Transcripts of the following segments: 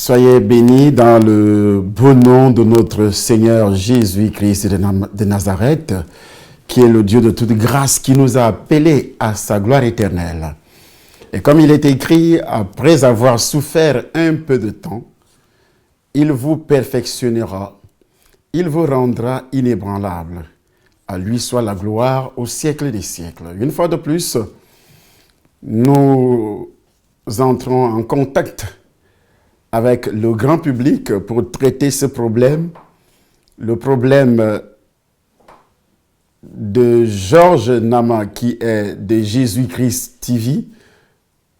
Soyez bénis dans le beau nom de notre Seigneur Jésus-Christ de Nazareth, qui est le Dieu de toute grâce, qui nous a appelés à sa gloire éternelle. Et comme il est écrit, après avoir souffert un peu de temps, il vous perfectionnera, il vous rendra inébranlable. À lui soit la gloire au siècle des siècles. Une fois de plus, nous entrons en contact avec le grand public pour traiter ce problème, le problème de Georges Nama, qui est de Jésus-Christ TV,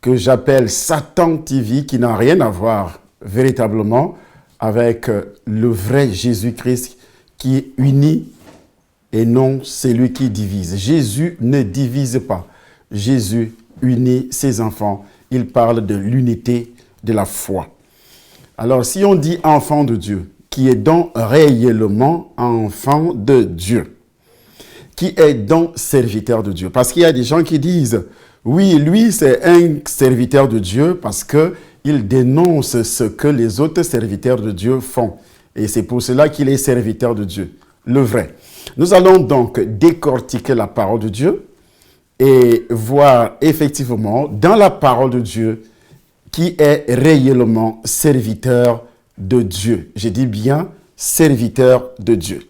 que j'appelle Satan TV, qui n'a rien à voir véritablement avec le vrai Jésus-Christ qui unit et non celui qui divise. Jésus ne divise pas. Jésus unit ses enfants. Il parle de l'unité de la foi. Alors, si on dit enfant de Dieu, qui est donc réellement enfant de Dieu, qui est donc serviteur de Dieu, parce qu'il y a des gens qui disent, oui, lui, c'est un serviteur de Dieu parce qu'il dénonce ce que les autres serviteurs de Dieu font. Et c'est pour cela qu'il est serviteur de Dieu, le vrai. Nous allons donc décortiquer la parole de Dieu et voir effectivement dans la parole de Dieu qui est réellement serviteur de Dieu. Je dis bien serviteur de Dieu.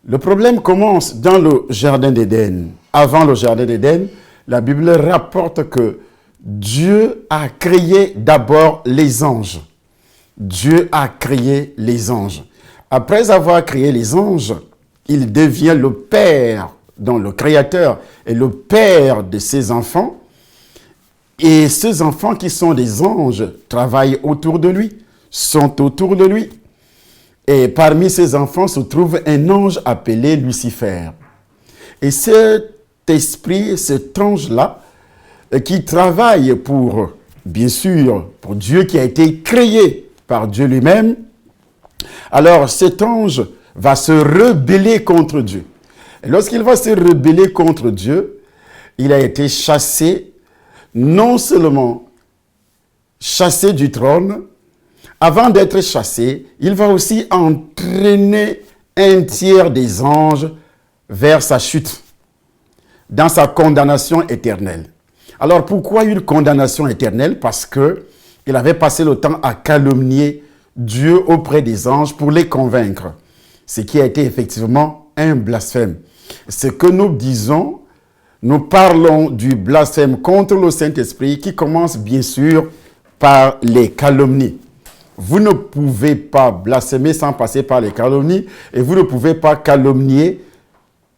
Le problème commence dans le jardin d'Éden. Avant le jardin d'Éden, la Bible rapporte que Dieu a créé d'abord les anges. Dieu a créé les anges. Après avoir créé les anges, il devient le Père, donc le Créateur est le Père de ses enfants. Et ces enfants qui sont des anges travaillent autour de lui, sont autour de lui. Et parmi ces enfants se trouve un ange appelé Lucifer. Et cet esprit, cet ange-là, qui travaille pour, bien sûr, pour Dieu qui a été créé par Dieu lui-même, alors cet ange va se rebeller contre Dieu. Et lorsqu'il va se rebeller contre Dieu, il a été chassé, non seulement chassé du trône, avant d'être chassé, il va aussi entraîner un tiers des anges vers sa chute, dans sa condamnation éternelle. Alors pourquoi une condamnation éternelle? Parce qu'il avait passé le temps à calomnier Dieu auprès des anges pour les convaincre, ce qui a été effectivement un blasphème. Ce que nous disons, nous parlons du blasphème contre le Saint-Esprit qui commence bien sûr par les calomnies. Vous ne pouvez pas blasphémer sans passer par les calomnies et vous ne pouvez pas calomnier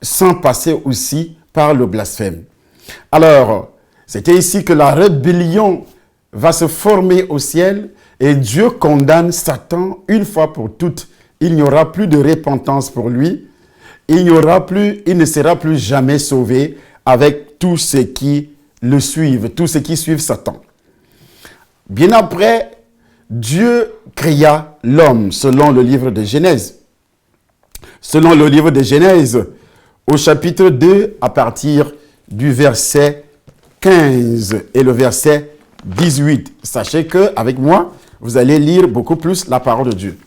sans passer aussi par le blasphème. Alors, c'était ici que la rébellion va se former au ciel et Dieu condamne Satan une fois pour toutes. Il n'y aura plus de repentance pour lui. Il ne sera plus jamais sauvé avec tous ceux qui le suivent, tous ceux qui suivent Satan. Bien après, Dieu créa l'homme selon le livre de Genèse. Selon le livre de Genèse, au chapitre 2, à partir du verset 15 et le verset 18. Sachez qu'avec moi, vous allez lire beaucoup plus la parole de Dieu.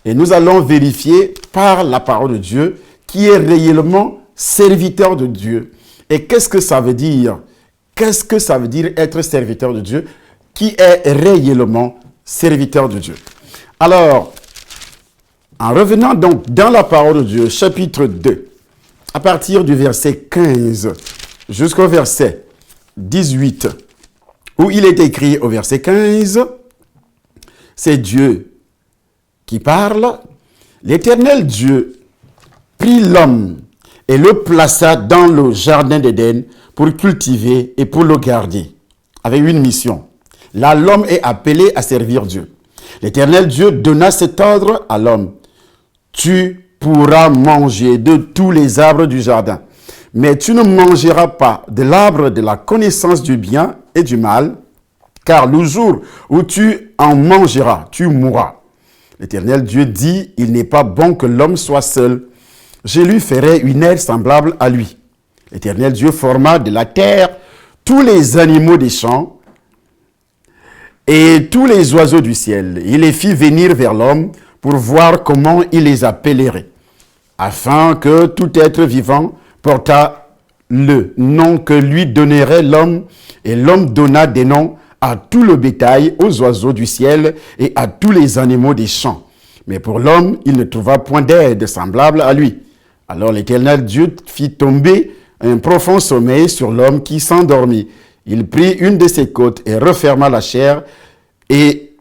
Et nous allons vérifier par la parole de Dieu qui est réellement serviteur de Dieu. Et qu'est-ce que ça veut dire? Qu'est-ce que ça veut dire être serviteur de Dieu? Qui est réellement serviteur de Dieu? Alors, en revenant donc dans la parole de Dieu, chapitre 2, à partir du verset 15 jusqu'au verset 18, où il est écrit au verset 15, c'est Dieu qui parle. L'Éternel Dieu prit l'homme et le plaça dans le jardin d'Éden pour cultiver et pour le garder, avec une mission. Là, l'homme est appelé à servir Dieu. L'Éternel Dieu donna cet ordre à l'homme. Tu pourras manger de tous les arbres du jardin, mais tu ne mangeras pas de l'arbre de la connaissance du bien et du mal, car le jour où tu en mangeras, tu mourras. L'Éternel Dieu dit, il n'est pas bon que l'homme soit seul. Je lui ferai une aide semblable à lui. L'Éternel Dieu forma de la terre tous les animaux des champs et tous les oiseaux du ciel. Il les fit venir vers l'homme pour voir comment il les appellerait, afin que tout être vivant portât le nom que lui donnerait l'homme, et l'homme donna des noms à tout le bétail, aux oiseaux du ciel et à tous les animaux des champs. Mais pour l'homme, il ne trouva point d'aide semblable à lui. Alors l'Éternel Dieu fit tomber un profond sommeil sur l'homme qui s'endormit. Il prit une de ses côtes et referma la chair, et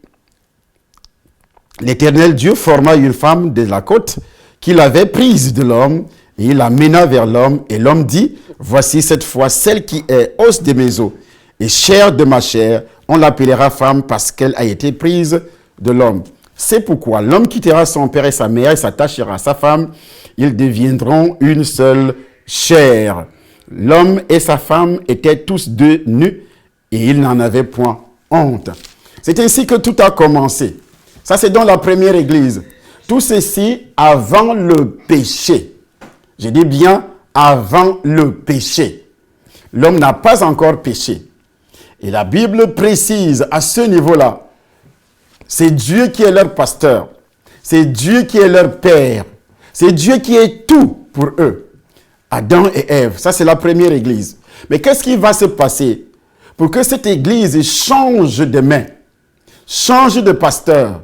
l'Éternel Dieu forma une femme de la côte qu'il avait prise de l'homme, et il l'amena vers l'homme, et l'homme dit, voici cette fois celle qui est os de mes os et chair de ma chair, on l'appellera femme parce qu'elle a été prise de l'homme. C'est pourquoi l'homme quittera son père et sa mère et s'attachera à sa femme, ils deviendront une seule chair. L'homme et sa femme étaient tous deux nus, et ils n'en avaient point honte. C'est ainsi que tout a commencé. Ça, c'est dans la première église. Tout ceci avant le péché. Je dis bien avant le péché. L'homme n'a pas encore péché. Et la Bible précise à ce niveau-là, c'est Dieu qui est leur pasteur. C'est Dieu qui est leur père. C'est Dieu qui est tout pour eux. Adam et Ève, ça c'est la première église. Mais qu'est-ce qui va se passer pour que cette église change de main, change de pasteur,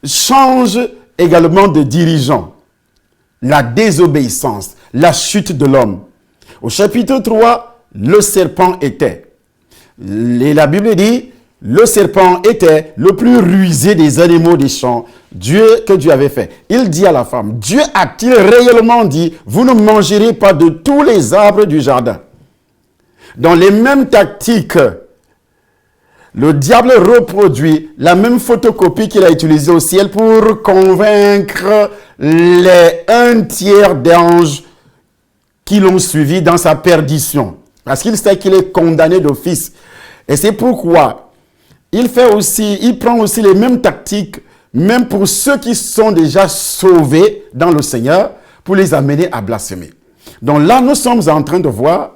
change également de dirigeant? La désobéissance, la chute de l'homme. Au chapitre 3, le serpent était. Et la Bible dit, le serpent était le plus rusé des animaux des champs que Dieu avait fait. Il dit à la femme, Dieu a-t-il réellement dit, vous ne mangerez pas de tous les arbres du jardin? Dans les mêmes tactiques, le diable reproduit la même photocopie qu'il a utilisée au ciel pour convaincre les 1/3 d'anges qui l'ont suivi dans sa perdition. Parce qu'il sait qu'il est condamné d'office. Et c'est pourquoi il prend aussi les mêmes tactiques, même pour ceux qui sont déjà sauvés dans le Seigneur, pour les amener à blasphémer. Donc là, nous sommes en train de voir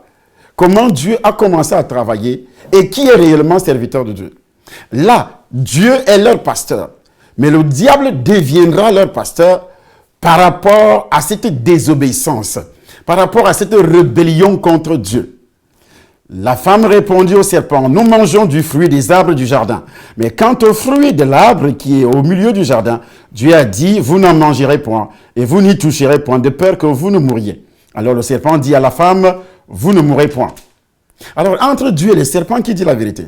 comment Dieu a commencé à travailler et qui est réellement serviteur de Dieu. Là, Dieu est leur pasteur, mais le diable deviendra leur pasteur par rapport à cette désobéissance, par rapport à cette rébellion contre Dieu. La femme répondit au serpent, nous mangeons du fruit des arbres du jardin. Mais quant au fruit de l'arbre qui est au milieu du jardin, Dieu a dit, vous n'en mangerez point et vous n'y toucherez point, de peur que vous ne mouriez. Alors le serpent dit à la femme, vous ne mourrez point. Alors entre Dieu et le serpent, qui dit la vérité?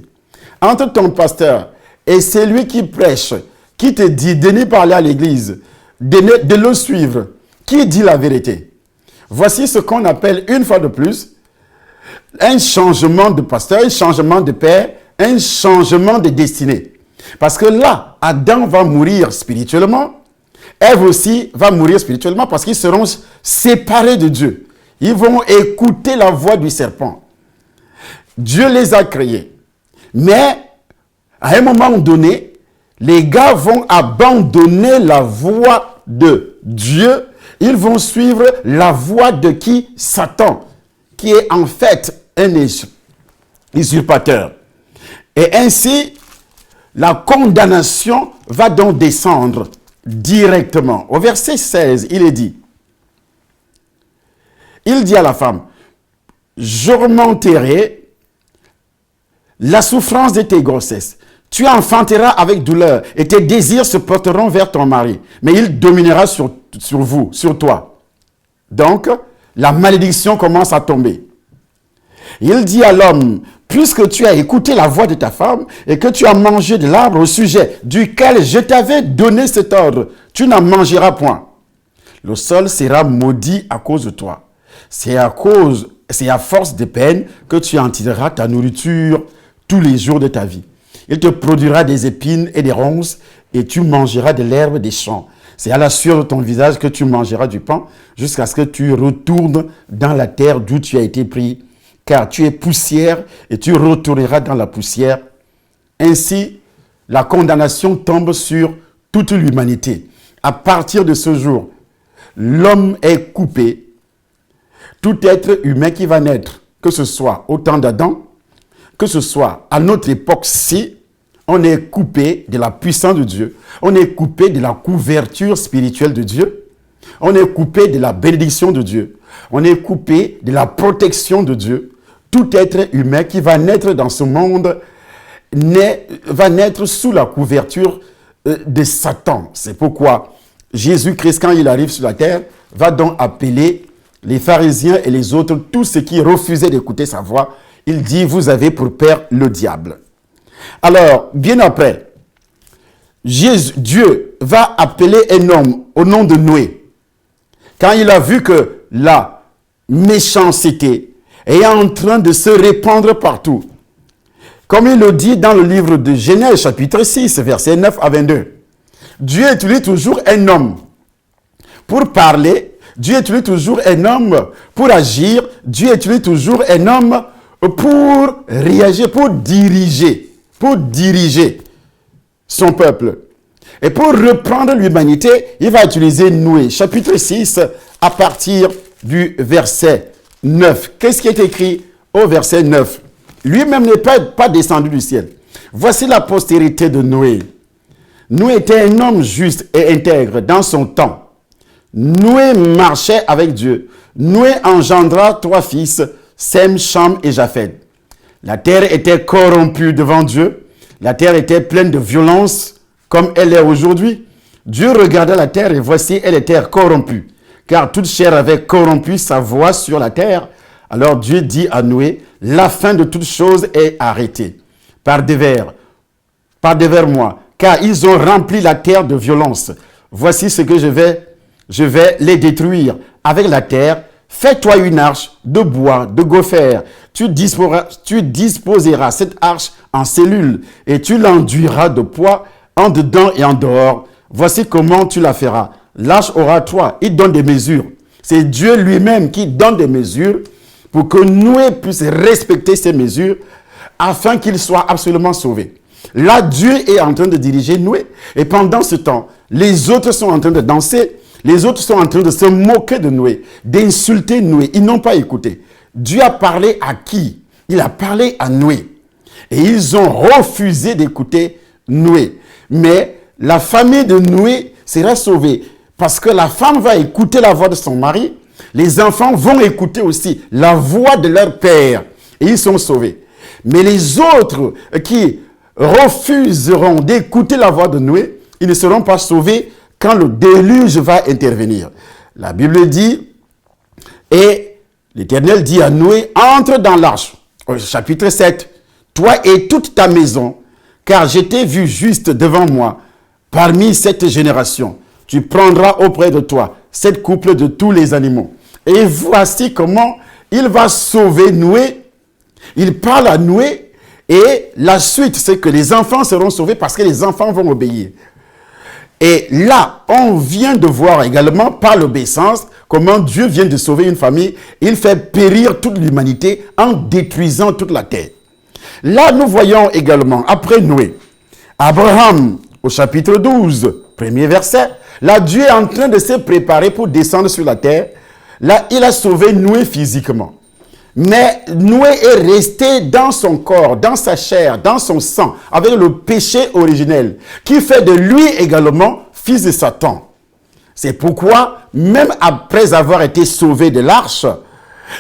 Entre ton pasteur et celui qui prêche, qui te dit de ne parler à l'église, de le suivre, qui dit la vérité? Voici ce qu'on appelle une fois de plus un changement de pasteur, un changement de père, un changement de destinée. Parce que là, Adam va mourir spirituellement, Ève aussi va mourir spirituellement parce qu'ils seront séparés de Dieu. Ils vont écouter la voix du serpent. Dieu les a créés. Mais, à un moment donné, les gars vont abandonner la voix de Dieu. Ils vont suivre la voix de qui? Satan, qui est en fait un usurpateur. Et ainsi, la condamnation va donc descendre directement. Au verset 16, il est dit, il dit à la femme, j'augmenterai la souffrance de tes grossesses. Tu enfanteras avec douleur et tes désirs se porteront vers ton mari, mais il dominera sur vous, sur toi. Donc, la malédiction commence à tomber. Il dit à l'homme, puisque tu as écouté la voix de ta femme et que tu as mangé de l'arbre au sujet duquel je t'avais donné cet ordre, tu n'en mangeras point. Le sol sera maudit à cause de toi. C'est à force de peine que tu en tireras ta nourriture tous les jours de ta vie. Il te produira des épines et des ronces et tu mangeras de l'herbe des champs. C'est à la sueur de ton visage que tu mangeras du pain jusqu'à ce que tu retournes dans la terre d'où tu as été pris. Car tu es poussière et tu retourneras dans la poussière. Ainsi, la condamnation tombe sur toute l'humanité. À partir de ce jour, l'homme est coupé. Tout être humain qui va naître, que ce soit au temps d'Adam, que ce soit à notre époque-ci, on est coupé de la puissance de Dieu, on est coupé de la couverture spirituelle de Dieu, on est coupé de la bénédiction de Dieu, on est coupé de la protection de Dieu. Tout être humain qui va naître dans ce monde va naître sous la couverture de Satan. C'est pourquoi Jésus-Christ, quand il arrive sur la terre, va donc appeler les pharisiens et les autres, tous ceux qui refusaient d'écouter sa voix. Il dit, vous avez pour père le diable. Alors, bien après, Dieu va appeler un homme au nom de Noé. Quand il a vu que la méchanceté est en train de se répandre partout, comme il le dit dans le livre de Genèse, chapitre 6, versets 9 à 22. Dieu utilise toujours un homme pour parler, Dieu utilise toujours un homme pour agir, Dieu utilise toujours un homme pour réagir, pour diriger son peuple. Et pour reprendre l'humanité, il va utiliser Noé, chapitre 6, à partir du verset 9. Qu'est-ce qui est écrit au verset 9? Lui-même n'est pas descendu du ciel. Voici la postérité de Noé. Noé était un homme juste et intègre dans son temps. Noé marchait avec Dieu. Noé engendra 3 fils, Sem, Cham et Japheth. La terre était corrompue devant Dieu. La terre était pleine de violence comme elle est aujourd'hui. Dieu regarda la terre et voici, elle était corrompue, car toute chair avait corrompu sa voie sur la terre. Alors Dieu dit à Noé, la fin de toutes choses est arrêtée. Par devers moi, car ils ont rempli la terre de violence. Voici ce que je vais les détruire avec la terre. Fais-toi une arche de bois, de gopher. Tu disposeras cette arche en cellules et tu l'enduiras de poids en dedans et en dehors. Voici comment tu la feras. L'arche aura 3. Il donne des mesures. C'est Dieu lui-même qui donne des mesures pour que Noé puisse respecter ces mesures afin qu'il soit absolument sauvé. Là, Dieu est en train de diriger Noé. Et pendant ce temps, les autres sont en train de danser. Les autres sont en train de se moquer de Noé, d'insulter Noé. Ils n'ont pas écouté. Dieu a parlé à qui? Il a parlé à Noé. Et ils ont refusé d'écouter Noé. Mais la famille de Noé sera sauvée parce que la femme va écouter la voix de son mari. Les enfants vont écouter aussi la voix de leur père. Et ils sont sauvés. Mais les autres qui refuseront d'écouter la voix de Noé, ils ne seront pas sauvés quand le déluge va intervenir. La Bible dit, et l'Éternel dit à Noé, entre dans l'arche, au chapitre 7, toi et toute ta maison, car je t'ai vu juste devant moi, parmi cette génération. Tu prendras auprès de toi cette couple de tous les animaux. Et voici comment il va sauver Noé. Il parle à Noé, et la suite, c'est que les enfants seront sauvés parce que les enfants vont obéir. Et là, on vient de voir également par l'obéissance comment Dieu vient de sauver une famille. Il fait périr toute l'humanité en détruisant toute la terre. Là, nous voyons également, après Noé, Abraham, au chapitre 12, premier verset, là, Dieu est en train de se préparer pour descendre sur la terre. Là, il a sauvé Noé physiquement. Mais Noé est resté dans son corps, dans sa chair, dans son sang, avec le péché originel, qui fait de lui également fils de Satan. C'est pourquoi, même après avoir été sauvé de l'arche,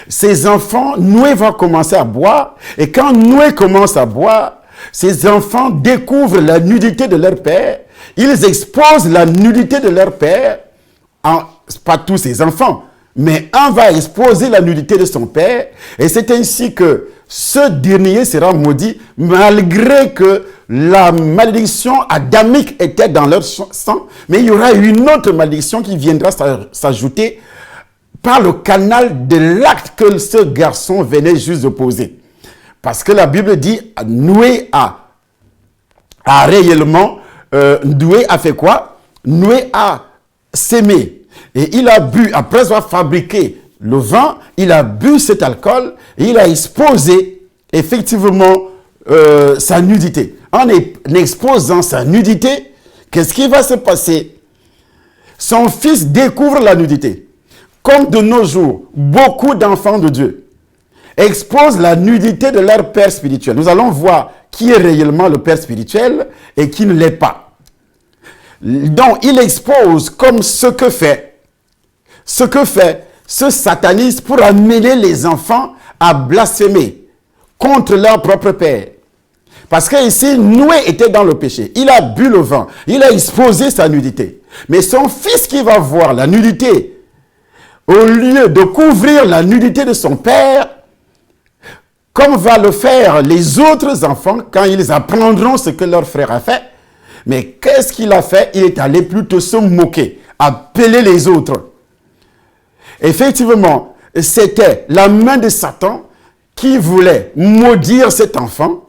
ses enfants, Noé va commencer à boire. Et quand Noé commence à boire, ses enfants découvrent la nudité de leur père. Ils exposent la nudité de leur père, pas tous ses enfants, mais un va exposer la nudité de son père, et c'est ainsi que ce dernier sera maudit, malgré que la malédiction adamique était dans leur sang, mais il y aura une autre malédiction qui viendra s'ajouter par le canal de l'acte que ce garçon venait juste de poser. Parce que la Bible dit, Noé a réellement, Noé a fait quoi? Noé a sémé. Et il a bu, après avoir fabriqué le vin, il a bu cet alcool et il a exposé effectivement sa nudité. En exposant sa nudité, qu'est-ce qui va se passer? Son fils découvre la nudité. Comme de nos jours, beaucoup d'enfants de Dieu exposent la nudité de leur père spirituel. Nous allons voir qui est réellement le père spirituel et qui ne l'est pas. Donc, il expose comme ce que fait ce satanisme pour amener les enfants à blasphémer contre leur propre père. Parce que ici, Noé était dans le péché. Il a bu le vin. Il a exposé sa nudité. Mais son fils qui va voir la nudité, au lieu de couvrir la nudité de son père, comme va le faire les autres enfants quand ils apprendront ce que leur frère a fait, mais qu'est-ce qu'il a fait? Il est allé plutôt se moquer, appeler les autres. Effectivement, c'était la main de Satan qui voulait maudire cet enfant,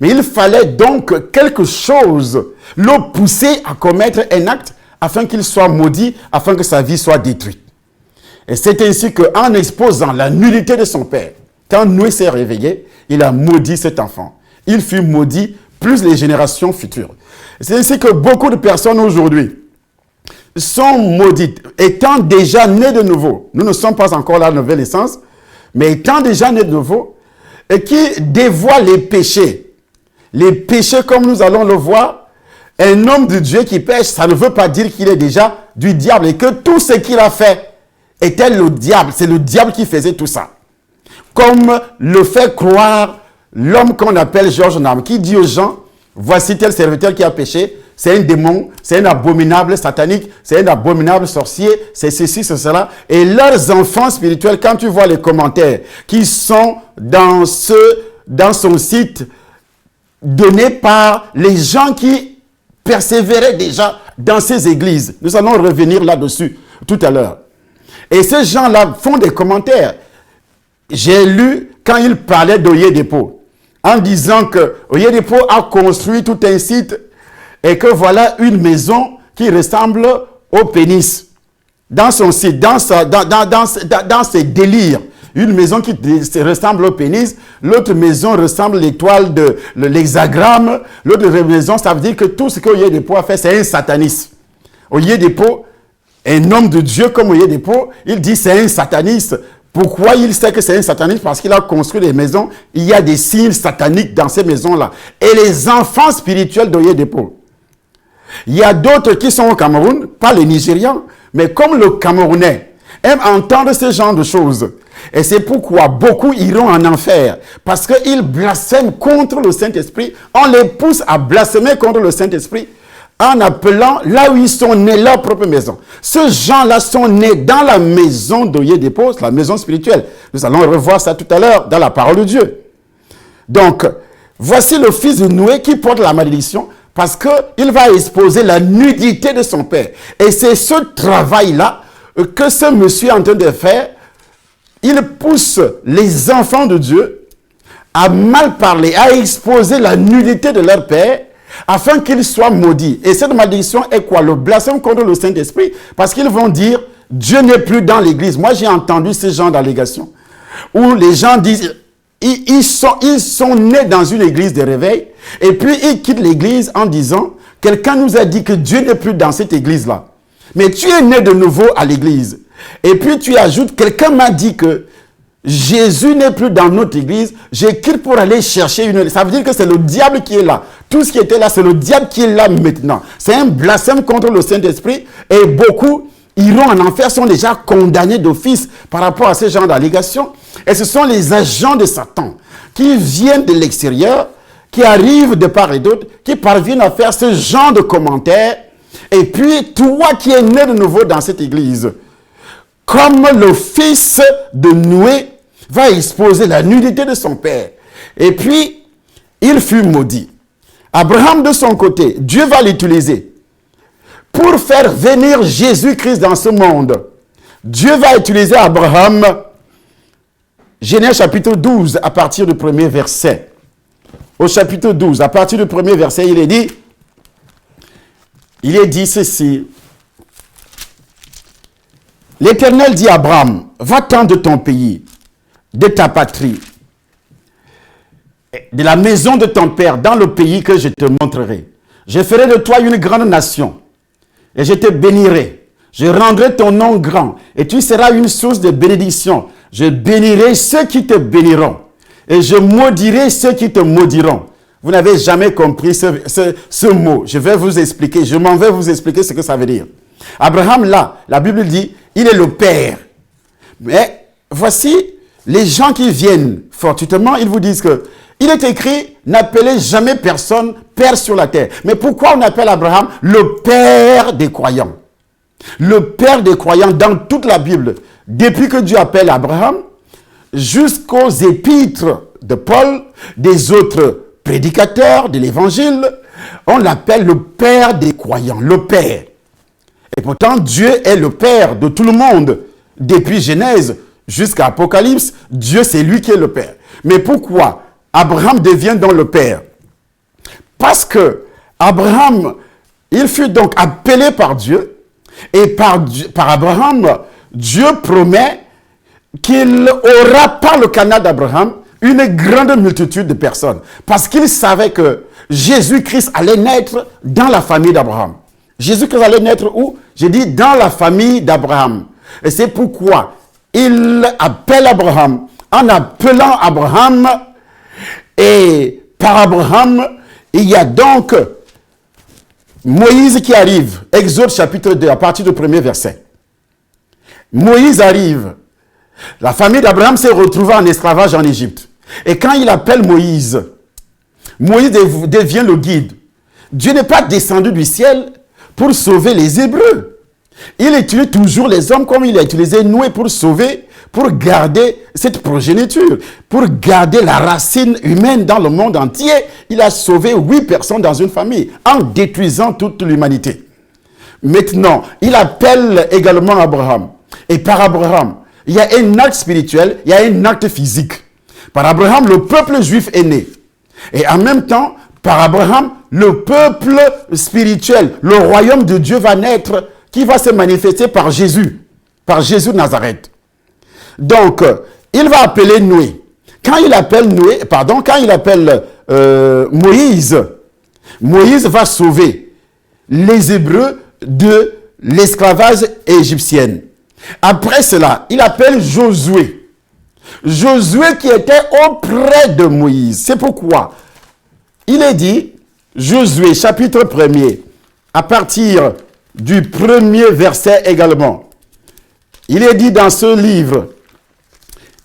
mais il fallait donc quelque chose le pousser à commettre un acte afin qu'il soit maudit, afin que sa vie soit détruite. Et c'est ainsi qu'en exposant la nullité de son père, quand Noé s'est réveillé, il a maudit cet enfant. Il fut maudit plus les générations futures. C'est ainsi que beaucoup de personnes aujourd'hui sont maudites, étant déjà nées de nouveau. Nous ne sommes pas encore la nouvelle naissance, mais étant déjà nés de nouveau, et qui dévoient les péchés. Les péchés, comme nous allons le voir, un homme de Dieu qui pêche, ça ne veut pas dire qu'il est déjà du diable et que tout ce qu'il a fait était le diable. C'est le diable qui faisait tout ça. Comme le fait croire l'homme qu'on appelle Georges Nam, qui dit aux gens, voici tel serviteur qui a péché, c'est un démon, c'est un abominable satanique, c'est un abominable sorcier, c'est ceci, c'est cela. Et leurs enfants spirituels, quand tu vois les commentaires qui sont dans son site, donnés par les gens qui persévéraient déjà dans ces églises. Nous allons revenir là-dessus tout à l'heure. Et ces gens-là font des commentaires. J'ai lu quand ils parlaient d'Oyedepo, en disant que Oyedepo a construit tout un site et que voilà une maison qui ressemble au pénis. Dans son site, dans ses délires. Une maison qui ressemble au pénis, l'autre maison ressemble à l'étoile de l'hexagramme, l'autre maison, ça veut dire que tout ce qu'Oyedepo a fait, c'est un sataniste. Oyedepo, un homme de Dieu comme Oyedepo, il dit c'est un sataniste. Pourquoi il sait que c'est un sataniste? Parce qu'il a construit des maisons, il y a des signes sataniques dans ces maisons-là. Et les enfants spirituels d'Oyedepo. Il y a d'autres qui sont au Cameroun, pas les Nigérians, mais comme le Camerounais aime entendre ce genre de choses. Et c'est pourquoi beaucoup iront en enfer. Parce qu'ils blasphèment contre le Saint-Esprit. On les pousse à blasphémer contre le Saint-Esprit en appelant là où ils sont nés, leur propre maison. Ces gens-là sont nés dans la maison d'Oyedepo, la maison spirituelle. Nous allons revoir ça tout à l'heure dans la parole de Dieu. Donc, voici le fils de Noé qui porte la malédiction parce qu'il va exposer la nudité de son père. Et c'est ce travail-là que ce monsieur est en train de faire. Il pousse les enfants de Dieu à mal parler, à exposer la nudité de leur père afin qu'ils soient maudits. Et cette malédiction est quoi? Le blasphème contre le Saint-Esprit, parce qu'ils vont dire Dieu n'est plus dans l'église. Moi, j'ai entendu ce genre d'allégations où les gens disent ils sont nés dans une église de réveil et puis ils quittent l'église en disant quelqu'un nous a dit que Dieu n'est plus dans cette église-là. Mais tu es né de nouveau à l'église. Et puis tu ajoutes, quelqu'un m'a dit que Jésus n'est plus dans notre église, je quitte pour aller chercher une... Ça veut dire que c'est le diable qui est là. Tout ce qui était là, c'est le diable qui est là maintenant. C'est un blasphème contre le Saint-Esprit et beaucoup iront en enfer, sont déjà condamnés d'office par rapport à ce genre d'allégations. Et ce sont les agents de Satan qui viennent de l'extérieur, qui arrivent de part et d'autre, qui parviennent à faire ce genre de commentaires. Et puis, toi qui es né de nouveau dans cette église, comme le fils de Noé va exposer la nudité de son père. Et puis, il fut maudit. Abraham, de son côté, Dieu va l'utiliser pour faire venir Jésus-Christ dans ce monde. Dieu va utiliser Abraham, Genèse chapitre 12, à partir du premier verset. Au chapitre 12, à partir du premier verset, il est dit ceci. L'Éternel dit à Abraham, va-t'en de ton pays, de ta patrie, de la maison de ton père, dans le pays que je te montrerai. Je ferai de toi une grande nation, et je te bénirai. Je rendrai ton nom grand, et tu seras une source de bénédiction. Je bénirai ceux qui te béniront et je maudirai ceux qui te maudiront. Vous n'avez jamais compris ce mot. Je vais vous expliquer. Je m'en vais vous expliquer ce que ça veut dire. Abraham, là, la Bible dit, il est le père. Mais voici les gens qui viennent fortuitement, ils vous disent que il est écrit, n'appelez jamais personne père sur la terre. Mais pourquoi on appelle Abraham le père des croyants? Le père des croyants dans toute la Bible, depuis que Dieu appelle Abraham, jusqu'aux épîtres de Paul, des autres prédicateurs de l'évangile, on l'appelle le père des croyants, le père. Et pourtant, Dieu est le père de tout le monde. Depuis Genèse jusqu'à Apocalypse, Dieu c'est lui qui est le père. Mais pourquoi Abraham devient donc le père? Parce que Abraham, il fut donc appelé par Dieu, et par Abraham, Dieu promet qu'il aura par le canal d'Abraham une grande multitude de personnes. Parce qu'il savait que Jésus-Christ allait naître dans la famille d'Abraham. Jésus-Christ allait naître où? J'ai dit dans la famille d'Abraham. Et c'est pourquoi il appelle Abraham. En appelant Abraham, et par Abraham, il y a donc Moïse qui arrive. Exode chapitre 2, à partir du premier verset. Moïse arrive. La famille d'Abraham s'est retrouvée en esclavage en Égypte. Et quand il appelle Moïse, Moïse devient le guide. Dieu n'est pas descendu du ciel pour sauver les Hébreux. Il utilise toujours les hommes comme il a utilisé Noé pour sauver, pour garder cette progéniture, pour garder la racine humaine dans le monde entier. Il a sauvé 8 personnes dans une famille en détruisant toute l'humanité. Maintenant, il appelle également Abraham. Et par Abraham, il y a un acte spirituel, il y a un acte physique. Par Abraham, le peuple juif est né. Et en même temps, par Abraham, le peuple spirituel, le royaume de Dieu va naître, qui va se manifester par Jésus de Nazareth. Donc, il va appeler Noé. Quand il appelle Moïse, Moïse va sauver les Hébreux de l'esclavage égyptien. Après cela, il appelle Josué. Josué qui était auprès de Moïse. C'est pourquoi il est dit, Josué, chapitre 1er, à partir du premier verset également. Il est dit dans ce livre,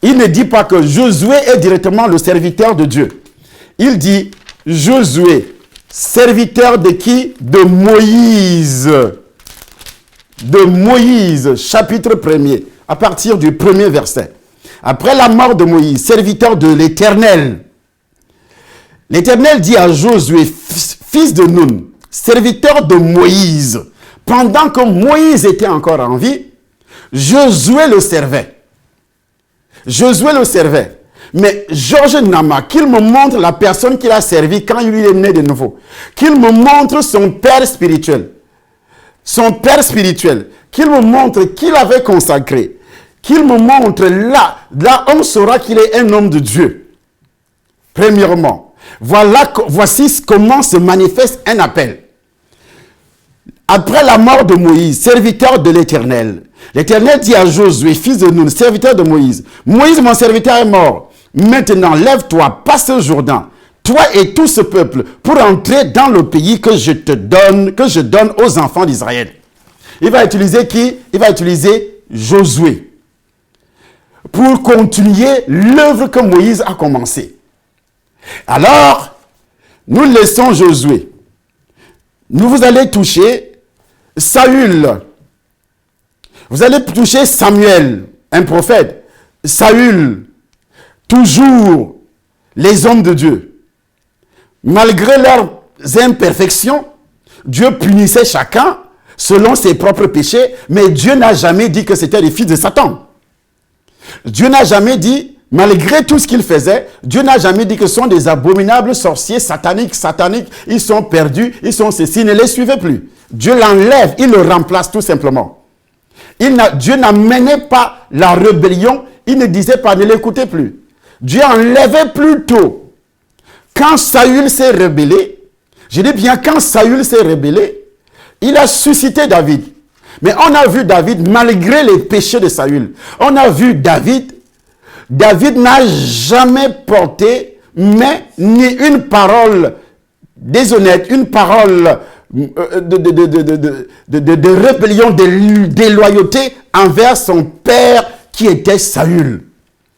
il ne dit pas que Josué est directement le serviteur de Dieu. Il dit, Josué, serviteur de qui? De Moïse. De Moïse, chapitre 1er, à partir du premier verset. Après la mort de Moïse, serviteur de l'Éternel, l'Éternel dit à Josué, fils de Nun, serviteur de Moïse, pendant que Moïse était encore en vie, Josué le servait. Josué le servait. Mais Georges Nama, qu'il me montre la personne qu'il a servi quand il est né de nouveau. Qu'il me montre son père spirituel. Son père spirituel. Qu'il me montre qu'il avait consacré. Qu'il me montre là on saura qu'il est un homme de Dieu. Premièrement, voici comment se manifeste un appel. Après la mort de Moïse, serviteur de l'Éternel, l'Éternel dit à Josué, fils de Nun, serviteur de Moïse, Moïse, mon serviteur, est mort. Maintenant, lève-toi, passe le Jourdain, toi et tout ce peuple, pour entrer dans le pays que je donne aux enfants d'Israël. Il va utiliser qui? Il va utiliser Josué pour continuer l'œuvre que Moïse a commencée. Alors, nous laissons Josué. Vous allez toucher Saül. Vous allez toucher Samuel, un prophète. Saül, toujours les hommes de Dieu. Malgré leurs imperfections, Dieu punissait chacun selon ses propres péchés, mais Dieu n'a jamais dit que c'était les fils de Satan. Dieu n'a jamais dit, malgré tout ce qu'ils faisaient, Dieu n'a jamais dit que ce sont des abominables sorciers sataniques, ils sont perdus, ils sont ceci, il ne les suivait plus. Dieu l'enlève, il le remplace tout simplement. Dieu n'amenait pas la rébellion, il ne disait pas, ne l'écoutez plus. Dieu enlevait plutôt. Quand Saül s'est rébellé, je dis bien quand Saül s'est rébellé, il a suscité David. Mais on a vu David, malgré les péchés de Saül, on a vu David David n'a jamais porté, mais ni une parole déshonnête, une parole de rébellion, de déloyauté envers son père qui était Saül.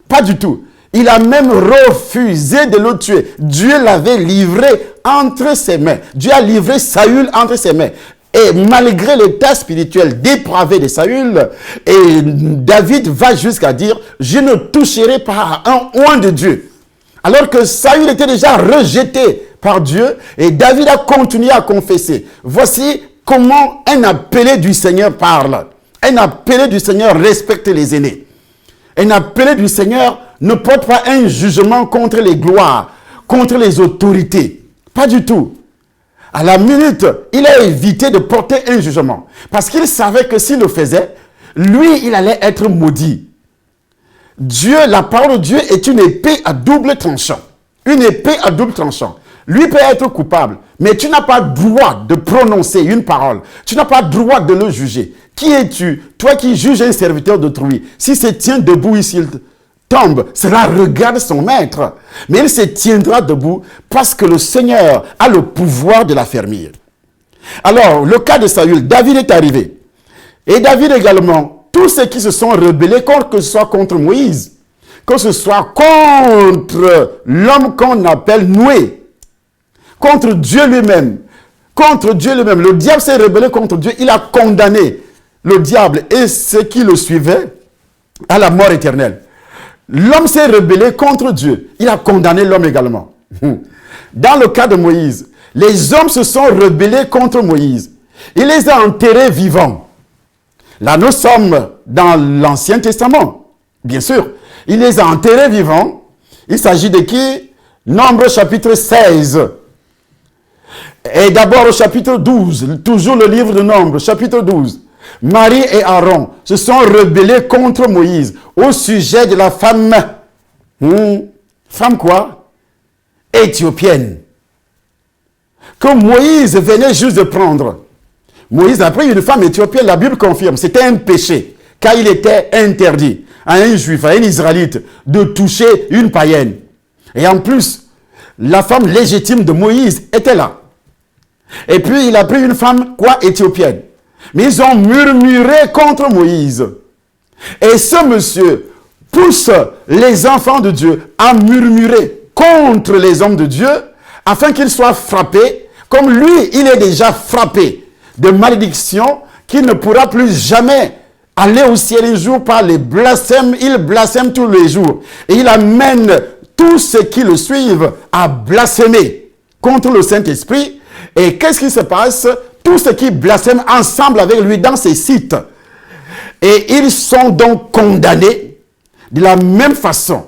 Pas du tout. Il a même refusé de le tuer. Dieu l'avait livré entre ses mains. Dieu a livré Saül entre ses mains. Et malgré l'état spirituel dépravé de Saül, et David va jusqu'à dire, je ne toucherai pas à un oint de Dieu. Alors que Saül était déjà rejeté par Dieu, et David a continué à confesser. Voici comment un appelé du Seigneur parle. Un appelé du Seigneur respecte les aînés. Un appelé du Seigneur ne porte pas un jugement contre les gloires, contre les autorités. Pas du tout. À la minute, il a évité de porter un jugement. Parce qu'il savait que s'il le faisait, lui, il allait être maudit. Dieu, la parole de Dieu est une épée à double tranchant. Une épée à double tranchant. Lui peut être coupable, mais tu n'as pas droit de prononcer une parole. Tu n'as pas droit de le juger. Qui es-tu? Toi qui juges un serviteur d'autrui. Si se tient debout ici, il tombe, cela regarde son maître. Mais il se tiendra debout parce que le Seigneur a le pouvoir de l'affermir. Alors, le cas de Saül, David est arrivé. Et David également, tous ceux qui se sont rebellés, que ce soit contre Moïse, que ce soit contre l'homme qu'on appelle Noé, contre Dieu lui-même, le diable s'est rebellé contre Dieu, il a condamné le diable et ceux qui le suivaient à la mort éternelle. L'homme s'est rebellé contre Dieu, il a condamné l'homme également. Dans le cas de Moïse, les hommes se sont rebellés contre Moïse. Il les a enterrés vivants. Là, nous sommes dans l'Ancien Testament, bien sûr. Il les a enterrés vivants. Il s'agit de qui? Nombre chapitre 16. Et d'abord au chapitre 12, toujours le livre de Nombre, chapitre 12. Marie et Aaron se sont rebellés contre Moïse au sujet de la femme. Femme quoi? Éthiopienne. Que Moïse venait juste de prendre. Moïse a pris une femme éthiopienne, la Bible confirme, c'était un péché, car il était interdit à un juif, à un israélite, de toucher une païenne. Et en plus, la femme légitime de Moïse était là. Et puis, il a pris une femme, éthiopienne. Mais ils ont murmuré contre Moïse. Et ce monsieur pousse les enfants de Dieu à murmurer contre les hommes de Dieu, afin qu'ils soient frappés, comme lui, il est déjà frappé de malédiction, qu'il ne pourra plus jamais aller au ciel un jour par les blasphèmes. Il blasphème tous les jours. Et il amène tous ceux qui le suivent à blasphémer contre le Saint-Esprit. Et qu'est-ce qui se passe? Tous ceux qui blasphèment ensemble avec lui dans ces sites. Et ils sont donc condamnés de la même façon.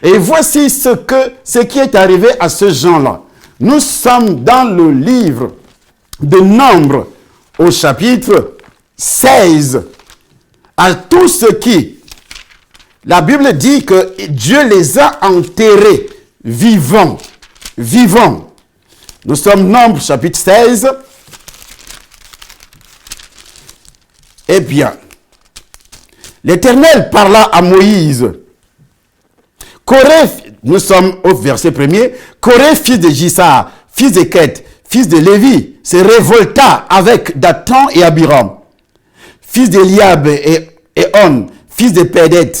Et voici ce qui est arrivé à ce gens-là. Nous sommes dans le livre de Nombre, au chapitre 16. À tous ceux qui, la Bible dit que Dieu les a enterrés vivants. Vivants. Nous sommes Nombre, chapitre 16. Eh bien, l'Éternel parla à Moïse. Corée, nous sommes au verset 1er. Corée, fils de Jissar, fils de Quête, fils de Lévi, se révolta avec Dathan et Abiram, fils d'Eliab et On, fils de Pédet.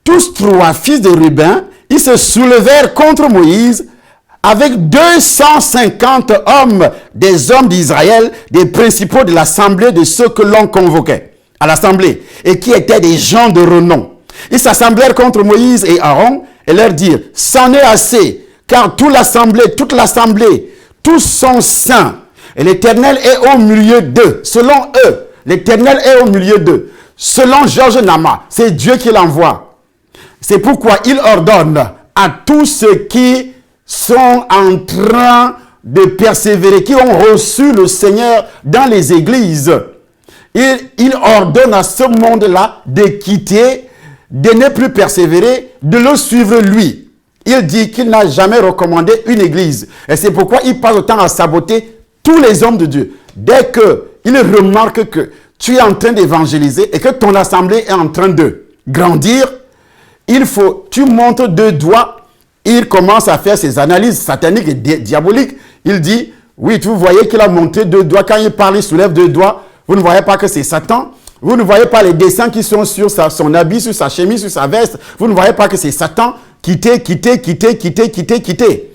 Tous trois fils de Ruben, ils se soulevèrent contre Moïse avec 250 hommes, des hommes d'Israël, des principaux de l'assemblée de ceux que l'on convoquait à l'assemblée, et qui étaient des gens de renom. Ils s'assemblèrent contre Moïse et Aaron et leur dirent, c'en est assez, car toute l'assemblée, tous sont saints, et l'Éternel est au milieu d'eux. Selon eux, l'Éternel est au milieu d'eux. Selon Georges Nama, c'est Dieu qui l'envoie. C'est pourquoi il ordonne à tous ceux qui sont en train de persévérer, qui ont reçu le Seigneur dans les églises. Il ordonne à ce monde-là de quitter, de ne plus persévérer, de le suivre lui. Il dit qu'il n'a jamais recommandé une église. Et c'est pourquoi il passe le temps à saboter tous les hommes de Dieu. Dès qu'il remarque que tu es en train d'évangéliser et que ton assemblée est en train de grandir, tu montres 2 doigts, il commence à faire ses analyses sataniques et diaboliques. Il dit, oui, vous voyez qu'il a montré 2 doigts. Quand il parle, il soulève 2 doigts. Vous ne voyez pas que c'est Satan. Vous ne voyez pas les dessins qui sont sur son habit, sur sa chemise, sur sa veste. Vous ne voyez pas que c'est Satan. Quittez, quittez, quittez, quittez, quittez, quittez.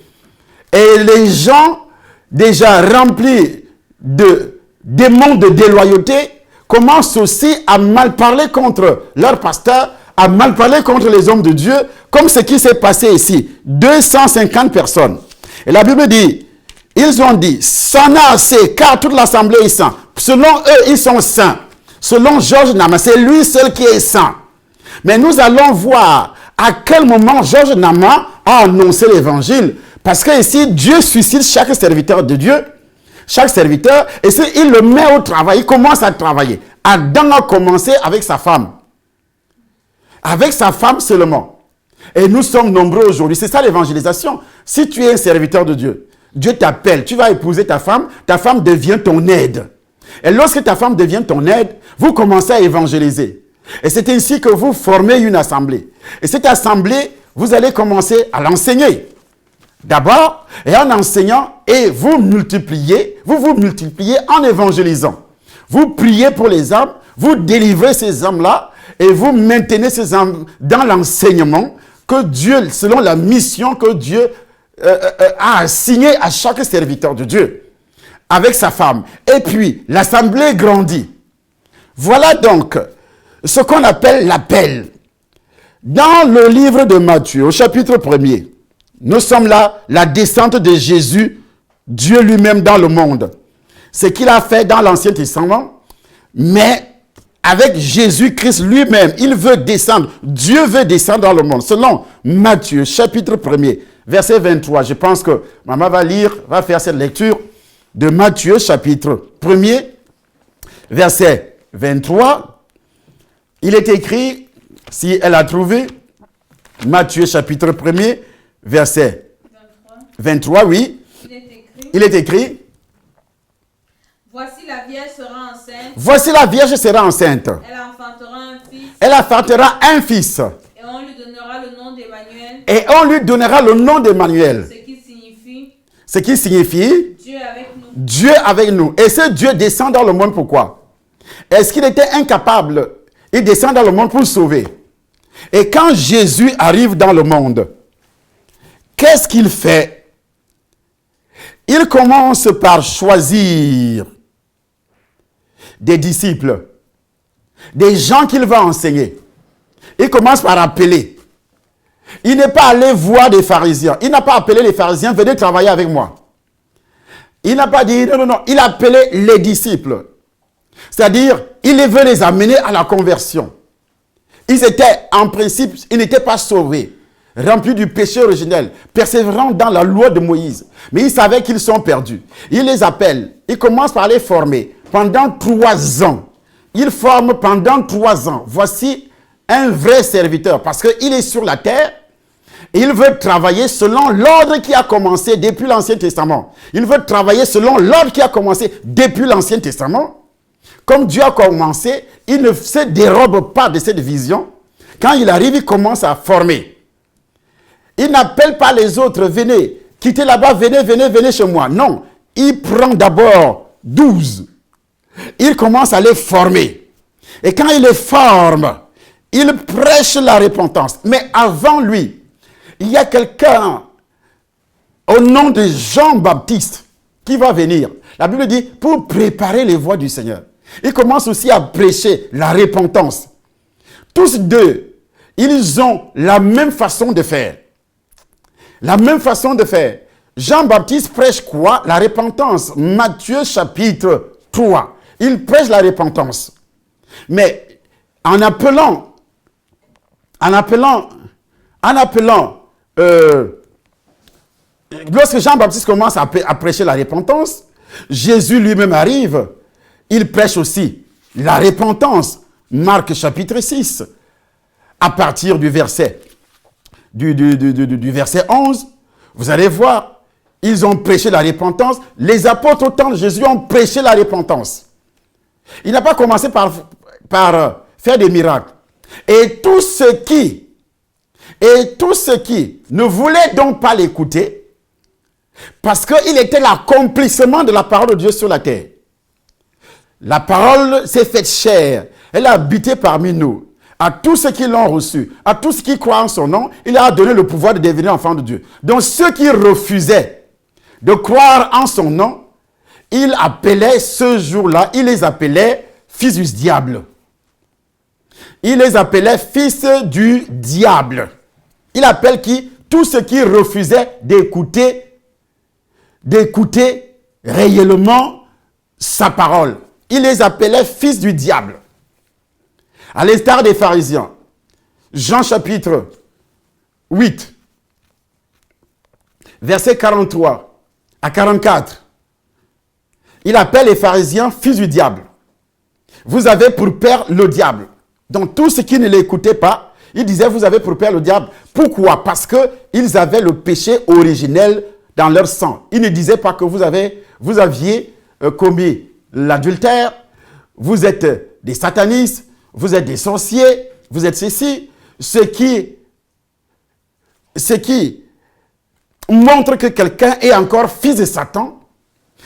Et les gens déjà remplis de démons de déloyauté commencent aussi à mal parler contre leur pasteur, à mal parler contre les hommes de Dieu, comme ce qui s'est passé ici. 250 personnes. Et la Bible dit, ils ont dit, ça n'a assez, car toute l'assemblée est sainte. Selon eux, ils sont saints. Selon Georges Nama, c'est lui seul qui est saint. Mais nous allons voir à quel moment Georges Nama a annoncé l'évangile. Parce que ici, Dieu suscite chaque serviteur de Dieu, chaque serviteur, et il le met au travail, il commence à travailler. Adam a commencé avec sa femme. Avec sa femme seulement. Et nous sommes nombreux aujourd'hui. C'est ça l'évangélisation. Si tu es un serviteur de Dieu, Dieu t'appelle, tu vas épouser ta femme devient ton aide. Et lorsque ta femme devient ton aide, vous commencez à évangéliser. Et c'est ainsi que vous formez une assemblée. Et cette assemblée, vous allez commencer à l'enseigner. D'abord, et en enseignant, et vous multipliez en évangélisant. Vous priez pour les âmes, vous délivrez ces âmes-là, et vous maintenez ces âmes dans l'enseignement que Dieu, selon la mission que Dieu a assignée à chaque serviteur de Dieu, avec sa femme. Et puis, l'assemblée grandit. Voilà donc ce qu'on appelle l'appel. Dans le livre de Matthieu, au chapitre 1er, nous sommes là, la descente de Jésus, Dieu lui-même dans le monde. Ce qu'il a fait dans l'Ancien Testament, mais avec Jésus-Christ lui-même, il veut descendre. Dieu veut descendre dans le monde. Selon Matthieu, chapitre 1er, verset 23. Je pense que maman va faire cette lecture de Matthieu, chapitre 1er, verset 23. Il est écrit, si elle a trouvé, Matthieu, chapitre 1er, verset 23, oui. Il est écrit. Voici la Vierge sera enceinte. Voici la Vierge sera enceinte. Elle enfantera un fils. Elle enfantera un fils. Et on lui donnera le nom d'Emmanuel. Et on lui donnera le nom d'Emmanuel. Ce qui signifie Dieu avec nous. Dieu avec nous. Et ce Dieu descend dans le monde pourquoi? Est-ce qu'il était incapable? Il descend dans le monde pour sauver. Et quand Jésus arrive dans le monde, qu'est-ce qu'il fait? Il commence par choisir des disciples, des gens qu'il va enseigner. Il commence par appeler. Il n'est pas allé voir des pharisiens. Il n'a pas appelé les pharisiens, venez travailler avec moi. Il n'a pas dit, non. Il a appelé les disciples. C'est-à-dire, il veut les amener à la conversion. Ils étaient, en principe, ils n'étaient pas sauvés, remplis du péché originel, persévérant dans la loi de Moïse. Mais ils savaient qu'ils sont perdus. Il les appelle. Il commence par les former pendant 3 ans. Il forme pendant 3 ans. Voici un vrai serviteur parce qu'il est sur la terre. Il veut travailler selon l'ordre qui a commencé depuis l'Ancien Testament. Il veut travailler selon l'ordre qui a commencé depuis l'Ancien Testament. Comme Dieu a commencé, il ne se dérobe pas de cette vision. Quand il arrive, il commence à former. Il n'appelle pas les autres, venez, quittez là-bas, venez chez moi. Non, il prend d'abord 12. Il commence à les former. Et quand il les forme, il prêche la repentance. Mais avant lui, il y a quelqu'un au nom de Jean-Baptiste qui va venir. La Bible dit, pour préparer les voies du Seigneur. Il commence aussi à prêcher la repentance. Tous deux, ils ont la même façon de faire. La même façon de faire. Jean-Baptiste prêche quoi? La repentance. Matthieu chapitre 3. Il prêche la repentance. Mais en appelant, lorsque Jean-Baptiste commence à prêcher la repentance, Jésus lui-même arrive. Il prêche aussi la repentance. Marc chapitre 6. À partir du verset, du verset 11, vous allez voir, ils ont prêché la repentance. Les apôtres au temps de Jésus ont prêché la repentance. Il n'a pas commencé par faire des miracles. Et tous ceux qui Et tous ceux qui ne voulaient donc pas l'écouter, parce qu'il était l'accomplissement de la parole de Dieu sur la terre. La parole s'est faite chair, elle a habité parmi nous. À tous ceux qui l'ont reçu, à tous ceux qui croient en son nom, il a donné le pouvoir de devenir enfants de Dieu. Donc ceux qui refusaient de croire en son nom, il appelait ce jour-là, il les appelait fils du diable. Il les appelait fils du diable. Il appelle qui? Tous ceux qui refusaient d'écouter réellement sa parole. Il les appelait fils du diable. À l'instar des pharisiens. Jean chapitre 8, versets 43 à 44. Il appelle les pharisiens fils du diable. Vous avez pour père le diable. Donc tous ceux qui ne l'écoutaient pas, il disait vous avez pour père le diable. Pourquoi? Parce qu'ils avaient le péché originel dans leur sang. Il ne disait pas que vous aviez commis l'adultère, vous êtes des satanistes, vous êtes des sorciers, vous êtes ceci. Ce qui montre que quelqu'un est encore fils de Satan,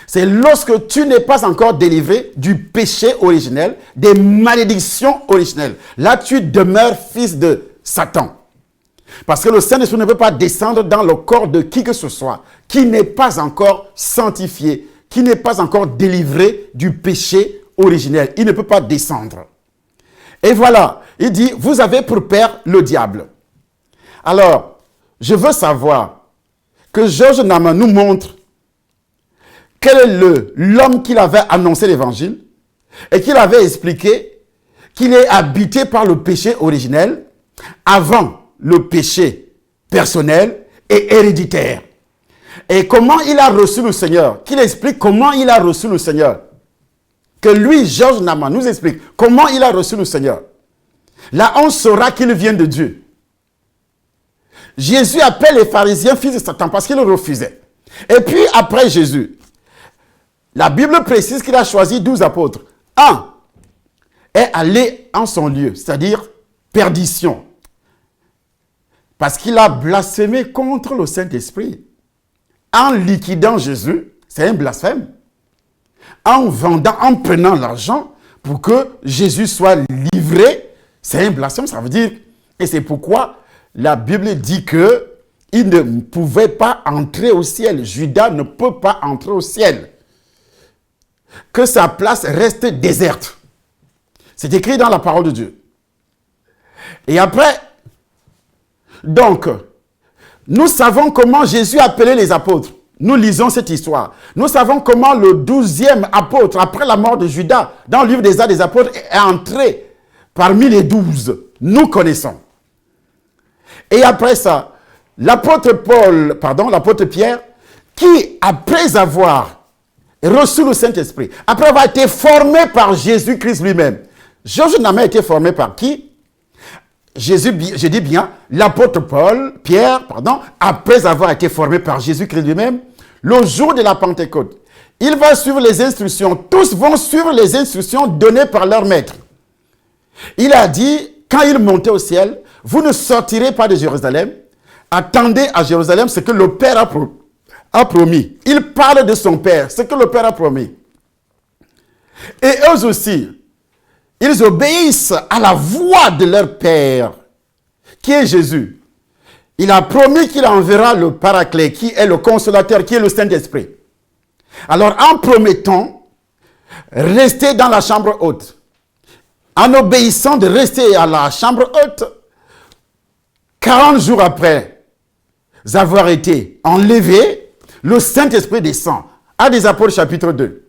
c'est lorsque tu n'es pas encore délivré du péché originel, des malédictions originelles. Là, tu demeures fils de Satan. Parce que le Saint-Esprit ne peut pas descendre dans le corps de qui que ce soit qui n'est pas encore sanctifié, qui n'est pas encore délivré du péché originel. Il ne peut pas descendre. Et voilà, il dit, vous avez pour père le diable. Alors, je veux savoir que Georges Nama nous montre quel est l'homme qu'il avait annoncé l'évangile et qu'il avait expliqué qu'il est habité par le péché originel avant le péché personnel et héréditaire. Et comment il a reçu le Seigneur, qu'il explique comment il a reçu le Seigneur. Que lui, Georges Nama, nous explique comment il a reçu le Seigneur. Là, on saura qu'il vient de Dieu. Jésus appelle les pharisiens fils de Satan parce qu'ils refusaient. Et puis, après Jésus, la Bible précise qu'il a choisi 12 apôtres. Un est allé en son lieu, c'est-à-dire perdition. Parce qu'il a blasphémé contre le Saint-Esprit. En liquidant Jésus, c'est un blasphème. En vendant, en prenant l'argent pour que Jésus soit livré, c'est un blasphème, ça veut dire. Et c'est pourquoi la Bible dit que il ne pouvait pas entrer au ciel. Judas ne peut pas entrer au ciel. Que sa place reste déserte. C'est écrit dans la parole de Dieu. Et après, donc, nous savons comment Jésus a appelé les apôtres. Nous lisons cette histoire. Nous savons comment le 12e apôtre, après la mort de Judas, dans le livre des Actes des apôtres, est entré parmi les 12. Nous connaissons. Et après ça, l'apôtre Pierre, qui, après avoir reçu le Saint-Esprit, après avoir été formé par Jésus-Christ lui-même, Georges Nama a été formé par qui? Je dis bien, l'apôtre Pierre, après avoir été formé par Jésus-Christ lui-même, le jour de la Pentecôte, il va suivre les instructions. Tous vont suivre les instructions données par leur maître. Il a dit, quand il montait au ciel, vous ne sortirez pas de Jérusalem, attendez à Jérusalem ce que le Père a promis. Il parle de son Père, ce que le Père a promis. Et eux aussi, ils obéissent à la voix de leur Père, qui est Jésus. Il a promis qu'il enverra le Paraclet, qui est le Consolateur, qui est le Saint-Esprit. Alors, en promettant, rester dans la chambre haute, en obéissant de rester à la chambre haute, 40 jours après avoir été enlevé, le Saint-Esprit descend. Actes des Apôtres, chapitre 2.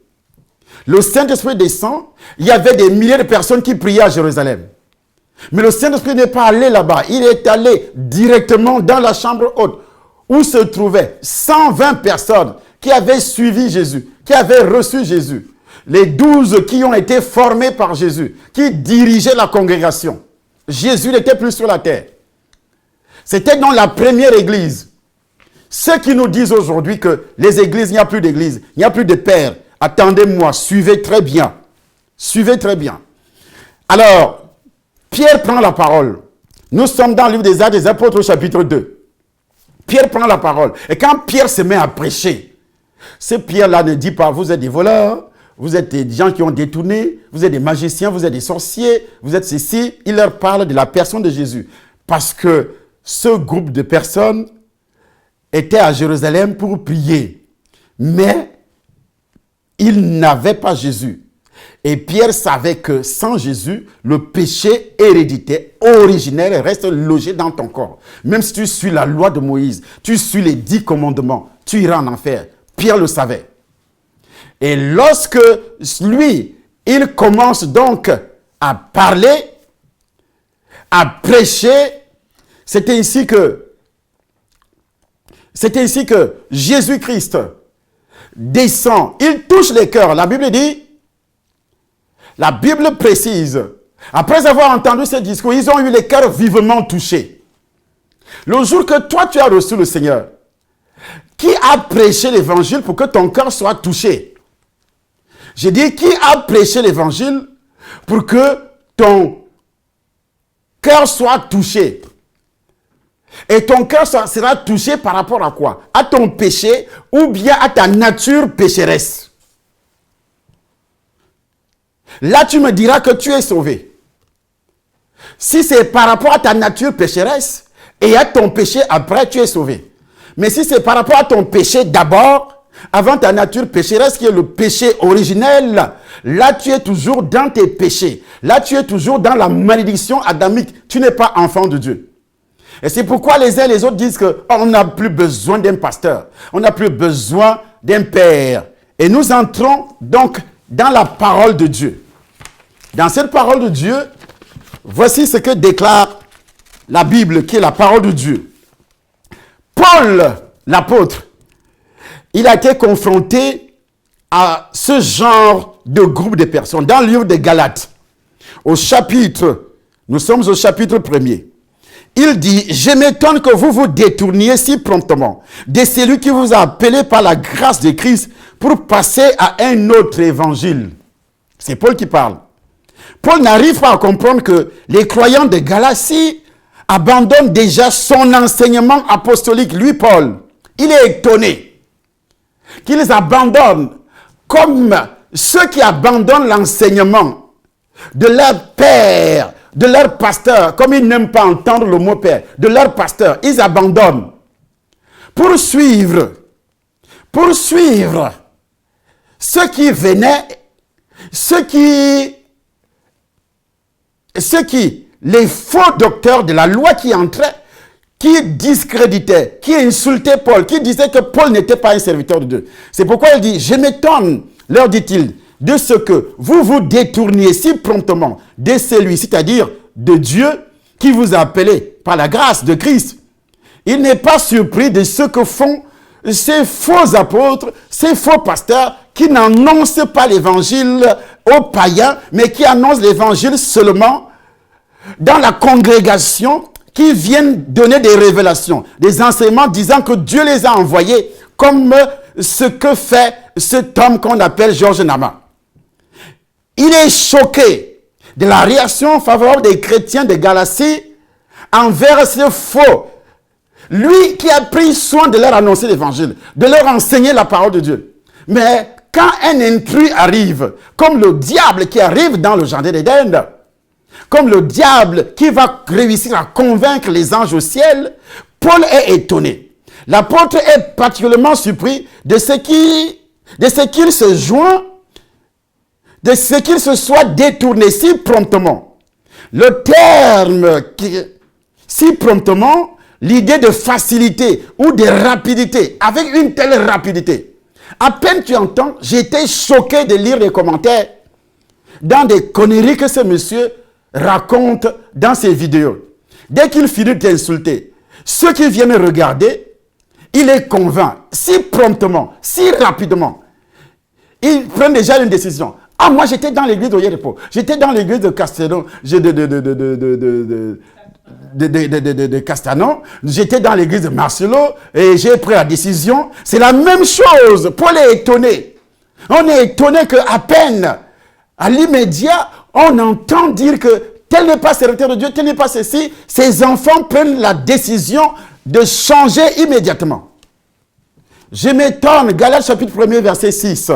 Le Saint-Esprit descend, il y avait des milliers de personnes qui priaient à Jérusalem. Mais le Saint-Esprit n'est pas allé là-bas. Il est allé directement dans la chambre haute où se trouvaient 120 personnes qui avaient suivi Jésus, qui avaient reçu Jésus. Les 12 qui ont été formés par Jésus, qui dirigeaient la congrégation. Jésus n'était plus sur la terre. C'était dans la première église. Ceux qui nous disent aujourd'hui que les églises, il n'y a plus d'église, il n'y a plus de pères. Attendez-moi, suivez très bien. Suivez très bien. Alors, Pierre prend la parole. Nous sommes dans le livre des Actes des Apôtres au chapitre 2. Pierre prend la parole. Et quand Pierre se met à prêcher, ce Pierre-là ne dit pas, vous êtes des voleurs, vous êtes des gens qui ont détourné, vous êtes des magiciens, vous êtes des sorciers, vous êtes ceci. Il leur parle de la personne de Jésus. Parce que ce groupe de personnes était à Jérusalem pour prier. Mais ils n'avaient pas Jésus. Et Pierre savait que sans Jésus, le péché héréditaire, originel, reste logé dans ton corps. Même si tu suis la loi de Moïse, tu suis les 10 commandements, tu iras en enfer. Pierre le savait. Et lorsque lui, il commence donc à parler, à prêcher, c'était ici que Jésus-Christ descend, il touche les cœurs. La Bible précise, après avoir entendu ce discours, ils ont eu les cœurs vivement touchés. Le jour que toi tu as reçu le Seigneur, qui a prêché l'évangile pour que ton cœur soit touché? J'ai dit, qui a prêché l'évangile pour que ton cœur soit touché? Et ton cœur sera touché par rapport à quoi? À ton péché ou bien à ta nature pécheresse. Là, tu me diras que tu es sauvé. Si c'est par rapport à ta nature pécheresse et à ton péché après, tu es sauvé. Mais si c'est par rapport à ton péché d'abord, avant ta nature pécheresse qui est le péché originel, là tu es toujours dans tes péchés. Là tu es toujours dans la malédiction adamique. Tu n'es pas enfant de Dieu. Et c'est pourquoi les uns et les autres disent qu'on n'a plus besoin d'un pasteur. On n'a plus besoin d'un père. Et nous entrons donc dans la parole de Dieu. Dans cette parole de Dieu, voici ce que déclare la Bible, qui est la parole de Dieu. Paul, l'apôtre, il a été confronté à ce genre de groupe de personnes. Dans le livre de Galates, nous sommes au chapitre 1er. Il dit, je m'étonne que vous vous détourniez si promptement de celui qui vous a appelé par la grâce de Christ pour passer à un autre évangile. C'est Paul qui parle. Paul n'arrive pas à comprendre que les croyants de Galatie abandonnent déjà son enseignement apostolique. Lui, Paul, il est étonné qu'ils abandonnent comme ceux qui abandonnent l'enseignement de leur père, de leur pasteur, comme ils n'aiment pas entendre le mot père, de leur pasteur, ils abandonnent pour suivre ceux qui venaient, les faux docteurs de la loi qui entraient, qui discréditaient, qui insultaient Paul, qui disaient que Paul n'était pas un serviteur de Dieu. C'est pourquoi il dit, je m'étonne, leur dit-il, de ce que vous vous détourniez si promptement de celui, c'est-à-dire de Dieu, qui vous a appelé par la grâce de Christ. Il n'est pas surpris de ce que font ces faux apôtres, ces faux pasteurs, qui n'annoncent pas l'évangile aux païens, mais qui annoncent l'évangile seulement dans la congrégation, qui viennent donner des révélations, des enseignements disant que Dieu les a envoyés, comme ce que fait cet homme qu'on appelle Georges Nama. Il est choqué de la réaction favorable des chrétiens de Galatie envers ce faux. Lui qui a pris soin de leur annoncer l'évangile, de leur enseigner la parole de Dieu. Mais quand un intrus arrive, comme le diable qui arrive dans le jardin d'Éden, comme le diable qui va réussir à convaincre les anges au ciel, Paul est étonné. L'apôtre est particulièrement surpris de ce qu'il se joint, de ce qu'il se soit détourné si promptement. Le terme si promptement, l'idée de facilité ou de rapidité, avec une telle rapidité. À peine tu entends, j'étais choqué de lire les commentaires dans des conneries que ce monsieur raconte dans ses vidéos. Dès qu'il finit d'insulter, ceux qui viennent regarder, il les convainc si promptement, si rapidement. Ils prennent déjà une décision. Ah, moi j'étais dans l'église de Yérepo, j'étais dans l'église de Castanon, de Castanon, j'étais dans l'église de Marcelo et j'ai pris la décision. C'est la même chose. Paul est étonné. On est étonné qu'à peine, à l'immédiat, on entend dire que tel n'est pas serviteur de Dieu, tel n'est pas ceci. Ces enfants prennent la décision de changer immédiatement. Je m'étonne, Galates chapitre 1er, verset 6.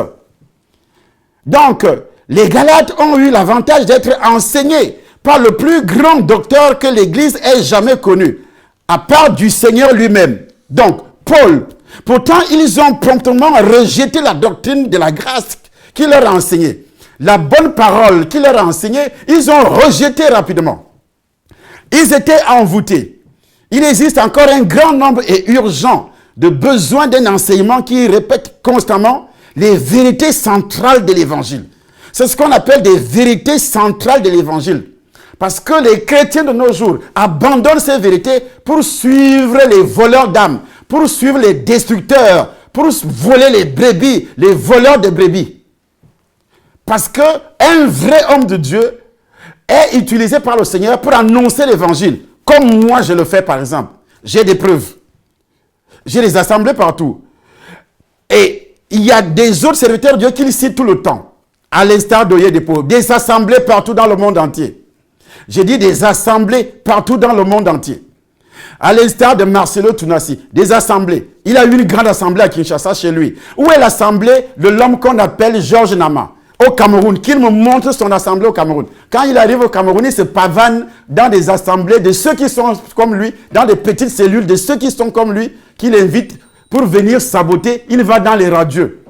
Donc, les Galates ont eu l'avantage d'être enseignés par le plus grand docteur que l'Église ait jamais connu, à part du Seigneur lui-même. Donc, Paul. Pourtant, ils ont promptement rejeté la doctrine de la grâce qu'il leur a enseignée. La bonne parole qu'il leur a enseignée, ils ont rejeté rapidement. Ils étaient envoûtés. Il existe encore un grand nombre et urgent de besoins d'un enseignement qui répète constamment les vérités centrales de l'Évangile. C'est ce qu'on appelle des vérités centrales de l'Évangile. Parce que les chrétiens de nos jours abandonnent ces vérités pour suivre les voleurs d'âmes, pour suivre les destructeurs, pour voler les brebis, les voleurs de brebis. Parce qu'un vrai homme de Dieu est utilisé par le Seigneur pour annoncer l'Évangile. Comme moi je le fais par exemple. J'ai des preuves. J'ai des assemblées partout. Et il y a des autres serviteurs de Dieu qui le citent tout le temps. À l'instar d'Oyedepo. Des assemblées partout dans le monde entier. J'ai dit des assemblées partout dans le monde entier. À l'instar de Marcelo Tunasi, des assemblées. Il a eu une grande assemblée à Kinshasa chez lui. Où est l'assemblée de l'homme qu'on appelle Georges Nama au Cameroun, qu'il me montre son assemblée au Cameroun. Quand il arrive au Cameroun, il se pavane dans des assemblées de ceux qui sont comme lui, dans des petites cellules de ceux qui sont comme lui, qu'il invite pour venir saboter. Il va dans les radieux.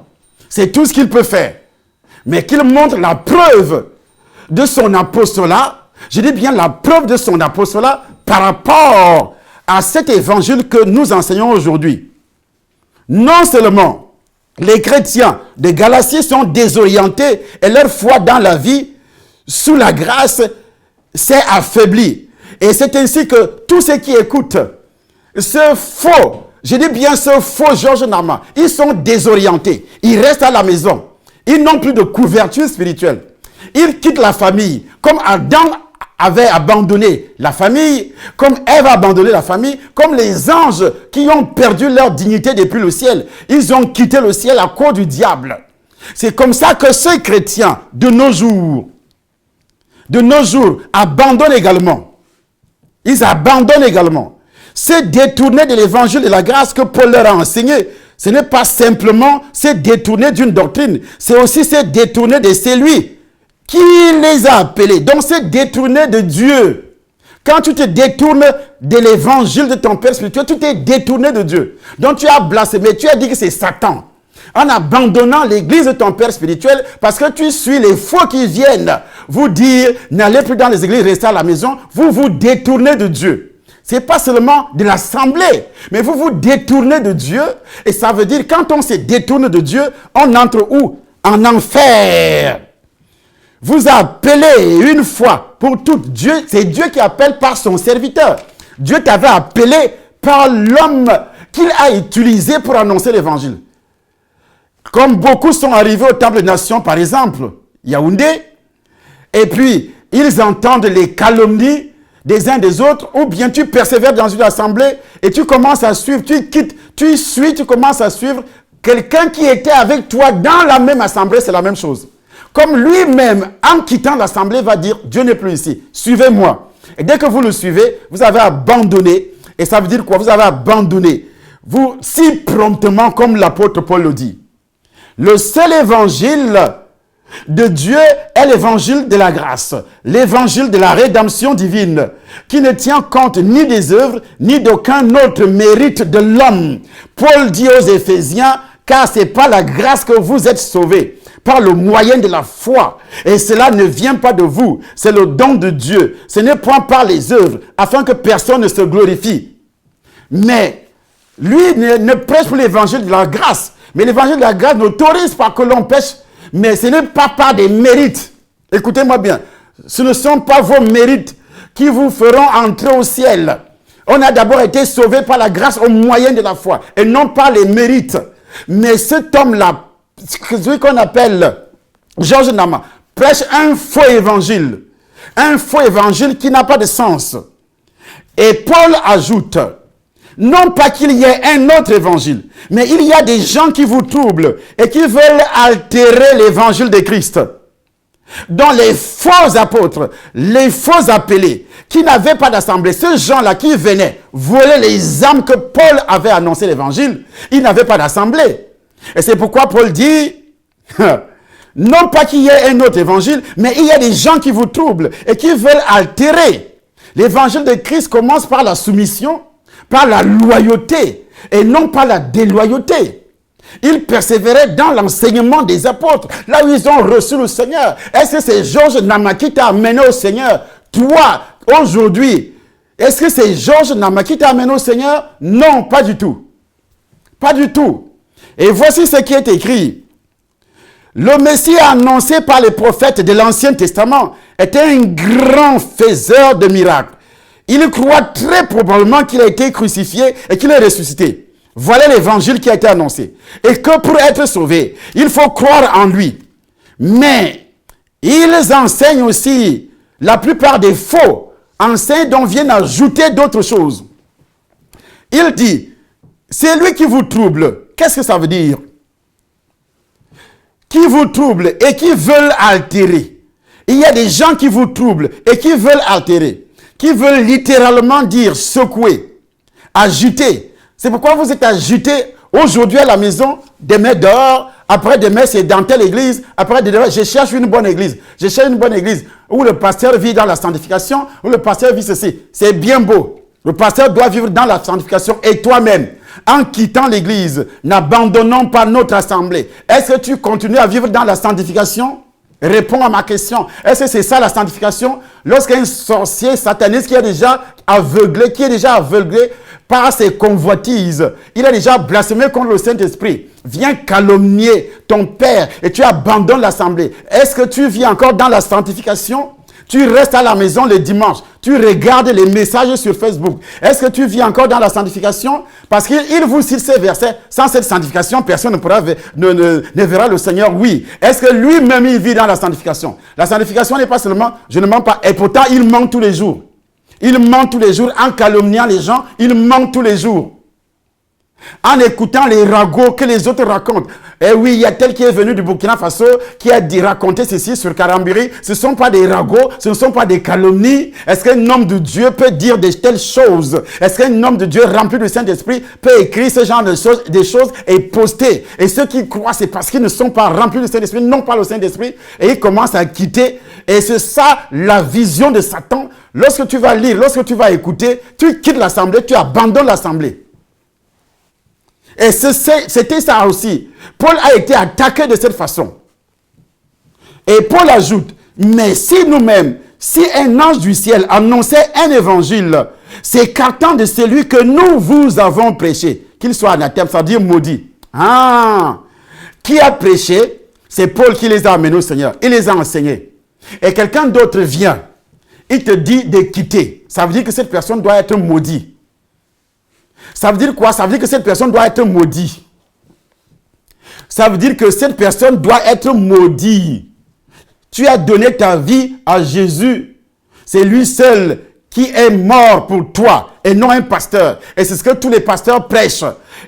C'est tout ce qu'il peut faire. Mais qu'il montre la preuve de son apostolat, je dis bien la preuve de son apostolat par rapport à cet évangile que nous enseignons aujourd'hui. Non seulement les chrétiens de Galatie sont désorientés et leur foi dans la vie, sous la grâce, s'est affaiblie. Et c'est ainsi que tous ceux qui écoutent ce faux, je dis bien ce faux Georges Nama, ils sont désorientés. Ils restent à la maison. Ils n'ont plus de couverture spirituelle. Ils quittent la famille. Comme Adam avait abandonné la famille, comme Ève a abandonné la famille, comme les anges qui ont perdu leur dignité depuis le ciel. Ils ont quitté le ciel à cause du diable. C'est comme ça que ces chrétiens de nos jours, abandonnent également. Ils abandonnent également. Se détourner de l'évangile de la grâce que Paul leur a enseigné, ce n'est pas simplement se détourner d'une doctrine, c'est aussi se détourner de celui qui les a appelés. Donc, c'est détourner de Dieu. Quand tu te détournes de l'évangile de ton père spirituel, tu t'es détourné de Dieu. Donc, tu as blasphémé, tu as dit que c'est Satan. En abandonnant l'église de ton père spirituel, parce que tu suis les faux qui viennent vous dire, n'allez plus dans les églises, restez à la maison, vous vous détournez de Dieu. Ce n'est pas seulement de l'assemblée, mais vous vous détournez de Dieu. Et ça veut dire, quand on se détourne de Dieu, on entre où? En enfer. Vous appelez une fois pour tout. Dieu, c'est Dieu qui appelle par son serviteur. Dieu t'avait appelé par l'homme qu'il a utilisé pour annoncer l'évangile. Comme beaucoup sont arrivés au Temple des Nations, par exemple, Yaoundé, et puis ils entendent les calomnies des uns des autres, ou bien tu persévères dans une assemblée et tu commences à suivre, tu quittes, tu commences à suivre quelqu'un qui était avec toi dans la même assemblée, c'est la même chose. Comme lui-même, en quittant l'assemblée, va dire, Dieu n'est plus ici, suivez-moi. Et dès que vous le suivez, vous avez abandonné. Et ça veut dire quoi? Vous avez abandonné. Vous, si promptement, comme l'apôtre Paul le dit. Le seul évangile de Dieu est l'évangile de la grâce. L'évangile de la rédemption divine, qui ne tient compte ni des œuvres, ni d'aucun autre mérite de l'homme. Paul dit aux Éphésiens, car ce n'est pas la grâce que vous êtes sauvés, par le moyen de la foi. Et cela ne vient pas de vous. C'est le don de Dieu. Ce n'est point par les œuvres, afin que personne ne se glorifie. Mais, lui ne prêche pour l'évangile de la grâce. Mais l'évangile de la grâce n'autorise pas que l'on pêche. Mais ce n'est pas par des mérites. Écoutez-moi bien. Ce ne sont pas vos mérites qui vous feront entrer au ciel. On a d'abord été sauvés par la grâce au moyen de la foi. Et non par les mérites. Mais cet homme-là, celui qu'on appelle Georges Nama, prêche un faux évangile. Un faux évangile qui n'a pas de sens. Et Paul ajoute, non pas qu'il y ait un autre évangile, mais il y a des gens qui vous troublent et qui veulent altérer l'évangile de Christ. dont les faux apôtres, les faux appelés, qui n'avaient pas d'assemblée, ces gens-là qui venaient voler les âmes que Paul avait annoncé l'évangile, ils n'avaient pas d'assemblée. Et c'est pourquoi Paul dit, non pas qu'il y ait un autre évangile, mais il y a des gens qui vous troublent et qui veulent altérer. L'évangile de Christ commence par la soumission, par la loyauté et non par la déloyauté. Ils persévéraient dans l'enseignement des apôtres, là où ils ont reçu le Seigneur. Est-ce que c'est Georges Nama qui t'a amené au Seigneur? Toi, aujourd'hui, est-ce que c'est Georges Nama qui t'a amené au Seigneur? Non, pas du tout. Pas du tout. Et voici ce qui est écrit. Le Messie annoncé par les prophètes de l'Ancien Testament était un grand faiseur de miracles. Il croit très probablement qu'il a été crucifié et qu'il est ressuscité. Voilà l'évangile qui a été annoncé. Et que pour être sauvé, il faut croire en lui. Mais ils enseignent aussi, la plupart des faux enseignent dont viennent ajouter d'autres choses. Il dit, c'est lui qui vous trouble. Qu'est-ce que ça veut dire? Qui vous trouble et qui veulent altérer. Il y a des gens qui vous troublent et qui veulent altérer, qui veulent littéralement dire secouer, agiter. C'est pourquoi vous êtes agité aujourd'hui à la maison, demain dehors, après-demain c'est dans telle église, après-demain je cherche une bonne église. Je cherche une bonne église où le pasteur vit dans la sanctification, où le pasteur vit ceci. C'est bien beau. Le pasteur doit vivre dans la sanctification et toi-même, en quittant l'église, n'abandonnons pas notre assemblée. Est-ce que tu continues à vivre dans la sanctification? Réponds à ma question. Est-ce que c'est ça la sanctification? Lorsqu'un sorcier sataniste qui est déjà aveuglé par ses convoitises, il a déjà blasphémé contre le Saint-Esprit, vient calomnier ton père et tu abandonnes l'assemblée. Est-ce que tu vis encore dans la sanctification? Tu restes à la maison le dimanche, tu regardes les messages sur Facebook. Est-ce que tu vis encore dans la sanctification? Parce qu'il vous cite ces versets. Sans cette sanctification, personne ne verra le Seigneur. Oui. Est-ce que lui-même, il vit dans la sanctification? La sanctification n'est pas seulement, je ne mens pas. Et pourtant, il ment tous les jours. Il ment tous les jours en calomniant les gens. Il ment tous les jours. En écoutant les ragots que les autres racontent. Et oui, il y a tel qui est venu du Burkina Faso, qui a dit raconter ceci sur Karambiri. Ce ne sont pas des ragots, ce ne sont pas des calomnies. Est-ce qu'un homme de Dieu peut dire de telles choses? Est-ce qu'un homme de Dieu rempli du Saint-Esprit peut écrire ce genre de choses, des choses et poster? Et ceux qui croient, c'est parce qu'ils ne sont pas remplis du Saint-Esprit, non pas le Saint-Esprit, et ils commencent à quitter. Et c'est ça la vision de Satan. Lorsque tu vas lire, lorsque tu vas écouter, tu quittes l'assemblée, tu abandonnes l'assemblée. Et c'était ça aussi. Paul a été attaqué de cette façon. Et Paul ajoute, mais si nous-mêmes, si un ange du ciel annonçait un évangile, s'écartant de celui que nous vous avons prêché, qu'il soit anathème, ça veut dire maudit. Ah, qui a prêché? C'est Paul qui les a amenés au Seigneur. Il les a enseignés. Et quelqu'un d'autre vient. Il te dit de quitter. Ça veut dire que cette personne doit être maudite. Ça veut dire quoi? Ça veut dire que cette personne doit être maudite. Ça veut dire que cette personne doit être maudite. Tu as donné ta vie à Jésus. C'est lui seul qui est mort pour toi et non un pasteur. Et c'est ce que tous les pasteurs prêchent.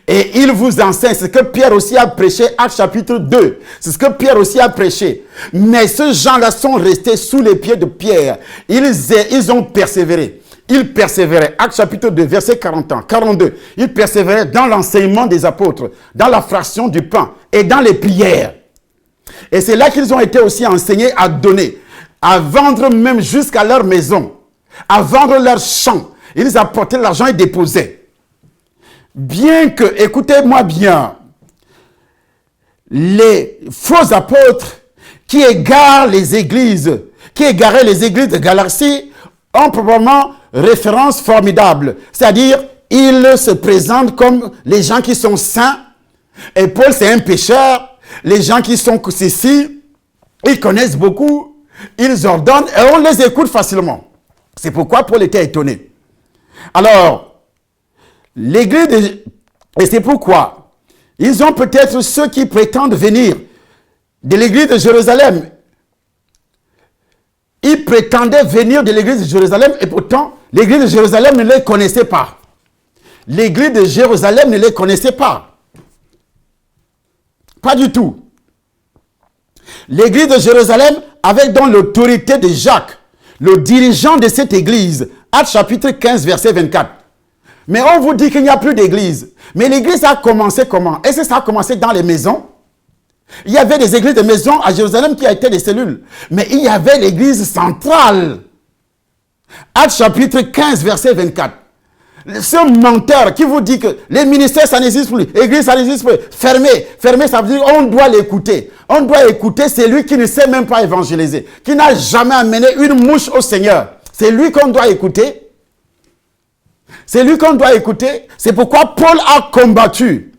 Et ils vous enseignent. C'est ce que Pierre aussi a prêché, Actes chapitre 2. C'est ce que Pierre aussi a prêché. Mais ces gens-là sont restés sous les pieds de Pierre. Ils ont persévéré. Il persévérait, Actes chapitre 2, verset 42. Il persévérait dans l'enseignement des apôtres, dans la fraction du pain et dans les prières. Et c'est là qu'ils ont été aussi enseignés à donner, à vendre même jusqu'à leur maison, à vendre leurs champs. Ils apportaient l'argent et déposaient. Bien que, écoutez-moi bien, les faux apôtres qui égaraient les églises de Galatie ont probablement référence formidable. C'est-à-dire, ils se présentent comme les gens qui sont saints. Et Paul, c'est un pécheur. Les gens qui sont ceci, ils connaissent beaucoup. Ils ordonnent et on les écoute facilement. C'est pourquoi Paul était étonné. Alors, l'église et c'est pourquoi ils ont peut-être ceux qui prétendent venir de l'église de Jérusalem. Ils prétendaient venir de l'église de Jérusalem et pourtant, l'église de Jérusalem ne les connaissait pas. L'église de Jérusalem ne les connaissait pas. Pas du tout. L'église de Jérusalem avec donc l'autorité de Jacques, le dirigeant de cette église. Actes chapitre 15, verset 24. Mais on vous dit qu'il n'y a plus d'église. Mais l'église a commencé comment? Est-ce que ça a commencé dans les maisons? Il y avait des églises de maisons à Jérusalem qui étaient des cellules. Mais il y avait l'église centrale. Actes chapitre 15, verset 24. Ce menteur qui vous dit que les ministères, ça n'existe plus. L'église, ça n'existe plus. Fermé. Fermé, ça veut dire on doit l'écouter. On doit écouter celui qui ne sait même pas évangéliser. Qui n'a jamais amené une mouche au Seigneur. C'est lui qu'on doit écouter. C'est lui qu'on doit écouter. C'est pourquoi Paul a combattu.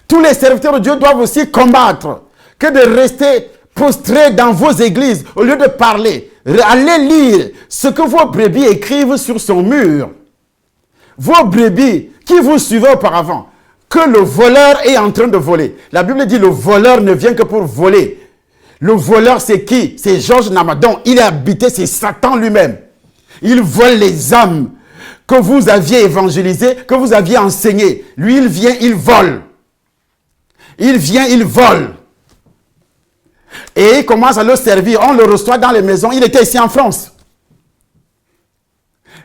Tous les serviteurs de Dieu doivent aussi combattre. Que de rester prostrés dans vos églises au lieu de parler. Allez lire ce que vos brebis écrivent sur son mur. Vos brebis qui vous suivaient auparavant. Que le voleur est en train de voler. La Bible dit le voleur ne vient que pour voler. Le voleur c'est qui? C'est Georges Namadon. Il est habité, c'est Satan lui-même. Il vole les âmes que vous aviez évangélisées, que vous aviez enseignées. Lui, il vient, il vole. Il vient, il vole. Et il commence à le servir. On le reçoit dans les maisons. Il était ici en France.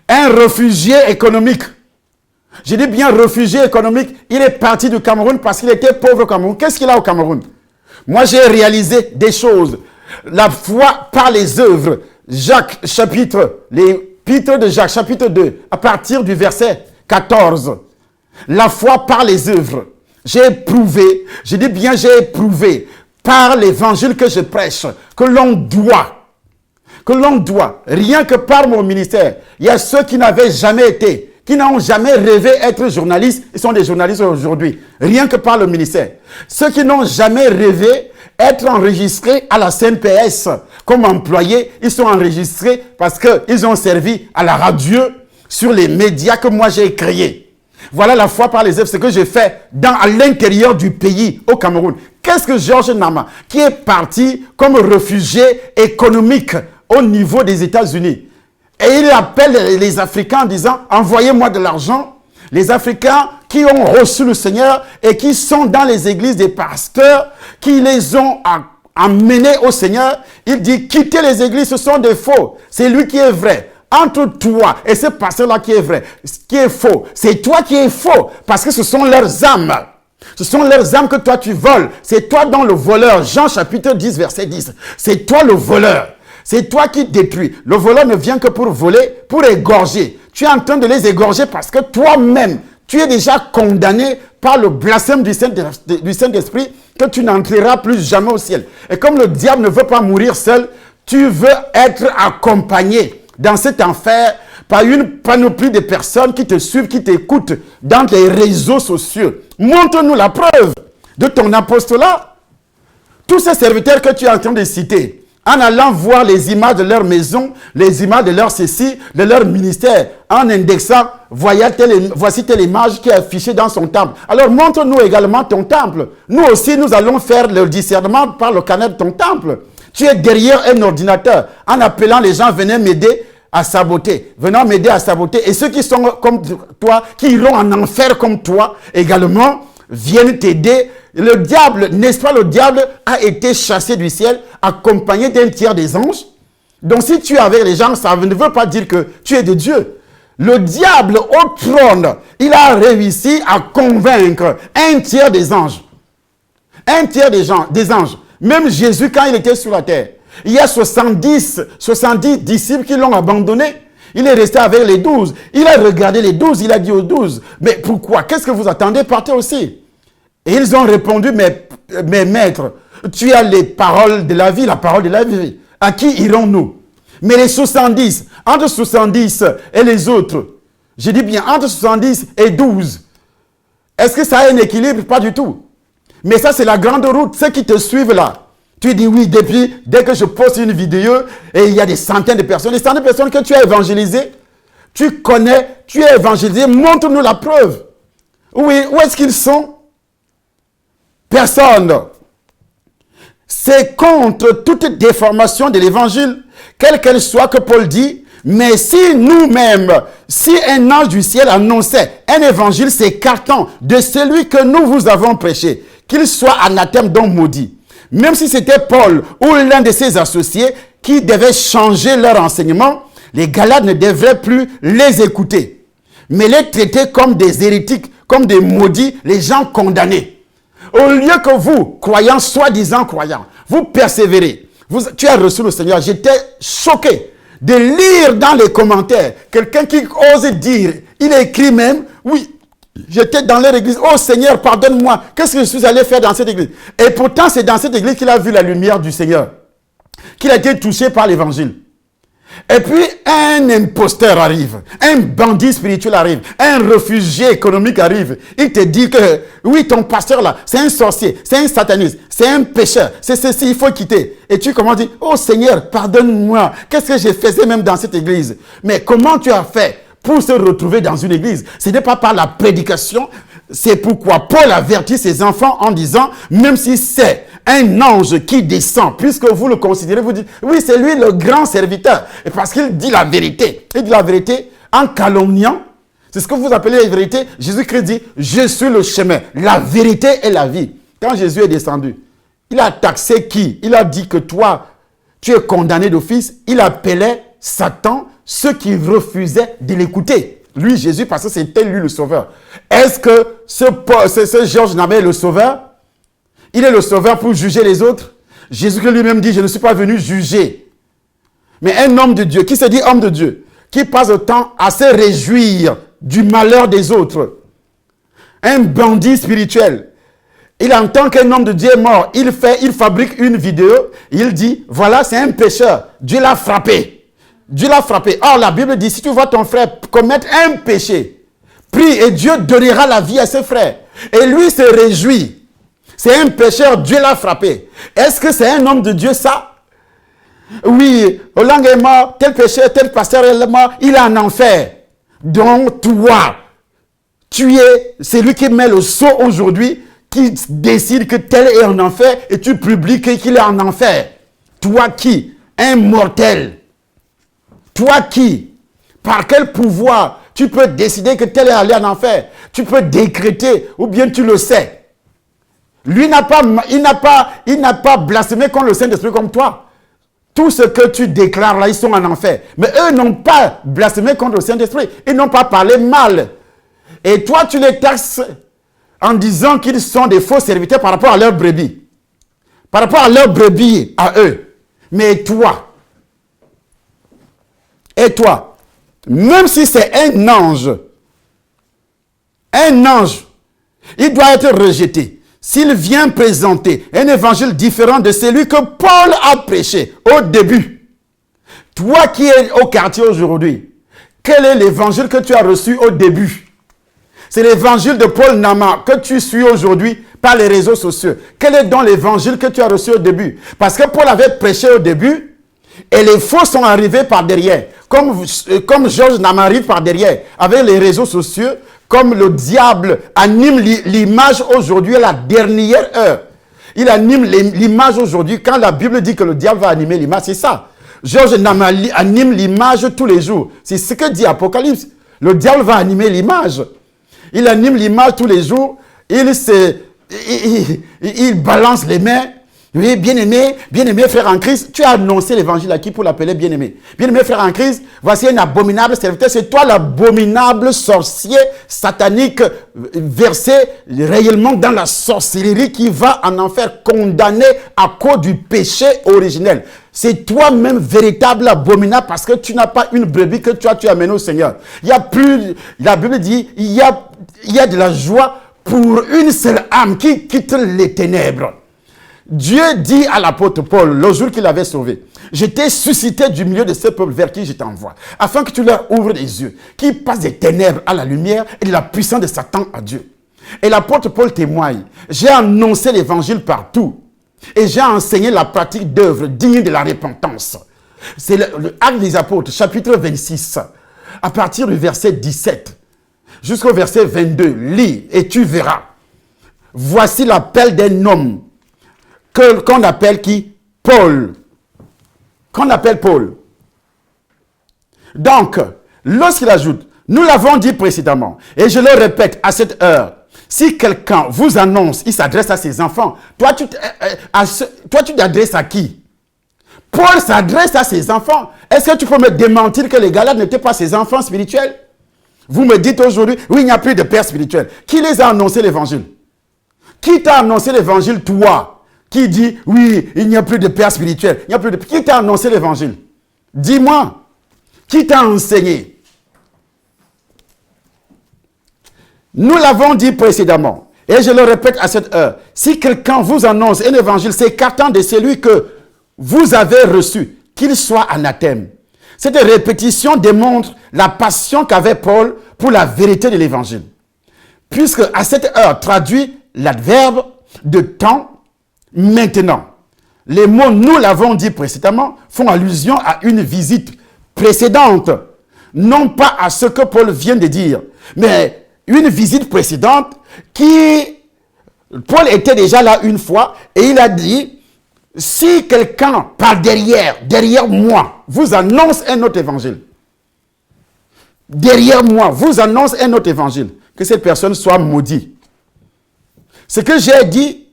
Un réfugié économique. Je dis bien réfugié économique. Il est parti du Cameroun parce qu'il était pauvre au Cameroun. Qu'est-ce qu'il a au Cameroun? Moi, j'ai réalisé des choses. La foi par les œuvres. Jacques, l'épître de Jacques, chapitre 2, à partir du verset 14. La foi par les œuvres. J'ai éprouvé, je dis bien j'ai éprouvé, par l'évangile que je prêche, que l'on doit, rien que par mon ministère. Il y a ceux qui n'avaient jamais été, qui n'ont jamais rêvé être journalistes, ils sont des journalistes aujourd'hui, rien que par le ministère. Ceux qui n'ont jamais rêvé être enregistrés à la CNPS comme employés, ils sont enregistrés parce qu'ils ont servi à la radio sur les médias que moi j'ai créés. Voilà la foi par les œuvres, ce que j'ai fait à l'intérieur du pays, au Cameroun. Qu'est-ce que Georges Nama, qui est parti comme réfugié économique au niveau des États-Unis, et il appelle les Africains en disant, envoyez-moi de l'argent. Les Africains qui ont reçu le Seigneur et qui sont dans les églises des pasteurs, qui les ont amenés au Seigneur, il dit, quittez les églises, ce sont des faux. C'est lui qui est vrai. Entre toi et ce pasteur-là qui est vrai, qui est faux, c'est toi qui es faux, parce que ce sont leurs âmes. Ce sont leurs âmes que toi tu voles. C'est toi dans le voleur. Jean chapitre 10, verset 10. C'est toi le voleur. C'est toi qui détruis. Le voleur ne vient que pour voler, pour égorger. Tu es en train de les égorger parce que toi-même, tu es déjà condamné par le blasphème du Saint-Esprit que tu n'entreras plus jamais au ciel. Et comme le diable ne veut pas mourir seul, tu veux être accompagné dans cet enfer par une panoplie de personnes qui te suivent, qui t'écoutent dans les réseaux sociaux. Montre-nous la preuve de ton apostolat. Tous ces serviteurs que tu es en train de citer, en allant voir les images de leur maison, les images de leur ceci, de leur ministère, en indexant, voici telle image qui est affichée dans son temple. Alors montre-nous également ton temple. Nous aussi, nous allons faire le discernement par le canal de ton temple. Tu es derrière un ordinateur, en appelant les gens, venez m'aider à saboter. Venant m'aider à saboter. Et ceux qui sont comme toi, qui iront en enfer comme toi, également, viennent t'aider. Le diable, n'est-ce pas, le diable a été chassé du ciel, accompagné d'un tiers des anges. Donc si tu es avec les gens, ça ne veut pas dire que tu es de Dieu. Le diable au trône, il a réussi à convaincre un tiers des anges. Un tiers des anges. Même Jésus, quand il était sur la terre, il y a 70 disciples qui l'ont abandonné. Il est resté avec les 12. Il a regardé les 12, il a dit aux 12, mais pourquoi? Qu'est-ce que vous attendez? Partez aussi. Et ils ont répondu, mais maître, tu as les paroles de la vie, la parole de la vie. À qui irons-nous? Mais les 70, entre 70 et les autres, je dis bien entre 70 et 12, est-ce que ça a un équilibre? Pas du tout. Mais ça, c'est la grande route. Ceux qui te suivent là, tu dis oui, dès que je poste une vidéo, et il y a des centaines de personnes que tu as évangélisées, tu connais, tu es évangélisé, montre-nous la preuve. Oui, où est-ce qu'ils sont? Personne. C'est contre toute déformation de l'évangile, quelle qu'elle soit, que Paul dit, mais si nous-mêmes, si un ange du ciel annonçait un évangile s'écartant de celui que nous vous avons prêché, qu'il soit anathème donc maudit. même si c'était Paul ou l'un de ses associés qui devait changer leur enseignement, les Galates ne devraient plus les écouter, mais les traiter comme des hérétiques, comme des maudits, les gens condamnés. Au lieu que vous, croyants, soi-disant croyants, vous persévérez, tu as reçu le Seigneur. J'étais choqué de lire dans les commentaires quelqu'un qui ose dire, il écrit même, oui, j'étais dans leur église, oh Seigneur, pardonne-moi, qu'est-ce que je suis allé faire dans cette église? Et pourtant, c'est dans cette église qu'il a vu la lumière du Seigneur, qu'il a été touché par l'évangile. Et puis, un imposteur arrive, un bandit spirituel arrive, un réfugié économique arrive. Il te dit que, oui, ton pasteur là, c'est un sorcier, c'est un sataniste, c'est un pécheur, c'est ceci, il faut quitter. Et tu commences à dire, oh Seigneur, pardonne-moi, qu'est-ce que je faisais même dans cette église? Mais comment tu as fait pour se retrouver dans une église? Ce n'est pas par la prédication. C'est pourquoi Paul avertit ses enfants en disant, même si c'est un ange qui descend, puisque vous le considérez, vous dites, oui, c'est lui le grand serviteur. Et parce qu'il dit la vérité. Il dit la vérité en calomniant. C'est ce que vous appelez la vérité. Jésus-Christ dit, je suis le chemin, la vérité et la vie. Quand Jésus est descendu, il a taxé qui? Il a dit que toi, tu es condamné d'office. Il appelait Satan ceux qui refusaient de l'écouter. Lui, Jésus, parce que c'était lui le sauveur. Est-ce que ce Georges Namé est le sauveur? Il est le sauveur pour juger les autres? Jésus lui-même dit, je ne suis pas venu juger. Mais un homme de Dieu, qui se dit homme de Dieu, qui passe le temps à se réjouir du malheur des autres. Un bandit spirituel. Il entend qu'un homme de Dieu est mort. Il fabrique une vidéo. Il dit, voilà, c'est un pécheur. Dieu l'a frappé. Dieu l'a frappé. Or, la Bible dit, si tu vois ton frère commettre un péché, prie et Dieu donnera la vie à ses frères. Et lui se réjouit. C'est un pécheur, Dieu l'a frappé. Est-ce que c'est un homme de Dieu, ça? Oui, Hollande est mort, tel pécheur, tel pasteur est mort, il est en enfer. Donc, toi, tu es celui qui met le sceau aujourd'hui, qui décide que tel est en enfer, et tu publies qu'il est en enfer. Toi qui? Un mortel. Toi qui? Par quel pouvoir tu peux décider que tel est allé en enfer? Tu peux décréter, ou bien tu le sais. Lui il n'a pas blasphémé contre le Saint-Esprit comme toi. Tout ce que tu déclares là, ils sont en enfer. Mais eux n'ont pas blasphémé contre le Saint-Esprit. Ils n'ont pas parlé mal. Et toi, tu les taxes en disant qu'ils sont des faux serviteurs par rapport à leurs brebis. Par rapport à leurs brebis, à eux. Mais toi, même si c'est un ange, il doit être rejeté. S'il vient présenter un évangile différent de celui que Paul a prêché au début. Toi qui es au quartier aujourd'hui, quel est l'évangile que tu as reçu au début? C'est l'évangile de Paul Nama que tu suis aujourd'hui par les réseaux sociaux. Quel est donc l'évangile que tu as reçu au début? Parce que Paul avait prêché au début et les faux sont arrivés par derrière. Comme Georges Nama arrive par derrière avec les réseaux sociaux. Comme le diable anime l'image aujourd'hui à la dernière heure. Il anime l'image aujourd'hui. Quand la Bible dit que le diable va animer l'image, c'est ça. Georges Nama anime l'image tous les jours. C'est ce que dit Apocalypse. Le diable va animer l'image. Il anime l'image tous les jours. Il balance les mains. Oui, bien-aimé frère en Christ, tu as annoncé l'évangile à qui pour l'appeler bien-aimé? Bien-aimé frère en Christ, voici un abominable serviteur. C'est toi l'abominable sorcier satanique versé réellement dans la sorcellerie qui va en enfer, condamné à cause du péché originel. C'est toi-même véritable abominable parce que tu n'as pas une brebis que tu as amené au Seigneur. Il y a plus, la Bible dit, il y a de la joie pour une seule âme qui quitte les ténèbres. Dieu dit à l'apôtre Paul, le jour qu'il avait sauvé, je t'ai suscité du milieu de ce peuple vers qui je t'envoie, afin que tu leur ouvres les yeux, qu'ils passent des ténèbres à la lumière et de la puissance de Satan à Dieu. Et l'apôtre Paul témoigne, j'ai annoncé l'évangile partout et j'ai enseigné la pratique d'œuvres dignes de la repentance. C'est le Acte des Apôtres, chapitre 26, à partir du verset 17 jusqu'au verset 22. Lis et tu verras. Voici l'appel d'un homme qu'on appelle qui? Paul. Qu'on appelle Paul. Donc, lorsqu'il ajoute, nous l'avons dit précédemment, et je le répète à cette heure, Si quelqu'un vous annonce, il s'adresse à ses enfants, toi tu t'adresses à qui? Paul s'adresse à ses enfants. Est-ce que tu peux me démentir que les Galates n'étaient pas ses enfants spirituels? Vous me dites aujourd'hui, oui, il n'y a plus de père spirituel. Qui les a annoncé l'évangile? Qui t'a annoncé l'évangile, toi? Qui dit, oui, il n'y a plus de père spirituel. Qui t'a annoncé l'évangile? Dis-moi. Qui t'a enseigné? Nous l'avons dit précédemment, et je le répète à cette heure, si quelqu'un vous annonce un évangile s'écartant de celui que vous avez reçu, qu'il soit anathème. Cette répétition démontre la passion qu'avait Paul pour la vérité de l'évangile. Puisque à cette heure traduit l'adverbe de temps maintenant. Les mots, nous l'avons dit précédemment, font allusion à une visite précédente. Non pas à ce que Paul vient de dire, mais une visite précédente Paul était déjà là une fois et il a dit, si quelqu'un par derrière moi, vous annonce un autre évangile, derrière moi, vous annonce un autre évangile, que cette personne soit maudite. Ce que j'ai dit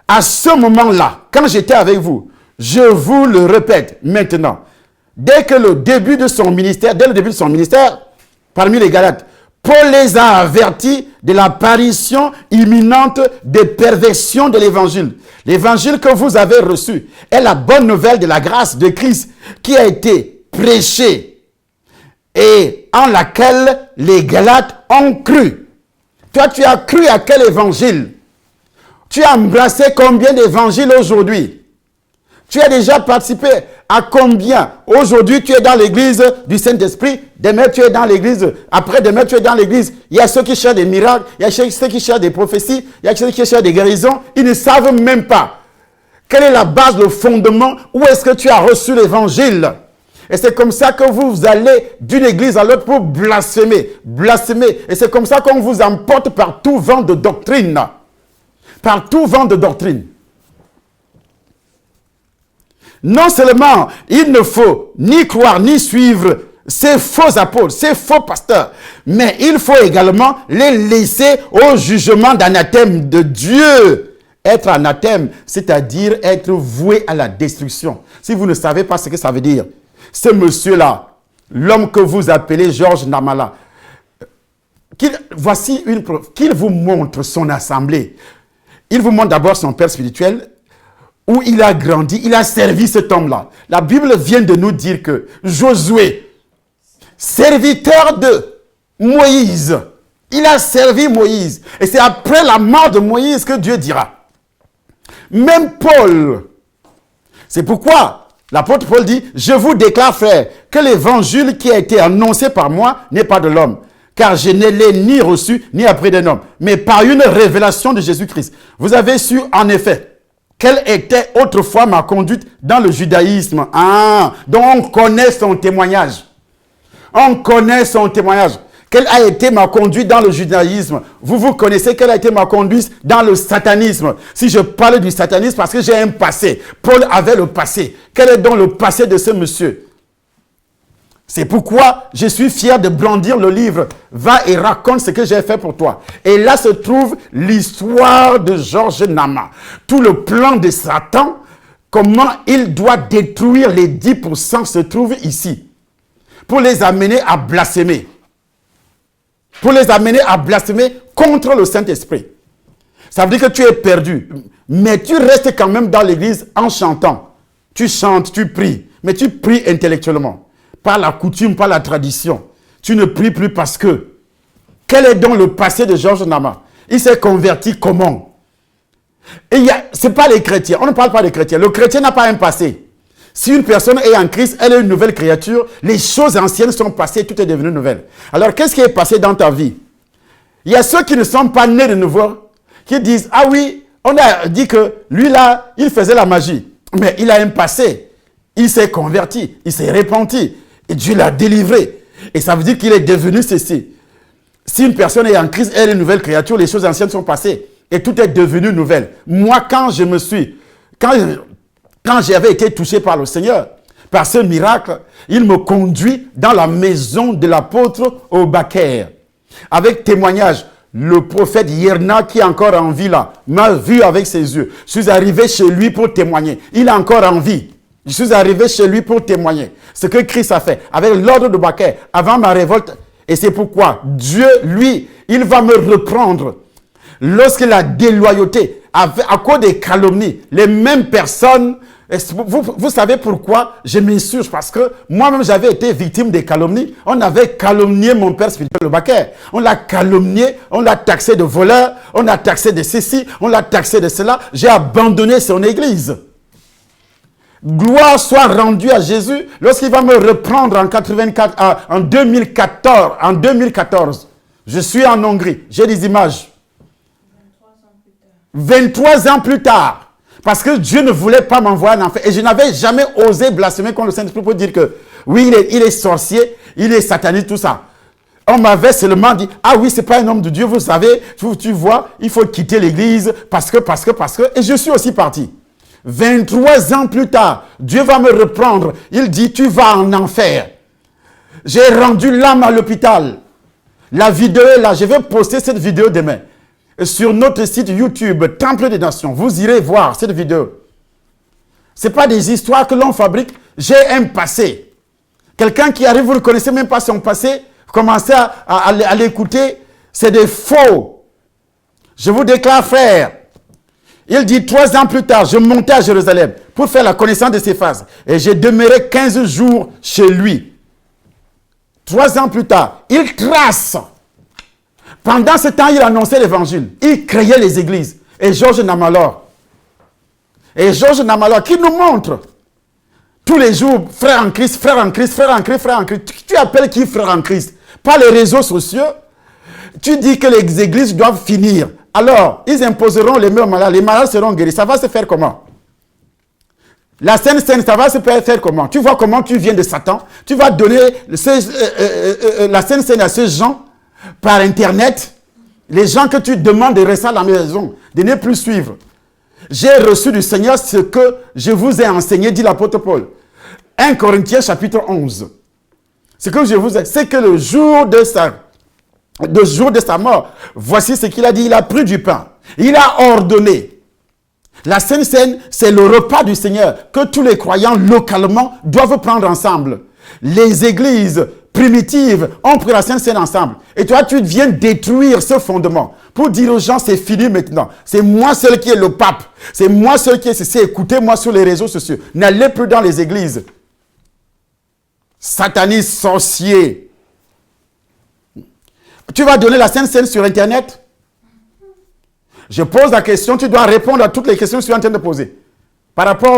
à ce moment-là, quand j'étais avec vous, je vous le répète maintenant, dès le début de son ministère, parmi les Galates, Paul les a avertis de l'apparition imminente des perversions de l'évangile. L'évangile que vous avez reçu est la bonne nouvelle de la grâce de Christ qui a été prêchée et en laquelle les Galates ont cru. Toi, tu as cru à quel évangile? Tu as embrassé combien d'évangiles aujourd'hui? Tu as déjà participé à combien? Aujourd'hui, tu es dans l'église du Saint-Esprit. Demain, tu es dans l'église. Après-demain, tu es dans l'église. Il y a ceux qui cherchent des miracles. Il y a ceux qui cherchent des prophéties. Il y a ceux qui cherchent des guérisons. Ils ne savent même pas quelle est la base, le fondement. Où est-ce que tu as reçu l'évangile? Et c'est comme ça que vous allez d'une église à l'autre pour blasphémer. Et c'est comme ça qu'on vous emporte par tout vent de doctrine. Par tout vent de doctrine. Non seulement il ne faut ni croire ni suivre ces faux apôtres, ces faux pasteurs, mais il faut également les laisser au jugement d'anathème de Dieu. Être anathème, c'est-à-dire être voué à la destruction. Si vous ne savez pas ce que ça veut dire, ce monsieur-là, l'homme que vous appelez Georges Namala, voici une preuve, qu'il vous montre son assemblée. Il vous montre d'abord son père spirituel, où il a grandi, il a servi cet homme-là. La Bible vient de nous dire que Josué, serviteur de Moïse, il a servi Moïse. Et c'est après la mort de Moïse que Dieu dira. Même Paul. C'est pourquoi l'apôtre Paul dit, je vous déclare, frère, que l'évangile qui a été annoncé par moi n'est pas de l'homme. Car je ne l'ai ni reçu, ni appris d'un homme, mais par une révélation de Jésus-Christ. Vous avez su, en effet, quelle était autrefois ma conduite dans le judaïsme. Donc on connaît son témoignage. On connaît son témoignage. Quelle a été ma conduite dans le judaïsme? Vous connaissez quelle a été ma conduite dans le satanisme. Si je parle du satanisme, parce que j'ai un passé. Paul avait le passé. Quel est donc le passé de ce monsieur? C'est pourquoi je suis fier de brandir le livre. Va et raconte ce que j'ai fait pour toi. Et là se trouve l'histoire de Georges Nama. Tout le plan de Satan, comment il doit détruire les 10% se trouve ici. Pour les amener à blasphémer. Pour les amener à blasphémer contre le Saint-Esprit. Ça veut dire que tu es perdu. Mais tu restes quand même dans l'église en chantant. Tu chantes, tu pries. Mais tu pries intellectuellement. Par la coutume, par la tradition. Tu ne pries plus parce que. Quel est donc le passé de Georges Nama? Il s'est converti comment? Ce n'est pas les chrétiens. On ne parle pas des chrétiens. Le chrétien n'a pas un passé. Si une personne est en Christ, elle est une nouvelle créature. Les choses anciennes sont passées, tout est devenu nouvelle. Alors, qu'est-ce qui est passé dans ta vie? Il y a ceux qui ne sont pas nés de nouveau, qui disent, ah oui, on a dit que lui là, il faisait la magie. Mais il a un passé. Il s'est converti, il s'est repenti. Et Dieu l'a délivré. Et ça veut dire qu'il est devenu ceci. Si une personne est en Christ, elle est une nouvelle créature, les choses anciennes sont passées. Et tout est devenu nouvelle. Moi, quand j'avais été touché par le Seigneur, par ce miracle, il me conduit dans la maison de l'apôtre au Baker. Avec témoignage. le prophète Yerna qui est encore en vie là, m'a vu avec ses yeux. Je suis arrivé chez lui pour témoigner. Il est encore en vie. Je suis arrivé chez lui pour témoigner. Ce que Christ a fait avec l'ordre de Baquet avant ma révolte. Et c'est pourquoi Dieu, lui, il va me reprendre. Lorsque la déloyauté, à cause des calomnies, les mêmes personnes, vous savez pourquoi je m'insurge? Parce que moi-même, j'avais été victime des calomnies. On avait calomnié mon père spirituel, le Baquet. On l'a calomnié, on l'a taxé de voleur, on l'a taxé de ceci, on l'a taxé de cela. J'ai abandonné son église. Gloire soit rendue à Jésus lorsqu'il va me reprendre en 2014. Je suis en Hongrie. J'ai des images. 23 ans plus tard. Parce que Dieu ne voulait pas m'envoyer en enfer. Et je n'avais jamais osé blasphémer contre le Saint-Esprit pour dire que oui, il est sorcier, il est sataniste, tout ça. On m'avait seulement dit, ah oui, c'est pas un homme de Dieu, vous savez, tu vois, il faut quitter l'église parce que. Et je suis aussi parti. 23 ans plus tard, Dieu va me reprendre. Il dit, tu vas en enfer. J'ai rendu l'âme à l'hôpital. La vidéo est là. Je vais poster cette vidéo demain. Sur notre site YouTube, Temple des Nations. Vous irez voir cette vidéo. Ce n'est pas des histoires que l'on fabrique. J'ai un passé. Quelqu'un qui arrive, vous ne connaissez même pas son passé. Vous commencez à l'écouter. C'est des faux. Je vous déclare, frère. Il dit, 3 ans plus tard, je montais à Jérusalem pour faire la connaissance de ses phases. Et j'ai demeuré 15 jours chez lui. 3 ans plus tard, il trace. Pendant ce temps, il annonçait l'évangile. Il créait les églises. Et Georges Namalor. Qui nous montre tous les jours, frère en Christ, frère en Christ, frère en Christ, frère en Christ. Tu appelles qui frère en Christ? Par les réseaux sociaux. Tu dis que les églises doivent finir. Alors, ils imposeront les mains aux malades. Les malades seront guéris. Ça va se faire comment? La Sainte Seine, ça va se faire comment? Tu vois comment tu viens de Satan? Tu vas donner la Sainte Seine à ces gens par Internet. Les gens que tu demandes de rester à la maison, de ne plus suivre. J'ai reçu du Seigneur ce que je vous ai enseigné, dit l'apôtre Paul. 1 Corinthiens chapitre 11. Ce que je vous ai, c'est que le jour de sa mort, voici ce qu'il a dit, il a pris du pain, il a ordonné. La Sainte Seine, c'est le repas du Seigneur que tous les croyants localement doivent prendre ensemble. Les églises primitives ont pris la Sainte Seine ensemble. Et toi, tu viens détruire ce fondement pour dire aux gens, c'est fini maintenant. C'est moi seul qui est le pape. C'est moi seul qui est ceci. Écoutez-moi sur les réseaux sociaux. N'allez plus dans les églises. Satanistes, sorciers. Tu vas donner la Sainte Seine sur Internet? Je pose la question, tu dois répondre à toutes les questions que tu es en train de poser. Par rapport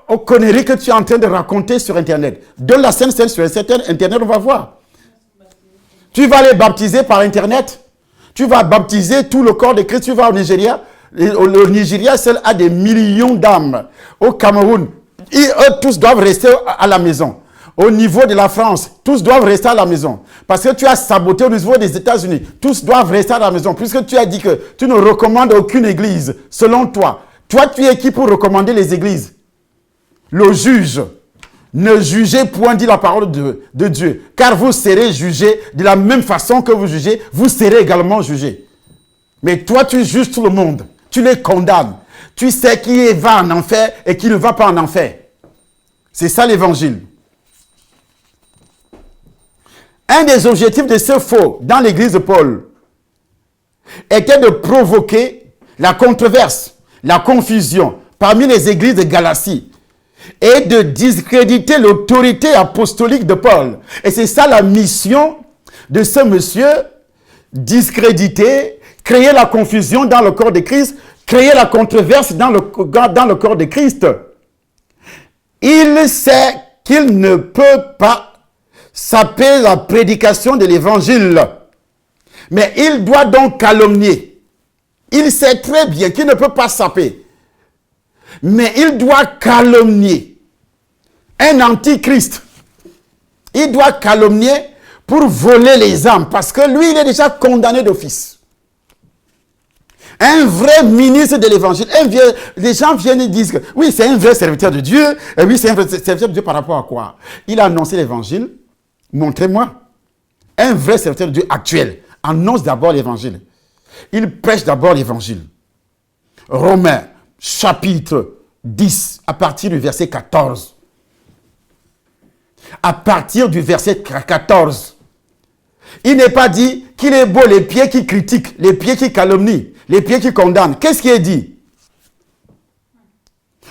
aux conneries que tu es en train de raconter sur Internet. Donne la Sainte Seine sur Internet, on va voir. Tu vas les baptiser par Internet. Tu vas baptiser tout le corps de Christ. Tu vas au Nigeria. Le Nigeria seul a des millions d'âmes. Au Cameroun, eux tous doivent rester à la maison. Au niveau de la France, tous doivent rester à la maison. Parce que tu as saboté au niveau des États-Unis. Tous doivent rester à la maison. Puisque tu as dit que tu ne recommandes aucune église, selon toi. Toi, tu es qui pour recommander les églises? Le juge. Ne jugez point, dit la parole de Dieu. Car vous serez jugés de la même façon que vous jugez. Vous serez également jugés. Mais toi, tu juges tout le monde. Tu les condamnes. Tu sais qui va en enfer et qui ne va pas en enfer. C'est ça l'évangile. Un des objectifs de ce faux dans l'église de Paul était de provoquer la controverse, la confusion parmi les églises de Galatie et de discréditer l'autorité apostolique de Paul. Et c'est ça la mission de ce monsieur, discréditer, créer la confusion dans le corps de Christ, créer la controverse dans le corps de Christ. Il sait qu'il ne peut pas saper la prédication de l'évangile. Mais il doit donc calomnier. Il sait très bien qu'il ne peut pas saper. Mais il doit calomnier un antichrist. Il doit calomnier pour voler les âmes. Parce que lui, il est déjà condamné d'office. Un vrai ministre de l'évangile. Les gens viennent et disent que oui, c'est un vrai serviteur de Dieu. Oui, c'est un vrai serviteur de Dieu par rapport à quoi? Il a annoncé l'évangile. Montrez-moi. Un vrai serviteur de Dieu actuel annonce d'abord l'évangile. Il prêche d'abord l'évangile. Romains, chapitre 10, à partir du verset 14. À partir du verset 14. Il n'est pas dit qu'il est beau les pieds qui critiquent, les pieds qui calomnient, les pieds qui condamnent. Qu'est-ce qui est dit?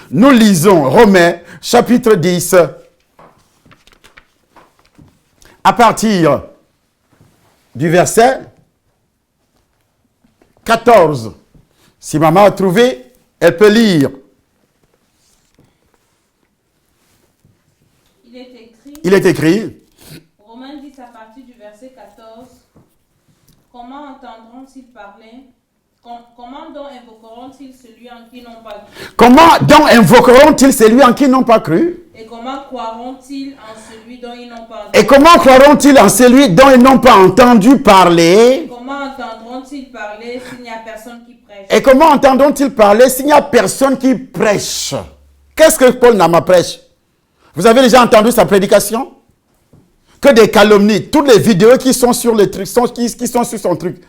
Nous lisons Romains, chapitre 10, à partir du verset 14. Si maman a trouvé, elle peut lire. Il est écrit. Romains 10 à partir du verset 14. Comment entendront-ils parler? Comment donc invoqueront-ils celui en qui n'ont pas cru? Comment donc invoqueront-ils celui en qui n'ont pas cru? Et comment croiront-ils en celui dont ils n'ont pas entendu? Et comment croiront-ils en celui dont ils n'ont pas entendu parler? Comment entendront-ils parler s'il n'y a personne qui prêche? Et comment entendront-ils parler s'il n'y a personne qui prêche? Qu'est-ce que Paul Nama prêche? Vous avez déjà entendu sa prédication? Que des calomnies, toutes les vidéos qui sont sur le truc, qui sont sur son truc.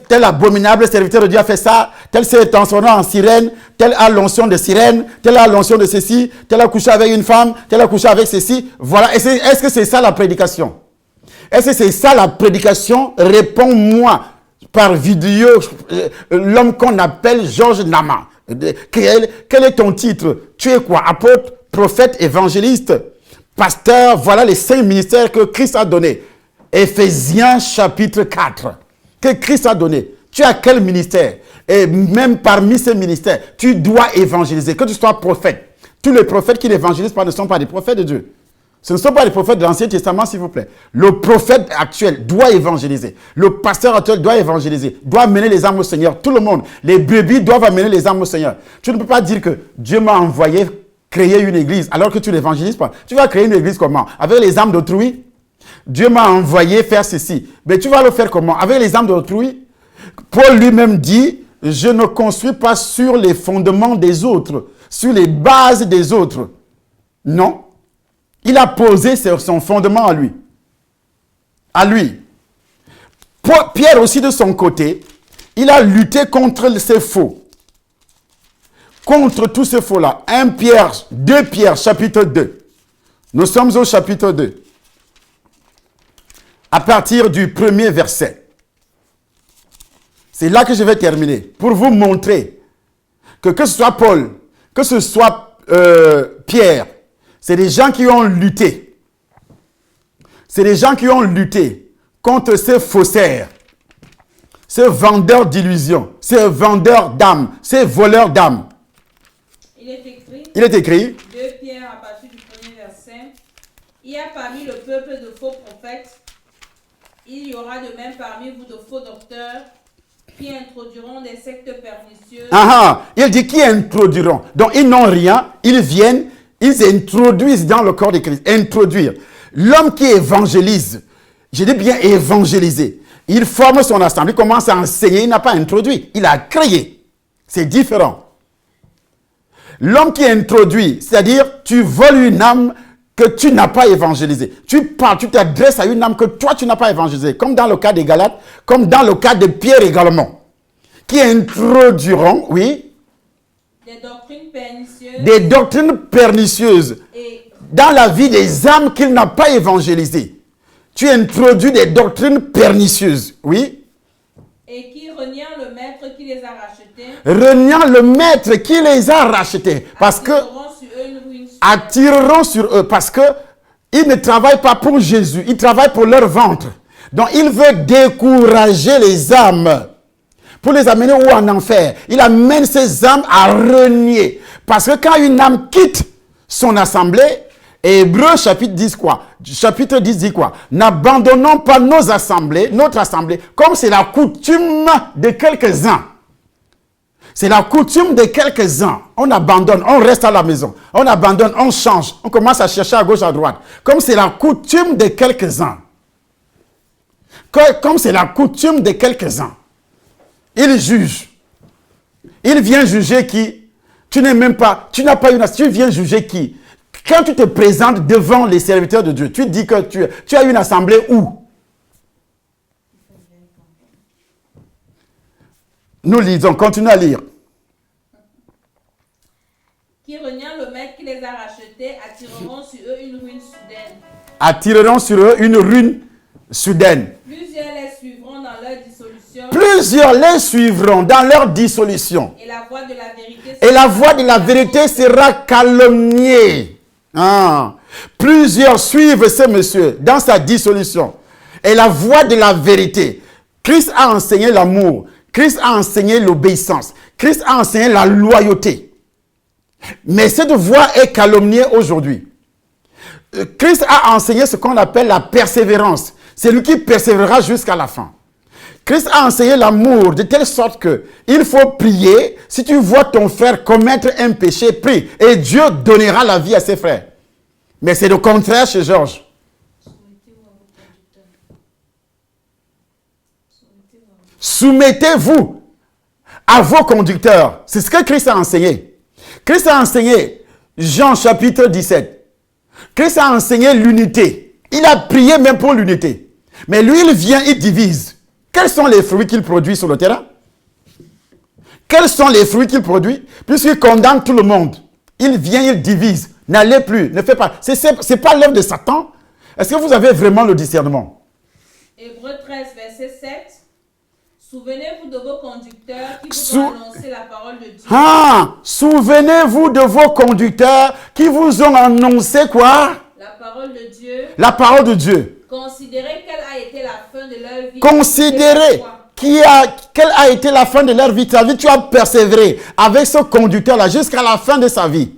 Tel abominable serviteur de Dieu a fait ça, tel s'est transformé en sirène, tel a l'onction de sirène, tel a l'onction de ceci, tel a couché avec une femme, tel a couché avec ceci. Voilà. Est-ce que c'est ça la prédication? Est-ce que c'est ça la prédication? Réponds-moi par vidéo, l'homme qu'on appelle Georges Nama. Quel est ton titre? Tu es quoi? Apôtre, prophète, évangéliste, pasteur? Voilà les 5 ministères que Christ a donnés. Éphésiens chapitre 4. Que Christ a donné. Tu as quel ministère? Et même parmi ces ministères, tu dois évangéliser. Que tu sois prophète. Tous les prophètes qui n'évangélisent pas ne sont pas des prophètes de Dieu. Ce ne sont pas les prophètes de l'Ancien Testament, s'il vous plaît. Le prophète actuel doit évangéliser. Le pasteur actuel doit évangéliser. Doit amener les âmes au Seigneur. Tout le monde. Les brebis doivent amener les âmes au Seigneur. Tu ne peux pas dire que Dieu m'a envoyé créer une église alors que tu n'évangélises pas. Tu vas créer une église comment? Avec les âmes d'autrui? Dieu m'a envoyé faire ceci. Mais tu vas le faire comment? Avec les âmes d'autrui? Paul lui-même dit, je ne construis pas sur les fondements des autres, sur les bases des autres. Non. Il a posé son fondement à lui. À lui. Pierre aussi de son côté, il a lutté contre ces faux. Contre tous ces faux-là. 2 Pierre, chapitre 2. Nous sommes au chapitre 2. À partir du 1er verset. C'est là que je vais terminer. Pour vous montrer que ce soit Paul, que ce soit Pierre, c'est des gens qui ont lutté. C'est des gens qui ont lutté contre ces faussaires, ces vendeurs d'illusions, ces vendeurs d'âmes, ces voleurs d'âmes. Il est écrit. 2 Pierre à partir du 1er verset. Il y a parmi le peuple de faux prophètes. Il y aura de même parmi vous de faux docteurs qui introduiront des sectes pernicieuses. Il dit qui introduiront. Donc ils n'ont rien, ils viennent, ils introduisent dans le corps de Christ. Introduire. L'homme qui évangélise, je dis bien évangéliser, il forme son assemblée, il commence à enseigner, il n'a pas introduit, il a créé. C'est différent. L'homme qui introduit, c'est-à-dire tu voles une âme que tu n'as pas évangélisé. Tu parles, tu t'adresses à une âme que toi, tu n'as pas évangélisé. Comme dans le cas des Galates, comme dans le cas de Pierre également. Qui introduiront, oui. Des doctrines pernicieuses. Des doctrines pernicieuses. Et dans la vie des âmes qu'il n'a pas évangélisées. Tu introduis des doctrines pernicieuses, oui. Et qui reniant le maître qui les a rachetés. Reniant le maître qui les a rachetés. Parce que attireront sur eux parce que ils ne travaillent pas pour Jésus, ils travaillent pour leur ventre. Donc il veut décourager les âmes pour les amener où en enfer. Il amène ces âmes à renier. Parce que quand une âme quitte son assemblée, Hébreux chapitre 10 quoi? Chapitre 10 dit quoi? N'abandonnons pas nos assemblées, notre assemblée, comme c'est la coutume de quelques-uns. C'est la coutume de quelques-uns. On abandonne, on reste à la maison. On abandonne, on change. On commence à chercher à gauche, à droite. Comme c'est la coutume de quelques-uns. Comme c'est la coutume de quelques-uns. Il juge. Il vient juger qui? Tu n'es même pas, tu n'as pas une... Tu viens juger qui? Quand tu te présentes devant les serviteurs de Dieu, tu dis que tu as une assemblée où? Nous lisons, continuez à lire. Qui reniant le maître qui les a rachetés, attireront sur eux une ruine soudaine. Attireront sur eux une ruine soudaine. Plusieurs les suivront dans leur dissolution. Plusieurs les suivront dans leur dissolution. Et la voix de la vérité Et la voix de la vérité sera calomniée. Ah. Plusieurs suivent ce monsieur dans sa dissolution. Et la voix de la vérité. Christ a enseigné l'amour. Christ a enseigné l'obéissance. Christ a enseigné la loyauté. Mais cette voix est calomniée aujourd'hui. Christ a enseigné ce qu'on appelle la persévérance. C'est lui qui persévérera jusqu'à la fin. Christ a enseigné l'amour de telle sorte que il faut prier. Si tu vois ton frère commettre un péché, prie. Et Dieu donnera la vie à ses frères. Mais c'est le contraire chez Georges. Soumettez-vous à vos conducteurs. C'est ce que Christ a enseigné. Christ a enseigné Jean chapitre 17. Christ a enseigné l'unité. Il a prié même pour l'unité. Mais lui, il vient, il divise. Quels sont les fruits qu'il produit sur le terrain? Quels sont les fruits qu'il produit? Puisqu'il condamne tout le monde. Il vient, il divise. N'allez plus, ne faites pas. Ce n'est pas l'œuvre de Satan. Est-ce que vous avez vraiment le discernement? Hébreux 13, verset 7. Souvenez-vous de vos conducteurs qui vous ont annoncé la parole de Dieu. Ah, souvenez-vous de vos conducteurs qui vous ont annoncé quoi? La parole de Dieu. La parole de Dieu. Considérez quelle a été la fin de leur vie. Considérez quelle a été la fin de leur vie. Ta vie, tu as persévéré avec ce conducteur-là jusqu'à la fin de sa vie.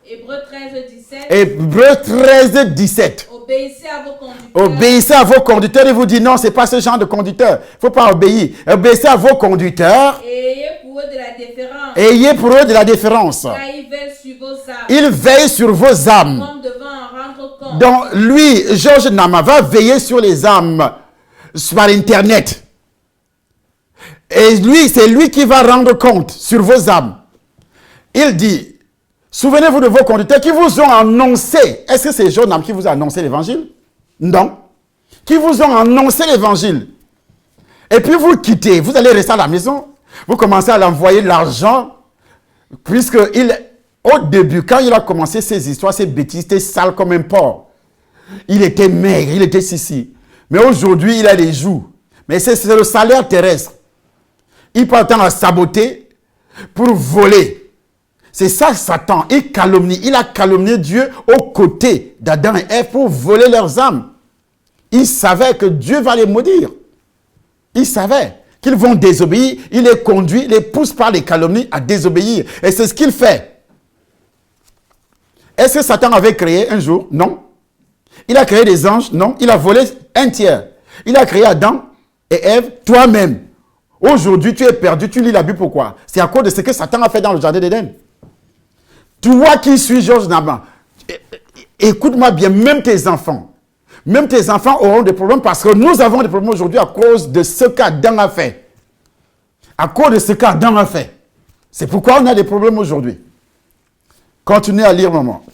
Hébreux 13, 17. Hébreux 13, 17. Obéissez à vos conducteurs. Obéissez à vos conducteurs. Il vous dit non, ce n'est pas ce genre de conducteur. Il ne faut pas obéir. Obéissez à vos conducteurs. Et ayez pour eux de la déférence. Ayez pour eux de la déférence. Car ils veillent sur vos âmes. Il veille sur vos âmes. Comme devant en rendre compte. Donc lui, Georges Nama, va veiller sur les âmes par Internet. Et lui, c'est lui qui va rendre compte sur vos âmes. Il dit, souvenez-vous de vos conducteurs qui vous ont annoncé. Est-ce que c'est Georges Nama qui vous a annoncé l'évangile? Non. Qui vous ont annoncé l'évangile. Et puis vous quittez, vous allez rester à la maison. Vous commencez à l'envoyer l'argent. Puisque au début, quand il a commencé ses histoires, ses bêtises, il était sale comme un porc. Il était maigre, il était ceci. Mais aujourd'hui, il a des joues. Mais c'est le salaire terrestre. Il passe le temps à saboter pour voler. C'est ça Satan. Il calomnie. Il a calomnié Dieu aux côtés d'Adam et Ève pour voler leurs âmes. Il savait que Dieu va les maudire. Il savait qu'ils vont désobéir. Il les conduit, les pousse par les calomnies à désobéir. Et c'est ce qu'il fait. Est-ce que Satan avait créé un jour? Non. Il a créé des anges? Non. Il a volé un tiers. Il a créé Adam et Ève toi-même. Aujourd'hui, tu es perdu. Tu lis la Bible pourquoi? C'est à cause de ce que Satan a fait dans le jardin d'Éden. Toi qui suis Georges Nama, écoute-moi bien, même tes enfants auront des problèmes parce que nous avons des problèmes aujourd'hui à cause de ce qu'Adam a fait. À cause de ce qu'Adam a fait. C'est pourquoi on a des problèmes aujourd'hui. Continuez à lire, maman.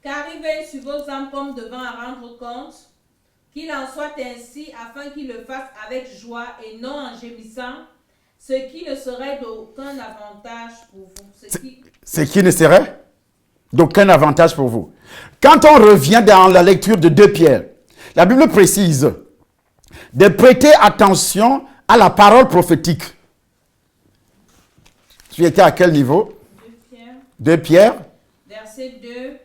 Car il veille sur vos âmes comme devant à rendre compte, qu'il en soit ainsi afin qu'il le fasse avec joie et non en gémissant, ce qui ne serait d'aucun avantage pour vous. Ce qui ne serait d'aucun avantage pour vous. Quand on revient dans la lecture de 2 Pierre, la Bible précise de prêter attention à la parole prophétique. Tu étais à quel niveau? 2 Pierre. Verset 2.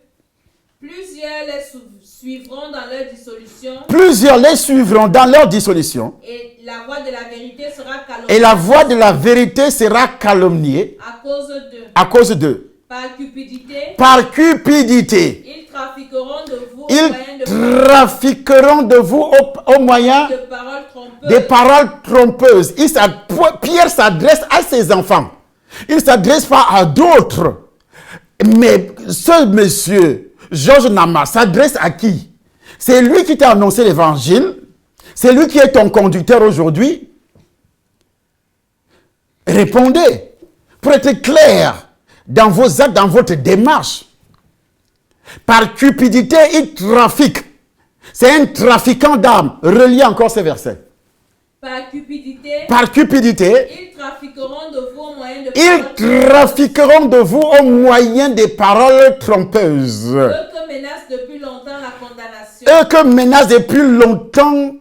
Plusieurs les suivront dans leur dissolution. Plusieurs les suivront dans leur dissolution. Et la voix de la vérité sera calomniée. Et la voix de la vérité sera calomniée. À cause d'eux. Par cupidité. Par cupidité. Ils trafiqueront de vous au moyen de paroles trompeuses. Pierre s'adresse à ses enfants. Il ne s'adresse pas à d'autres. Mais ce monsieur, Georges Nama, s'adresse à qui? C'est lui qui t'a annoncé l'évangile. C'est lui qui est ton conducteur aujourd'hui. Répondez pour être clair dans vos actes, dans votre démarche. Par cupidité, il trafique. C'est un trafiquant d'âmes. Reliez encore ces versets. Par cupidité, par cupidité, ils trafiqueront de vous au moyen de ils trafiqueront de vous au moyen des paroles trompeuses. eux que menace depuis longtemps la condamnation. Eux que menace depuis longtemps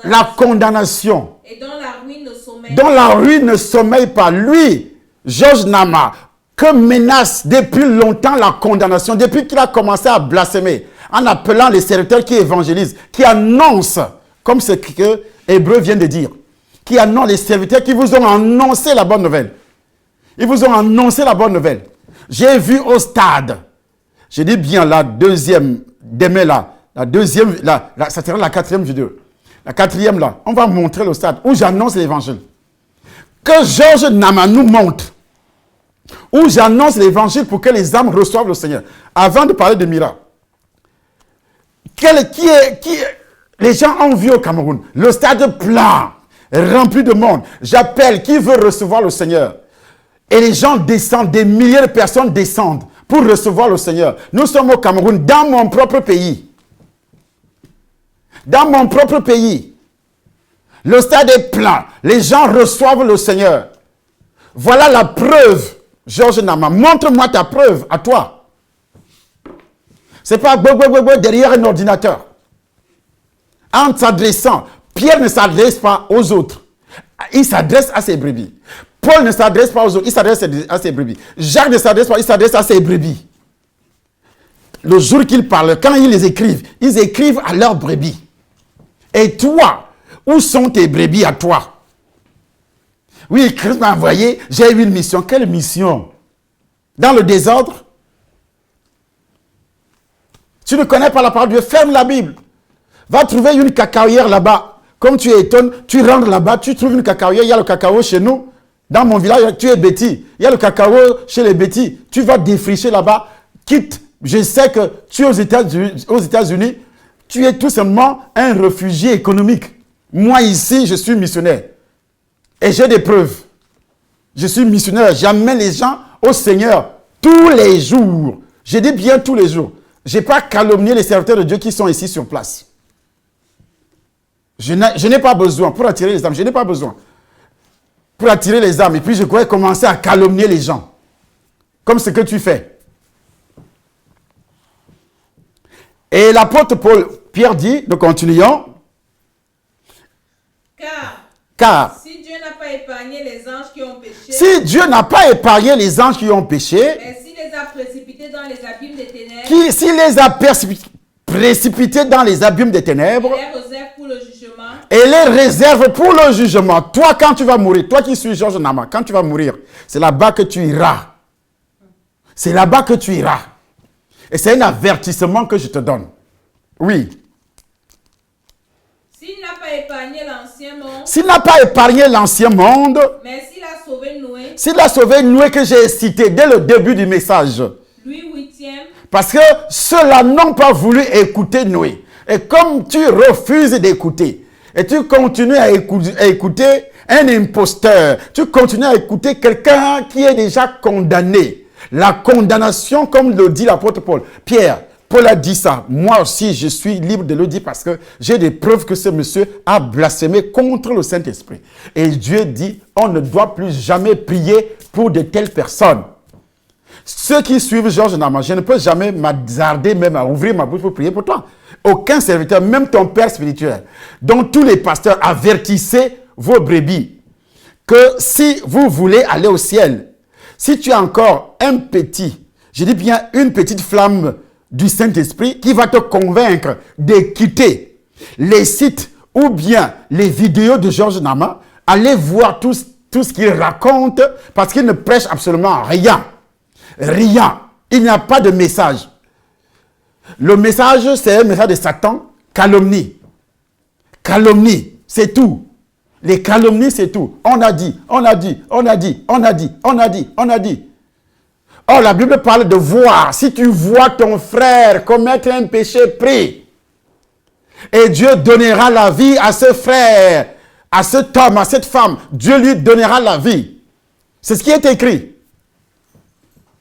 la condamnation. Et dont la ruine ne sommeille. Dont la ruine ne sommeille pas. Lui, Georges Nama, que menace depuis longtemps la condamnation, depuis qu'il a commencé à blasphémer, en appelant les serviteurs qui évangélisent, qui annoncent, comme ce que Hébreu vient de dire, qui annoncent les serviteurs qui vous ont annoncé la bonne nouvelle. Ils vous ont annoncé la bonne nouvelle. J'ai vu au stade, je dis bien la deuxième, demain là, la deuxième, ça sera la quatrième vidéo. La quatrième là, on va montrer le stade où j'annonce l'évangile. Que Georges Nama nous montre où j'annonce l'évangile pour que les âmes reçoivent le Seigneur. Avant de parler de miracles, les gens ont vu au Cameroun, le stade plein, rempli de monde. J'appelle qui veut recevoir le Seigneur. Et les gens descendent, des milliers de personnes descendent pour recevoir le Seigneur. Nous sommes au Cameroun, dans mon propre pays. Dans mon propre pays. Le stade est plein. Les gens reçoivent le Seigneur. Voilà la preuve. Georges Nama, montre-moi ta preuve à toi. C'est pas derrière un ordinateur. En s'adressant, Pierre ne s'adresse pas aux autres. Il s'adresse à ses brebis. Paul ne s'adresse pas aux autres, il s'adresse à ses brebis. Jacques ne s'adresse pas, il s'adresse à ses brebis. Le jour qu'ils parlent, quand ils écrivent à leurs brebis. Et toi, où sont tes brebis à toi? Oui, Christ m'a envoyé, j'ai eu une mission. Quelle mission? Dans le désordre? Tu ne connais pas la parole de Dieu, ferme la Bible. Va trouver une cacaoyère là-bas. Comme tu es étonné, tu rentres là-bas, tu trouves une cacaoyère, il y a le cacao chez nous. Dans mon village, tu es bêtis. Il y a le cacao chez les bêtis. Tu vas défricher là-bas. Quitte, je sais que tu es aux États-Unis, tu es tout simplement un réfugié économique. Moi ici, je suis missionnaire. Et j'ai des preuves. Je suis missionnaire. J'amène les gens au Seigneur tous les jours. Je dis bien tous les jours. Je n'ai pas calomnié les serviteurs de Dieu qui sont ici sur place. Je n'ai pas besoin pour attirer les âmes. Je n'ai pas besoin pour attirer les âmes. Et puis je pourrais commencer à calomnier les gens. Comme ce que tu fais. Et l'apôtre Pierre dit, nous continuons. Car si Dieu n'a pas épargné les anges qui ont péché, si Dieu n'a pas épargné les anges qui ont péché, mais s'il les a précipités dans les abîmes des ténèbres, s'il les a précipités dans les abîmes des ténèbres, il les réserve pour le jugement. Et les réserve pour le jugement. Toi, quand tu vas mourir, toi qui suis Georges Nama, quand tu vas mourir, c'est là-bas que tu iras. C'est là-bas que tu iras. Et c'est un avertissement que je te donne. Oui. S'il n'a pas épargné l'ancien monde, S'il n'a pas épargné l'ancien monde, mais s'il a sauvé Noé, s'il a sauvé Noé que j'ai cité dès le début du message, lui huitième, parce que ceux-là n'ont pas voulu écouter Noé. Et comme tu refuses d'écouter, et tu continues à écouter un imposteur, tu continues à écouter quelqu'un qui est déjà condamné. La condamnation, comme le dit l'apôtre Paul. Pierre, Paul a dit ça. Moi aussi, je suis libre de le dire parce que j'ai des preuves que ce monsieur a blasphémé contre le Saint-Esprit. Et Dieu dit, on ne doit plus jamais prier pour de telles personnes. Ceux qui suivent Georges Nama, je ne peux jamais m'hazarder même à ouvrir ma bouche pour prier pour toi. Aucun serviteur, même ton père spirituel, dont tous les pasteurs avertissaient vos brebis que si vous voulez aller au ciel, si tu as encore un petit, je dis bien une petite flamme du Saint-Esprit qui va te convaincre de quitter les sites ou bien les vidéos de Georges Nama, allez voir tout ce qu'il raconte parce qu'il ne prêche absolument rien. Rien. Il n'y a pas de message. Le message, c'est un message de Satan. Calomnie. Calomnie, c'est tout. Les calomnies, c'est tout. On a dit, on a dit, on a dit, on a dit, on a dit, on a dit. Or, la Bible parle de voir. Si tu vois ton frère commettre un péché, prie. Et Dieu donnera la vie à ce frère, à cet homme, à cette femme. Dieu lui donnera la vie. C'est ce qui est écrit.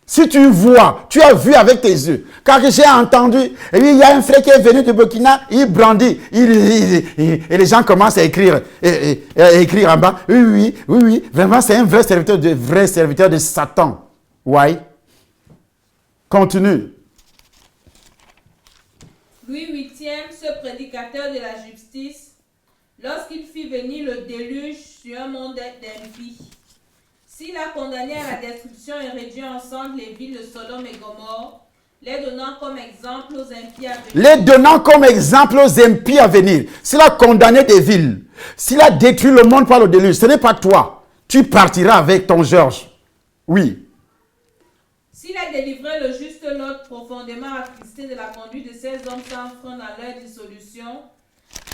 Si tu vois, tu as vu avec tes yeux. Car j'ai entendu, et puis il y a un frère qui est venu du Burkina, il brandit, et les gens commencent à écrire, écrire en bas. Oui. Vraiment, c'est un vrai serviteur de Satan. Ouais. Continue. Louis VIII, ce prédicateur de la justice, lorsqu'il fit venir le déluge sur un monde d'impies, s'il a condamné à la destruction et réduit ensemble les villes de Sodome et Gomorrhe, les donnant comme exemple aux impies à venir. Les donnant comme exemple aux impies à venir. S'il a condamné des villes, s'il a détruit le monde par le déluge, ce n'est pas toi. Tu partiras avec ton Georges. Oui. S'il a délivré le juste Lot profondément attristé de la conduite de ces hommes sans frein dans leur dissolution,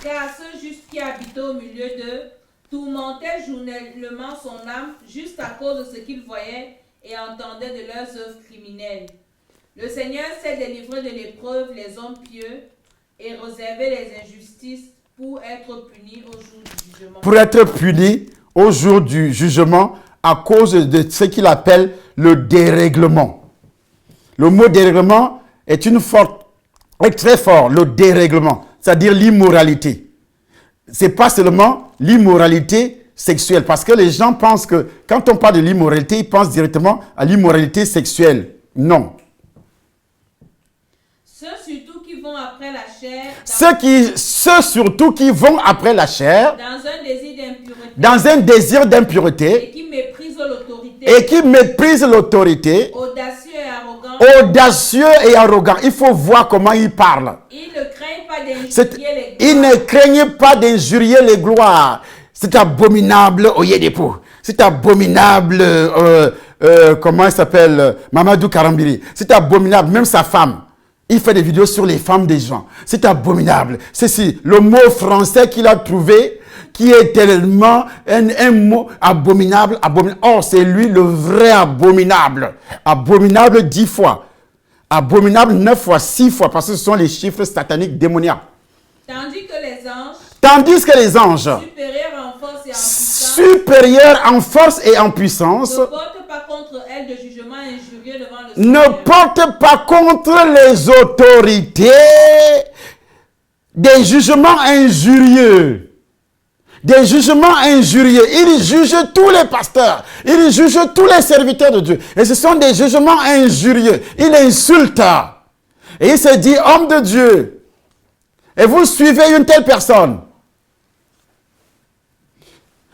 car ce juste qui habitait au milieu d'eux tourmentait journellement son âme juste à cause de ce qu'il voyait et entendait de leurs œuvres criminelles. Le Seigneur s'est délivré de l'épreuve les hommes pieux et réservé les injustices pour être punis au jour du jugement. Pour être punis au jour du jugement à cause de ce qu'il appelle le dérèglement. Le mot dérèglement est très fort, le dérèglement, c'est-à-dire l'immoralité. C'est pas seulement l'immoralité sexuelle, parce que les gens pensent que quand on parle de l'immoralité, ils pensent directement à l'immoralité sexuelle. Non. Ceux surtout qui vont après la chair, Ceux surtout qui vont après la chair, dans un désir d'impureté, et qui méprisent l'autorité, audacieux et arrogant. Il faut voir comment il parle. Ils ne craignent pas d'injurier les gloires. Ils ne craignent pas d'injurier les gloires. C'est abominable, Oyedepo. C'est abominable, comment il s'appelle, Mamadou Karambiri. C'est abominable, même sa femme. Il fait des vidéos sur les femmes des gens. C'est abominable. C'est le mot français qu'il a trouvé, qui est tellement un mot abominable, abominable. Or, c'est lui le vrai abominable. Abominable 10 fois. Abominable 9 fois, 6 fois, parce que ce sont les chiffres sataniques démoniaques. Tandis que les anges, supérieurs en force et en puissance, ne portent pas contre elles de jugement injurieux devant le ne Seigneur. portent pas contre les autorités des jugements injurieux. Des jugements injurieux. Ils jugent tous les pasteurs. Ils jugent tous les serviteurs de Dieu. Et ce sont des jugements injurieux. Ils insultent. Et il se dit, homme de Dieu, et vous suivez une telle personne.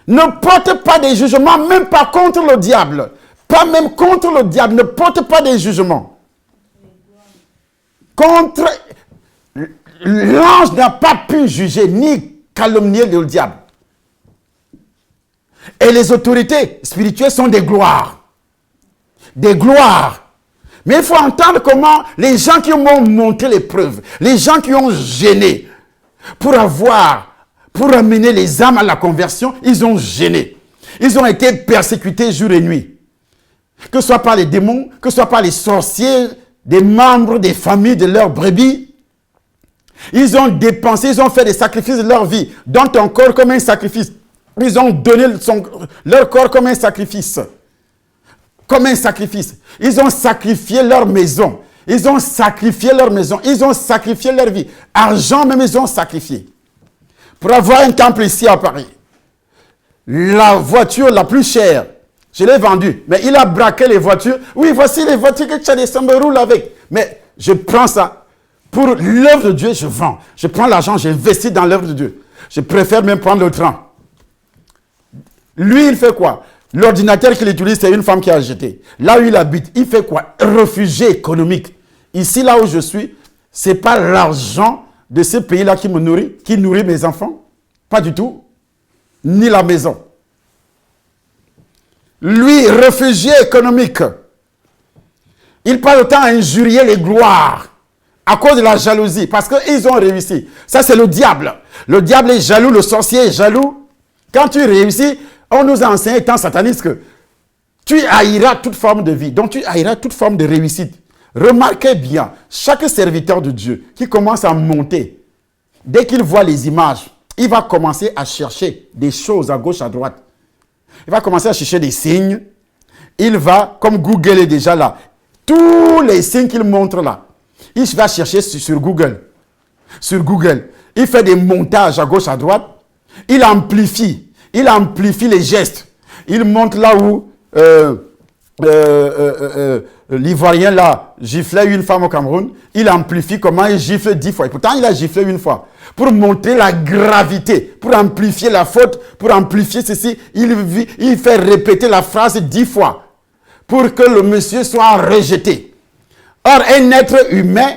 Ne porte pas des jugements, même pas contre le diable. Pas même contre le diable. Ne porte pas des jugements. Contre... L'ange n'a pas pu juger ni calomnier le diable. Et les autorités spirituelles sont des gloires. Des gloires. Mais il faut entendre comment les gens qui ont monté les preuves, les gens qui ont gêné pour amener les âmes à la conversion, ils ont gêné. Ils ont été persécutés jour et nuit. Que ce soit par les démons, que ce soit par les sorciers, des membres des familles de leurs brebis. Ils ont dépensé, ils ont fait des sacrifices de leur vie, dans ton corps comme un sacrifice. Ils ont donné leur corps comme un sacrifice. Comme un sacrifice. Ils ont sacrifié leur maison. Ils ont sacrifié leur maison. Ils ont sacrifié leur vie. Argent même, ils ont sacrifié. Pour avoir un temple ici à Paris. La voiture la plus chère, je l'ai vendue. Mais il a braqué les voitures. Oui, voici les voitures que Tchadessembe roule avec. Mais je prends ça. Pour l'œuvre de Dieu, je vends. Je prends l'argent, j'investis dans l'œuvre de Dieu. Je préfère même prendre le train. Lui, il fait quoi? L'ordinateur qu'il utilise, c'est une femme qui a jeté. Là où il habite, il fait quoi? Réfugié économique. Ici, là où je suis, ce n'est pas l'argent de ce pays-là qui me nourrit, qui nourrit mes enfants. Pas du tout. Ni la maison. Lui, réfugié économique. Il passe le temps à injurier les gloires à cause de la jalousie, parce qu'ils ont réussi. Ça, c'est le diable. Le diable est jaloux, le sorcier est jaloux. Quand tu réussis, on nous a enseigné, étant sataniste, que tu haïras toute forme de vie. Donc, tu haïras toute forme de réussite. Remarquez bien, chaque serviteur de Dieu qui commence à monter, dès qu'il voit les images, il va commencer à chercher des choses à gauche, à droite. Il va commencer à chercher des signes. Il va, comme Google est déjà là, tous les signes qu'il montre là, il va chercher sur Google. Sur Google. Il fait des montages à gauche, à droite. Il amplifie les gestes. Il montre là où l'Ivoirien là giflait une femme au Cameroun. Il amplifie comment il gifle 10 fois. Et pourtant, il a giflé une fois. Pour montrer la gravité, pour amplifier la faute, pour amplifier ceci, il fait répéter la phrase 10 fois pour que le monsieur soit rejeté. Or, un être humain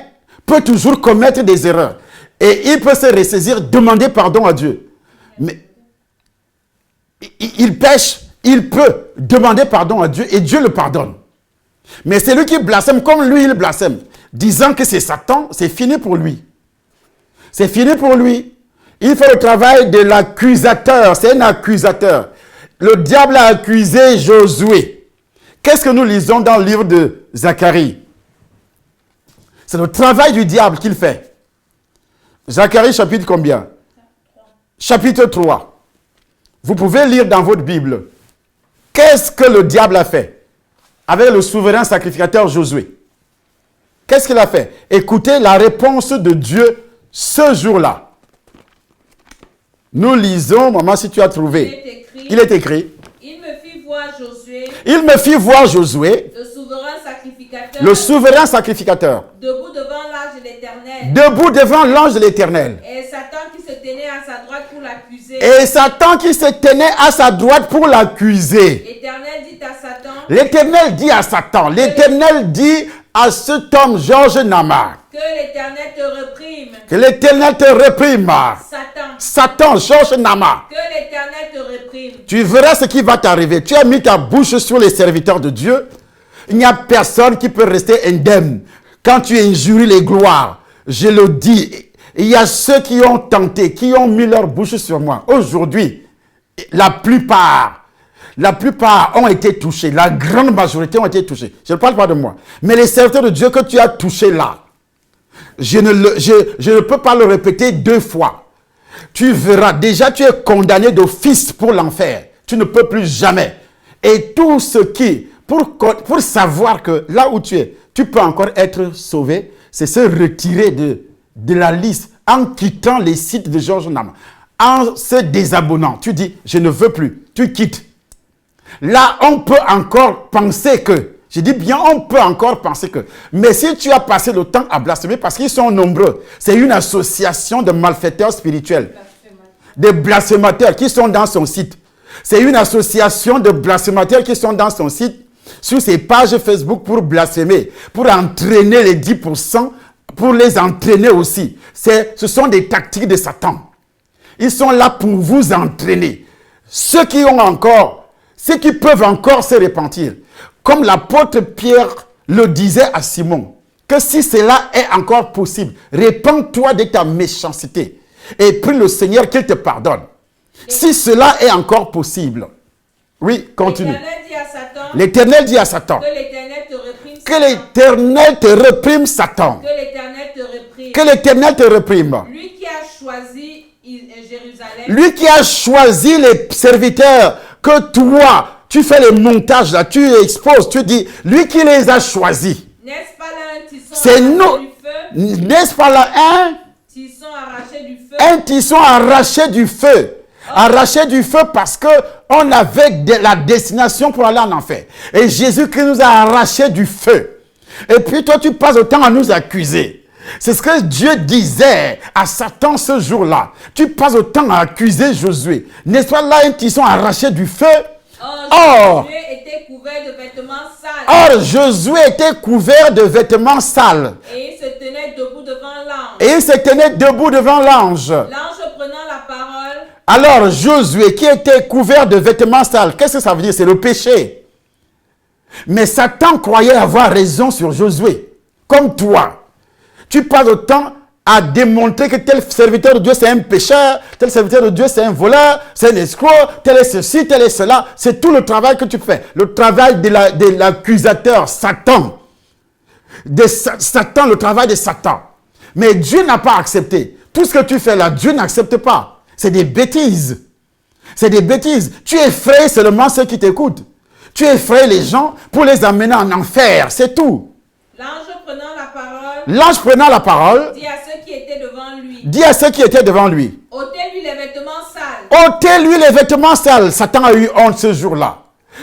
peut toujours commettre des erreurs. Et il peut se ressaisir, demander pardon à Dieu. Mais il pêche, il peut demander pardon à Dieu et Dieu le pardonne. Mais c'est lui qui blasphème comme lui, il blasphème. Disant que c'est Satan, c'est fini pour lui. C'est fini pour lui. Il fait le travail de l'accusateur. C'est un accusateur. Le diable a accusé Josué. Qu'est-ce que nous lisons dans le livre de Zacharie? C'est le travail du diable qu'il fait. Zacharie chapitre combien? Chapitre 3. Vous pouvez lire dans votre Bible. Qu'est-ce que le diable a fait avec le souverain sacrificateur Josué? Qu'est-ce qu'il a fait? Écoutez la réponse de Dieu ce jour-là. Nous lisons, maman, si tu as trouvé. Il est écrit. Il me fit voir Josué. Il me fit voir Josué. Le souverain sacrificateur. Le souverain sacrificateur. Debout devant l'ange de l'Éternel. Debout devant l'ange de l'Éternel. Et Satan qui se tenait à sa droite pour l'accuser. Et Satan qui se tenait à sa droite pour l'accuser. L'Éternel dit à Satan. L'Éternel dit à Satan. L'Éternel dit à cet homme, Georges Nama. Que l'Éternel te réprime. Que l'Éternel te réprime. Satan. Satan, Georges Nama. Que l'Éternel te réprime. Tu verras ce qui va t'arriver. Tu as mis ta bouche sur les serviteurs de Dieu. Il n'y a personne qui peut rester indemne. Quand tu injuries les gloires, je le dis, il y a ceux qui ont tenté, qui ont mis leur bouche sur moi. Aujourd'hui, la plupart ont été touchés. La grande majorité ont été touchés. Je ne parle pas de moi. Mais les serviteurs de Dieu que tu as touchés là, je ne peux pas le répéter 2 fois. Tu verras, déjà tu es condamné d'office pour l'enfer. Tu ne peux plus jamais. Et tout ce qui, pour savoir que là où tu es, tu peux encore être sauvé, c'est se retirer de la liste en quittant les sites de Georges Nama. En se désabonnant, tu dis, je ne veux plus. Tu quittes. Là, on peut encore penser que, je dis bien, on peut encore penser que, mais si tu as passé le temps à blasphémer, parce qu'ils sont nombreux, c'est une association de malfaiteurs spirituels, des blasphémateurs qui sont dans son site. C'est une association de blasphémateurs qui sont dans son site, sur ses pages Facebook pour blasphémer, pour entraîner les 10%, pour les entraîner aussi. Ce sont des tactiques de Satan. Ils sont là pour vous entraîner. Ceux qui peuvent encore se repentir. Comme l'apôtre Pierre le disait à Simon, que si cela est encore possible, répands-toi de ta méchanceté et prie le Seigneur qu'il te pardonne. Si cela est encore possible. Oui, continue. L'Éternel dit à Satan. Que l'Éternel te réprime, Satan. Que l'Éternel te réprime, Satan. Que l'Éternel te réprime. Que l'Éternel te réprime. Lui qui a choisi Jérusalem. Lui qui a choisi les serviteurs que toi, tu fais les montages là, tu exposes, tu dis, lui qui les a choisis. N'est-ce pas là un tisson c'est nous. N'est-ce pas là un tisson arraché du feu? Un tisson arraché du feu. Arraché du feu parce que on avait la destination pour aller en enfer. Et Jésus-Christ nous a arraché du feu. Et puis toi, tu passes le temps à nous accuser. C'est ce que Dieu disait à Satan ce jour-là. Tu passes le temps à accuser Josué. N'est-ce pas là un tisson arraché du feu? Josué était couvert de vêtements sales. Or, Josué était couvert de vêtements sales. Et il se tenait debout devant l'ange. Et il se tenait debout devant l'ange. L'ange prenant la parole. Alors, Josué qui était couvert de vêtements sales, qu'est-ce que ça veut dire? C'est le péché. Mais Satan croyait avoir raison sur Josué. Comme toi. Tu passes le temps à démontrer que tel serviteur de Dieu c'est un pécheur, tel serviteur de Dieu c'est un voleur, c'est un escroc, tel est ceci, tel est cela. C'est tout le travail que tu fais. Le travail de l'accusateur, Satan. Satan, le travail de Satan. Mais Dieu n'a pas accepté. Tout ce que tu fais là, Dieu n'accepte pas. C'est des bêtises. C'est des bêtises. Tu effraies seulement ceux qui t'écoutent. Tu effraies les gens pour les amener en enfer. C'est tout. L'ange prenant la parole, l'ange prenant la parole, dit à ceux qui étaient devant lui, dit à ceux qui étaient devant lui, ôtez-lui les vêtements sales. ôtez-lui les vêtements sales. Satan a eu honte ce jour-là.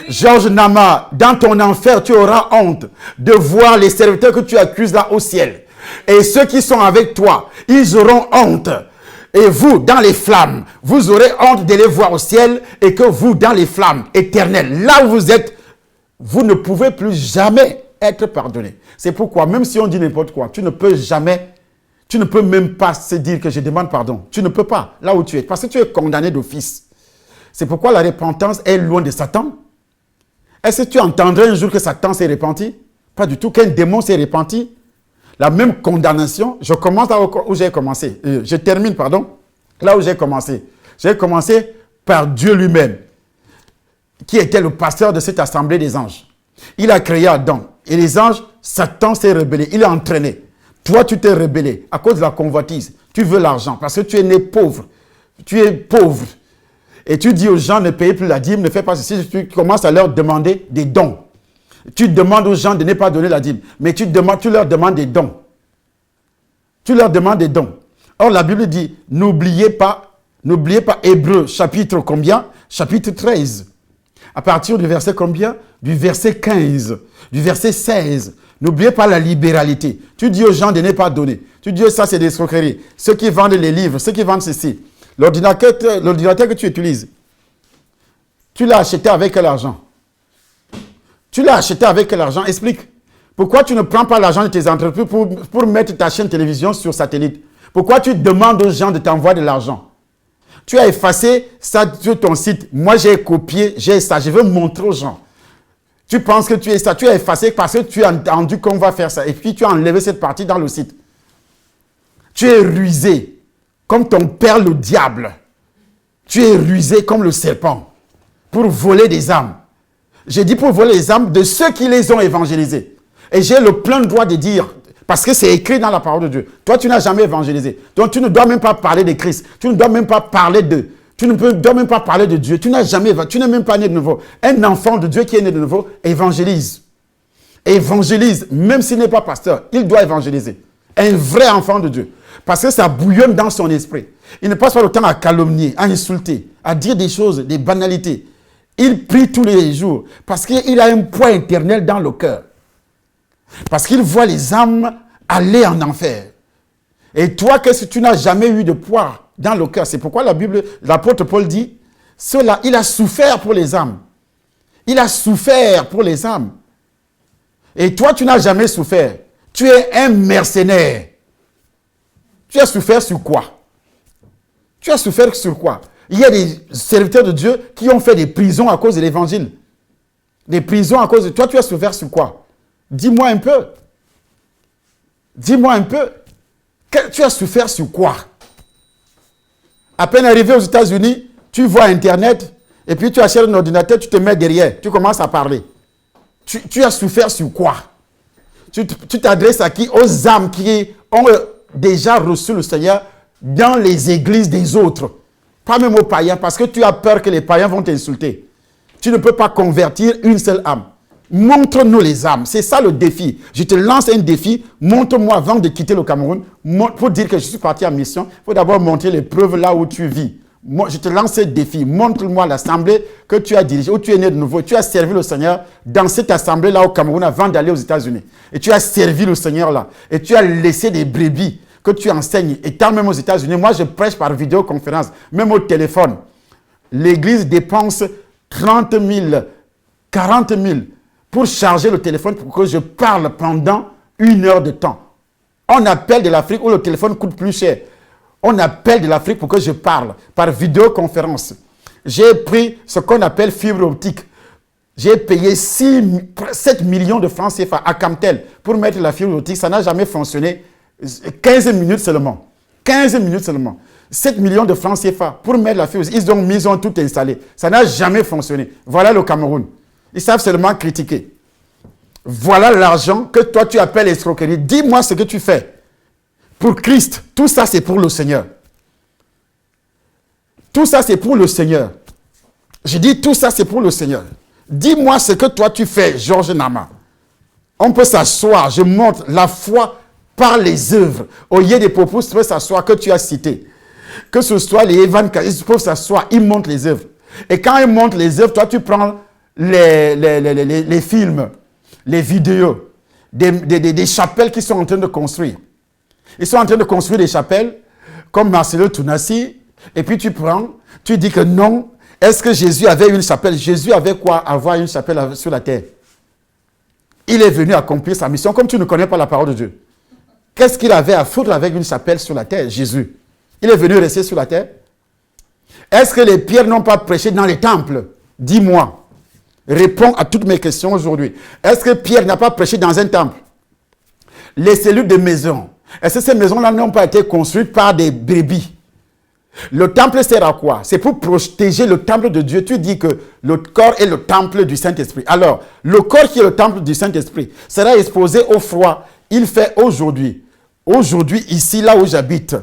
Georges Nama, dans ton enfer, tu auras honte de voir les serviteurs que tu accuses là au ciel. Et ceux qui sont avec toi, ils auront honte. Et vous, dans les flammes, vous aurez honte de les voir au ciel et que vous, dans les flammes éternelles, là où vous êtes, vous ne pouvez plus jamais être pardonné. C'est pourquoi, même si on dit n'importe quoi, tu ne peux jamais, tu ne peux même pas se dire que je demande pardon. Tu ne peux pas, là où tu es, parce que tu es condamné d'office. C'est pourquoi la repentance est loin de Satan. Est-ce que tu entendrais un jour que Satan s'est repenti? Pas du tout, qu'un démon s'est repenti. La même condamnation, je commence là où j'ai commencé. Je termine, pardon, là où j'ai commencé. J'ai commencé par Dieu lui-même, qui était le pasteur de cette assemblée des anges. Il a créé Adam. Et les anges, Satan s'est rebellé. Il a entraîné. Toi, tu t'es rebellé à cause de la convoitise. Tu veux l'argent parce que tu es né pauvre. Tu es pauvre. Et tu dis aux gens, ne payez plus la dîme, ne fais pas ceci. Tu commences à leur demander des dons. Tu demandes aux gens de ne pas donner la dîme. Mais tu leur demandes des dons. Tu leur demandes des dons. Or, la Bible dit, n'oubliez pas Hébreux, chapitre combien? Chapitre 13. À partir du verset combien? Du verset 15, du verset 16. N'oubliez pas la libéralité. Tu dis aux gens de ne pas donner. Tu dis, ça c'est des escroqueries. Ceux qui vendent les livres, ceux qui vendent ceci. L'ordinateur que tu utilises, tu l'as acheté avec quel argent? Tu l'as acheté avec quel argent? Explique. Pourquoi tu ne prends pas l'argent de tes entreprises pour mettre ta chaîne télévision sur satellite? Pourquoi tu demandes aux gens de t'envoyer de l'argent? Tu as effacé ça sur ton site. Moi, j'ai copié, j'ai ça. Je veux montrer aux gens. Tu penses que tu es ça. Tu as effacé parce que tu as entendu qu'on va faire ça. Et puis, tu as enlevé cette partie dans le site. Tu es rusé comme ton père le diable. Tu es rusé comme le serpent pour voler des âmes. J'ai dit pour voler les âmes de ceux qui les ont évangélisés. Et j'ai le plein droit de dire, parce que c'est écrit dans la parole de Dieu. Toi, tu n'as jamais évangélisé. Donc, tu ne dois même pas parler de Christ. Tu ne dois même pas parler de... Tu ne dois même pas parler de Dieu. Tu n'es même pas né de nouveau. Un enfant de Dieu qui est né de nouveau évangélise. Évangélise, même s'il n'est pas pasteur, il doit évangéliser. Un vrai enfant de Dieu. Parce que ça bouillonne dans son esprit. Il ne passe pas le temps à calomnier, à insulter, à dire des choses, des banalités. Il prie tous les jours parce qu'il a un poids éternel dans le cœur. Parce qu'il voit les âmes aller en enfer. Et toi, qu'est-ce que tu n'as jamais eu de poids dans le cœur? C'est pourquoi la Bible, l'apôtre Paul dit, cela, il a souffert pour les âmes. Il a souffert pour les âmes. Et toi, tu n'as jamais souffert. Tu es un mercenaire. Tu as souffert sur quoi? Tu as souffert sur quoi? Il y a des serviteurs de Dieu qui ont fait des prisons à cause de l'évangile. Des prisons à cause de... Toi, tu as souffert sur quoi? Dis-moi un peu. Dis-moi un peu. Tu as souffert sur quoi? À peine arrivé aux États-Unis, tu vois Internet, et puis tu achètes un ordinateur, tu te mets derrière, tu commences à parler. Tu as souffert sur quoi? Tu t'adresses à qui? Aux âmes qui ont déjà reçu le Seigneur dans les églises des autres. Pas même aux païens, parce que tu as peur que les païens vont t'insulter. Tu ne peux pas convertir une seule âme. Montre-nous les âmes. C'est ça le défi. Je te lance un défi. Montre-moi avant de quitter le Cameroun. Pour dire que je suis parti en mission, il faut d'abord montrer les preuves là où tu vis. Moi, je te lance ce défi. Montre-moi l'assemblée que tu as dirigée, où tu es né de nouveau. Tu as servi le Seigneur dans cette assemblée là au Cameroun avant d'aller aux États-Unis. Et tu as servi le Seigneur là. Et tu as laissé des brebis que tu enseignes. Étant même aux États-Unis, moi je prêche par vidéoconférence, même au téléphone. L'église dépense 30 000, 40 000 pour charger le téléphone pour que je parle pendant 1 heure de temps. On appelle de l'Afrique où le téléphone coûte plus cher. On appelle de l'Afrique pour que je parle par vidéoconférence. J'ai pris ce qu'on appelle fibre optique. J'ai payé 7 millions de francs CFA à Camtel pour mettre la fibre optique. Ça n'a jamais fonctionné. 15 minutes seulement. 15 minutes seulement. 7 millions de francs CFA pour mettre la fibre optique. Ils ont tout installé. Ça n'a jamais fonctionné. Voilà le Cameroun. Ils savent seulement critiquer. Voilà l'argent que toi tu appelles escroquerie. Dis-moi ce que tu fais. Pour Christ, tout ça c'est pour le Seigneur. Tout ça c'est pour le Seigneur. Je dis tout ça c'est pour le Seigneur. Dis-moi ce que toi tu fais, Georges Nama. On peut s'asseoir, je montre la foi par les œuvres. Au lieu des propos, tu peux s'asseoir que tu as cité. Que ce soit les évangélistes, ils peuvent s'asseoir, ils montrent les œuvres. Et quand ils montrent les œuvres, toi tu prends les films, les vidéos, des chapelles qu'ils sont en train de construire. Ils sont en train de construire des chapelles, comme Marcelo Tounassi, et puis tu prends, tu dis que non, est-ce que Jésus avait une chapelle? Jésus avait quoi avoir une chapelle sur la terre? Il est venu accomplir sa mission, comme tu ne connais pas la parole de Dieu. Qu'est-ce qu'il avait à foutre avec une chapelle sur la terre, Jésus? Il est venu rester sur la terre? Est-ce que les pierres n'ont pas prêché dans les temples? Dis-moi. Réponds à toutes mes questions aujourd'hui. Est-ce que Pierre n'a pas prêché dans un temple? Les cellules de maison. Est-ce que ces maisons-là n'ont pas été construites par des brebis? Le temple sert à quoi? C'est pour protéger le temple de Dieu. Tu dis que le corps est le temple du Saint-Esprit. Alors, le corps qui est le temple du Saint-Esprit sera exposé au froid. Il fait aujourd'hui, ici, là où j'habite,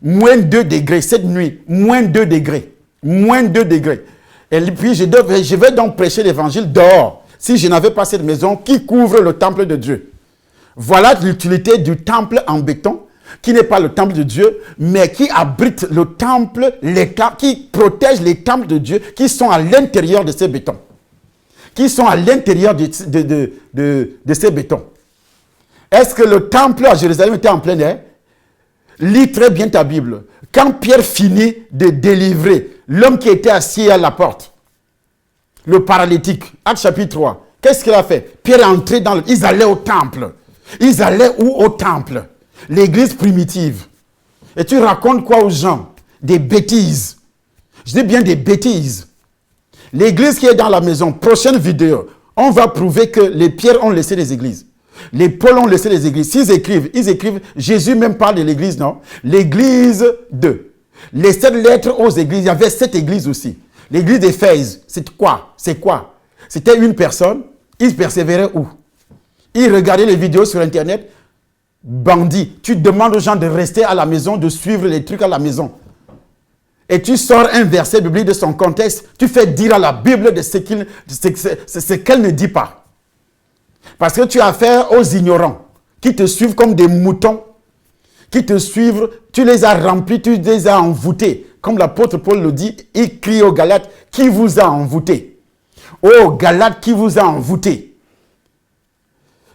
moins 2 degrés. Cette nuit, moins 2 degrés. Moins 2 degrés. Et puis, je vais donc prêcher l'évangile dehors, si je n'avais pas cette maison qui couvre le temple de Dieu. Voilà l'utilité du temple en béton, qui n'est pas le temple de Dieu, mais qui abrite le temple, qui protège les temples de Dieu, qui sont à l'intérieur de ces bétons. Qui sont à l'intérieur de ces bétons. Est-ce que le temple à Jérusalem était en plein air? Lis très bien ta Bible. Quand Pierre finit de délivrer l'homme qui était assis à la porte, le paralytique, Actes chapitre 3, qu'est-ce qu'il a fait? Pierre est entré dans Ils allaient au temple. Ils allaient où? Au temple. L'église primitive. Et tu racontes quoi aux gens? Des bêtises. Je dis bien des bêtises. L'église qui est dans la maison, prochaine vidéo, on va prouver que les pierres ont laissé les églises. Les Paul ont laissé les églises. S'ils écrivent, Jésus même parle de l'église, non? L'église 2. Les 7 lettres aux églises, il y avait 7 églises aussi. L'église d'Éphèse, c'est quoi? C'était une personne. Ils persévéraient où? Ils regardaient les vidéos sur Internet. Bandit, tu demandes aux gens de rester à la maison, de suivre les trucs à la maison. Et tu sors un verset biblique de son contexte, tu fais dire à la Bible de ce qu'elle ne dit pas. Parce que tu as affaire aux ignorants, qui te suivent comme des moutons, qui te suivent, tu les as remplis, tu les as envoûtés. Comme l'apôtre Paul le dit, il crie aux Galates, qui vous a envoûtés? Ô Galates, qui vous a envoûtés?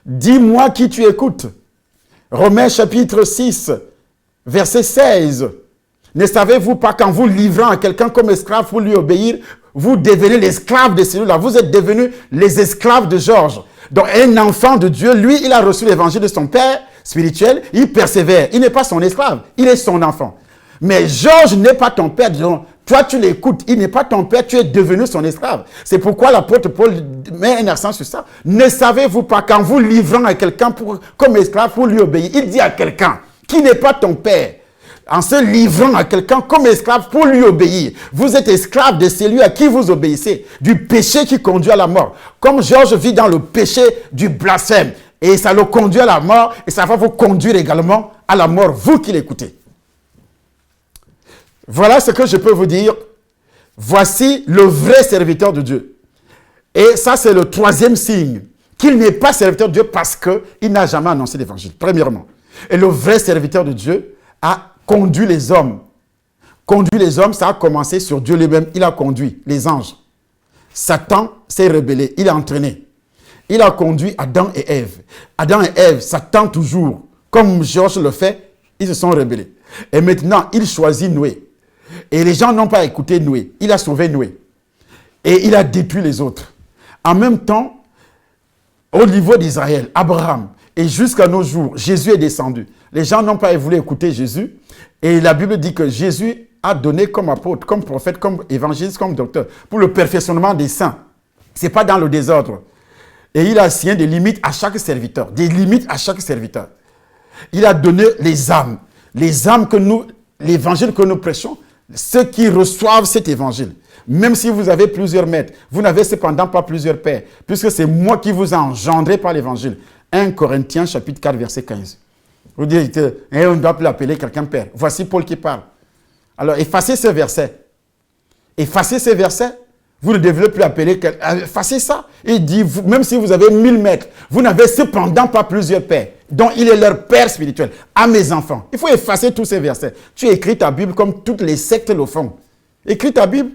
Dis-moi qui tu écoutes. Romains chapitre 6, verset 16. Ne savez-vous pas qu'en vous livrant à quelqu'un comme esclave pour lui obéir, vous devenez l'esclave de celui-là. Vous êtes devenus les esclaves de Georges. Donc un enfant de Dieu, lui, il a reçu l'évangile de son père spirituel, il persévère. Il n'est pas son esclave, il est son enfant. Mais Georges n'est pas ton père. Donc, toi, tu l'écoutes, il n'est pas ton père, tu es devenu son esclave. C'est pourquoi l'apôtre Paul met un accent sur ça. Ne savez-vous pas qu'en vous livrant à quelqu'un comme esclave pour lui obéir, il dit à quelqu'un qui n'est pas ton père, en se livrant à quelqu'un comme esclave pour lui obéir, vous êtes esclave de celui à qui vous obéissez, du péché qui conduit à la mort. Comme Georges vit dans le péché du blasphème, et ça le conduit à la mort, et ça va vous conduire également à la mort, vous qui l'écoutez. Voilà ce que je peux vous dire. Voici le vrai serviteur de Dieu. Et ça, c'est le 3e signe. Qu'il n'est pas serviteur de Dieu parce qu'il n'a jamais annoncé l'évangile, premièrement. Et le vrai serviteur de Dieu a conduit les hommes. Conduit les hommes, ça a commencé sur Dieu lui-même. Il a conduit les anges. Satan s'est rebellé, il a entraîné. Il a conduit Adam et Ève. Adam et Ève, Satan toujours, comme Georges le fait, ils se sont rebellés. Et maintenant, il choisit Noé. Et les gens n'ont pas écouté Noé. Il a sauvé Noé. Et il a détruit les autres. En même temps, au niveau d'Israël, Abraham, et jusqu'à nos jours, Jésus est descendu. Les gens n'ont pas voulu écouter Jésus. Et la Bible dit que Jésus a donné comme apôtre, comme prophète, comme évangéliste, comme docteur, pour le perfectionnement des saints. Ce n'est pas dans le désordre. Et il a assigné des limites à chaque serviteur. Des limites à chaque serviteur. Il a donné les âmes. Les âmes que nous, l'évangile que nous prêchons, ceux qui reçoivent cet évangile. Même si vous avez plusieurs maîtres, vous n'avez cependant pas plusieurs pères, puisque c'est moi qui vous ai engendré par l'évangile. 1 Corinthiens chapitre 4 verset 15. Vous dites, on ne doit plus appeler quelqu'un père. Voici Paul qui parle. Alors effacez ce verset. Effacez ce verset. Vous ne devez plus appeler quelqu'un. Effacez ça. Il dit, même si vous avez 1000 maîtres, vous n'avez cependant pas plusieurs pères, dont il est leur père spirituel. À mes enfants. Il faut effacer tous ces versets. Tu écris ta Bible comme toutes les sectes le font. Écris ta Bible.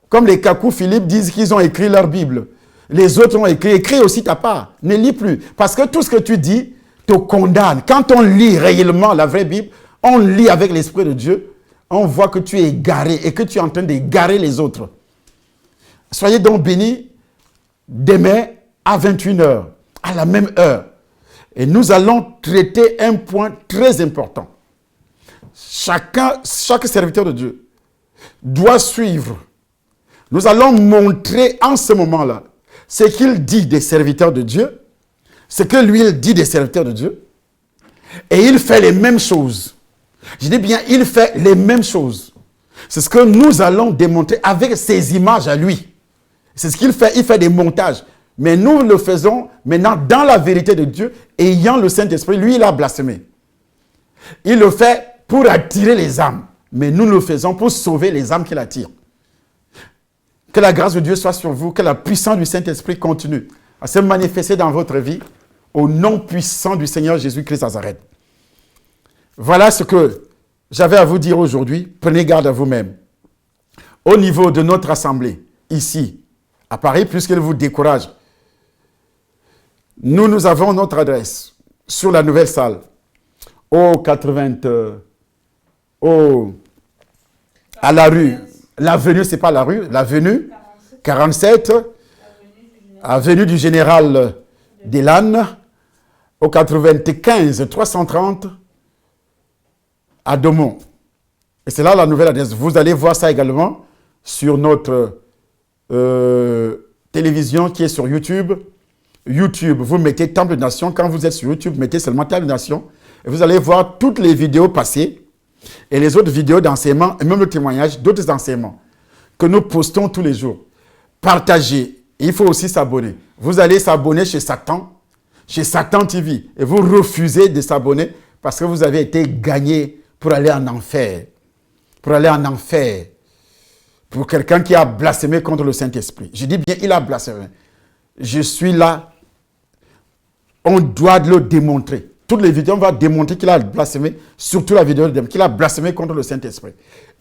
Comme les Kakou Philippe disent qu'ils ont écrit leur Bible. Les autres ont écrit. Écris aussi ta part. Ne lis plus. Parce que tout ce que tu dis te condamne. Quand on lit réellement la vraie Bible, on lit avec l'Esprit de Dieu, on voit que tu es égaré et que tu es en train d'égarer les autres. Soyez donc bénis demain à 21h, à la même heure. Et nous allons traiter un point très important. Chaque serviteur de Dieu doit suivre. Nous allons montrer en ce moment-là ce qu'il dit des serviteurs de Dieu, ce que lui il dit des serviteurs de Dieu, et il fait les mêmes choses. Je dis bien, il fait les mêmes choses. C'est ce que nous allons démontrer avec ces images à lui. C'est ce qu'il fait, il fait des montages. Mais nous le faisons maintenant dans la vérité de Dieu, ayant le Saint-Esprit. Lui, il a blasphémé. Il le fait pour attirer les âmes. Mais nous le faisons pour sauver les âmes qu'il attire. Que la grâce de Dieu soit sur vous, que la puissance du Saint-Esprit continue à se manifester dans votre vie, au nom puissant du Seigneur Jésus-Christ Nazareth. Voilà ce que j'avais à vous dire aujourd'hui. Prenez garde à vous-même. Au niveau de notre assemblée, ici, à Paris, puisqu'il vous décourage, nous avons notre adresse sur la nouvelle salle, à la rue, l'avenue, c'est pas la rue, l'avenue 47, avenue du Général Delanne, au 95 330 à Domont. Et c'est là la nouvelle adresse. Vous allez voir ça également sur notre télévision qui est sur YouTube. YouTube, vous mettez Temple de Nation. Quand vous êtes sur YouTube, mettez seulement Temple de Nation. Et vous allez voir toutes les vidéos passées et les autres vidéos d'enseignement et même le témoignage d'autres enseignements que nous postons tous les jours. Partagez. Il faut aussi s'abonner. Vous allez s'abonner chez Satan TV. Et vous refusez de s'abonner parce que vous avez été gagné pour aller en enfer. Pour aller en enfer. Pour quelqu'un qui a blasphémé contre le Saint-Esprit. Je dis bien, il a blasphémé. Je suis là. On doit le démontrer. Toutes les vidéos, on va démontrer qu'il a blasphémé, surtout la vidéo qu'il a blasphémé contre le Saint-Esprit.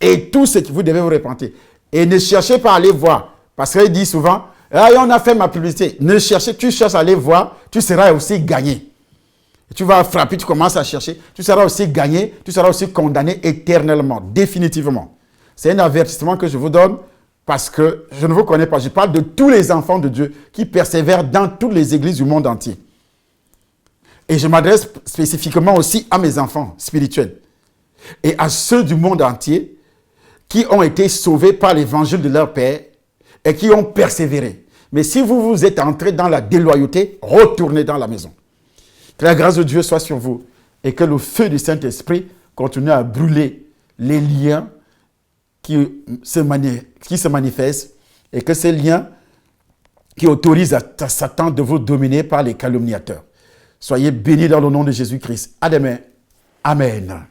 Et tout ce que vous devez vous repentir. Et ne cherchez pas à aller voir. Parce qu'il dit souvent, ah, on a fait ma publicité. Ne cherchez, tu cherches à aller voir, tu seras aussi gagné. Tu vas frapper, tu commences à chercher, tu seras aussi gagné, tu seras aussi condamné éternellement, définitivement. C'est un avertissement que je vous donne parce que je ne vous connais pas. Je parle de tous les enfants de Dieu qui persévèrent dans toutes les églises du monde entier. Et je m'adresse spécifiquement aussi à mes enfants spirituels et à ceux du monde entier qui ont été sauvés par l'évangile de leur Père et qui ont persévéré. Mais si vous êtes entrés dans la déloyauté, retournez dans la maison. Que la grâce de Dieu soit sur vous et que le feu du Saint-Esprit continue à brûler les liens qui se manifestent et que ces liens qui autorisent à Satan de vous dominer par les calomniateurs. Soyez bénis dans le nom de Jésus-Christ. À demain. Amen.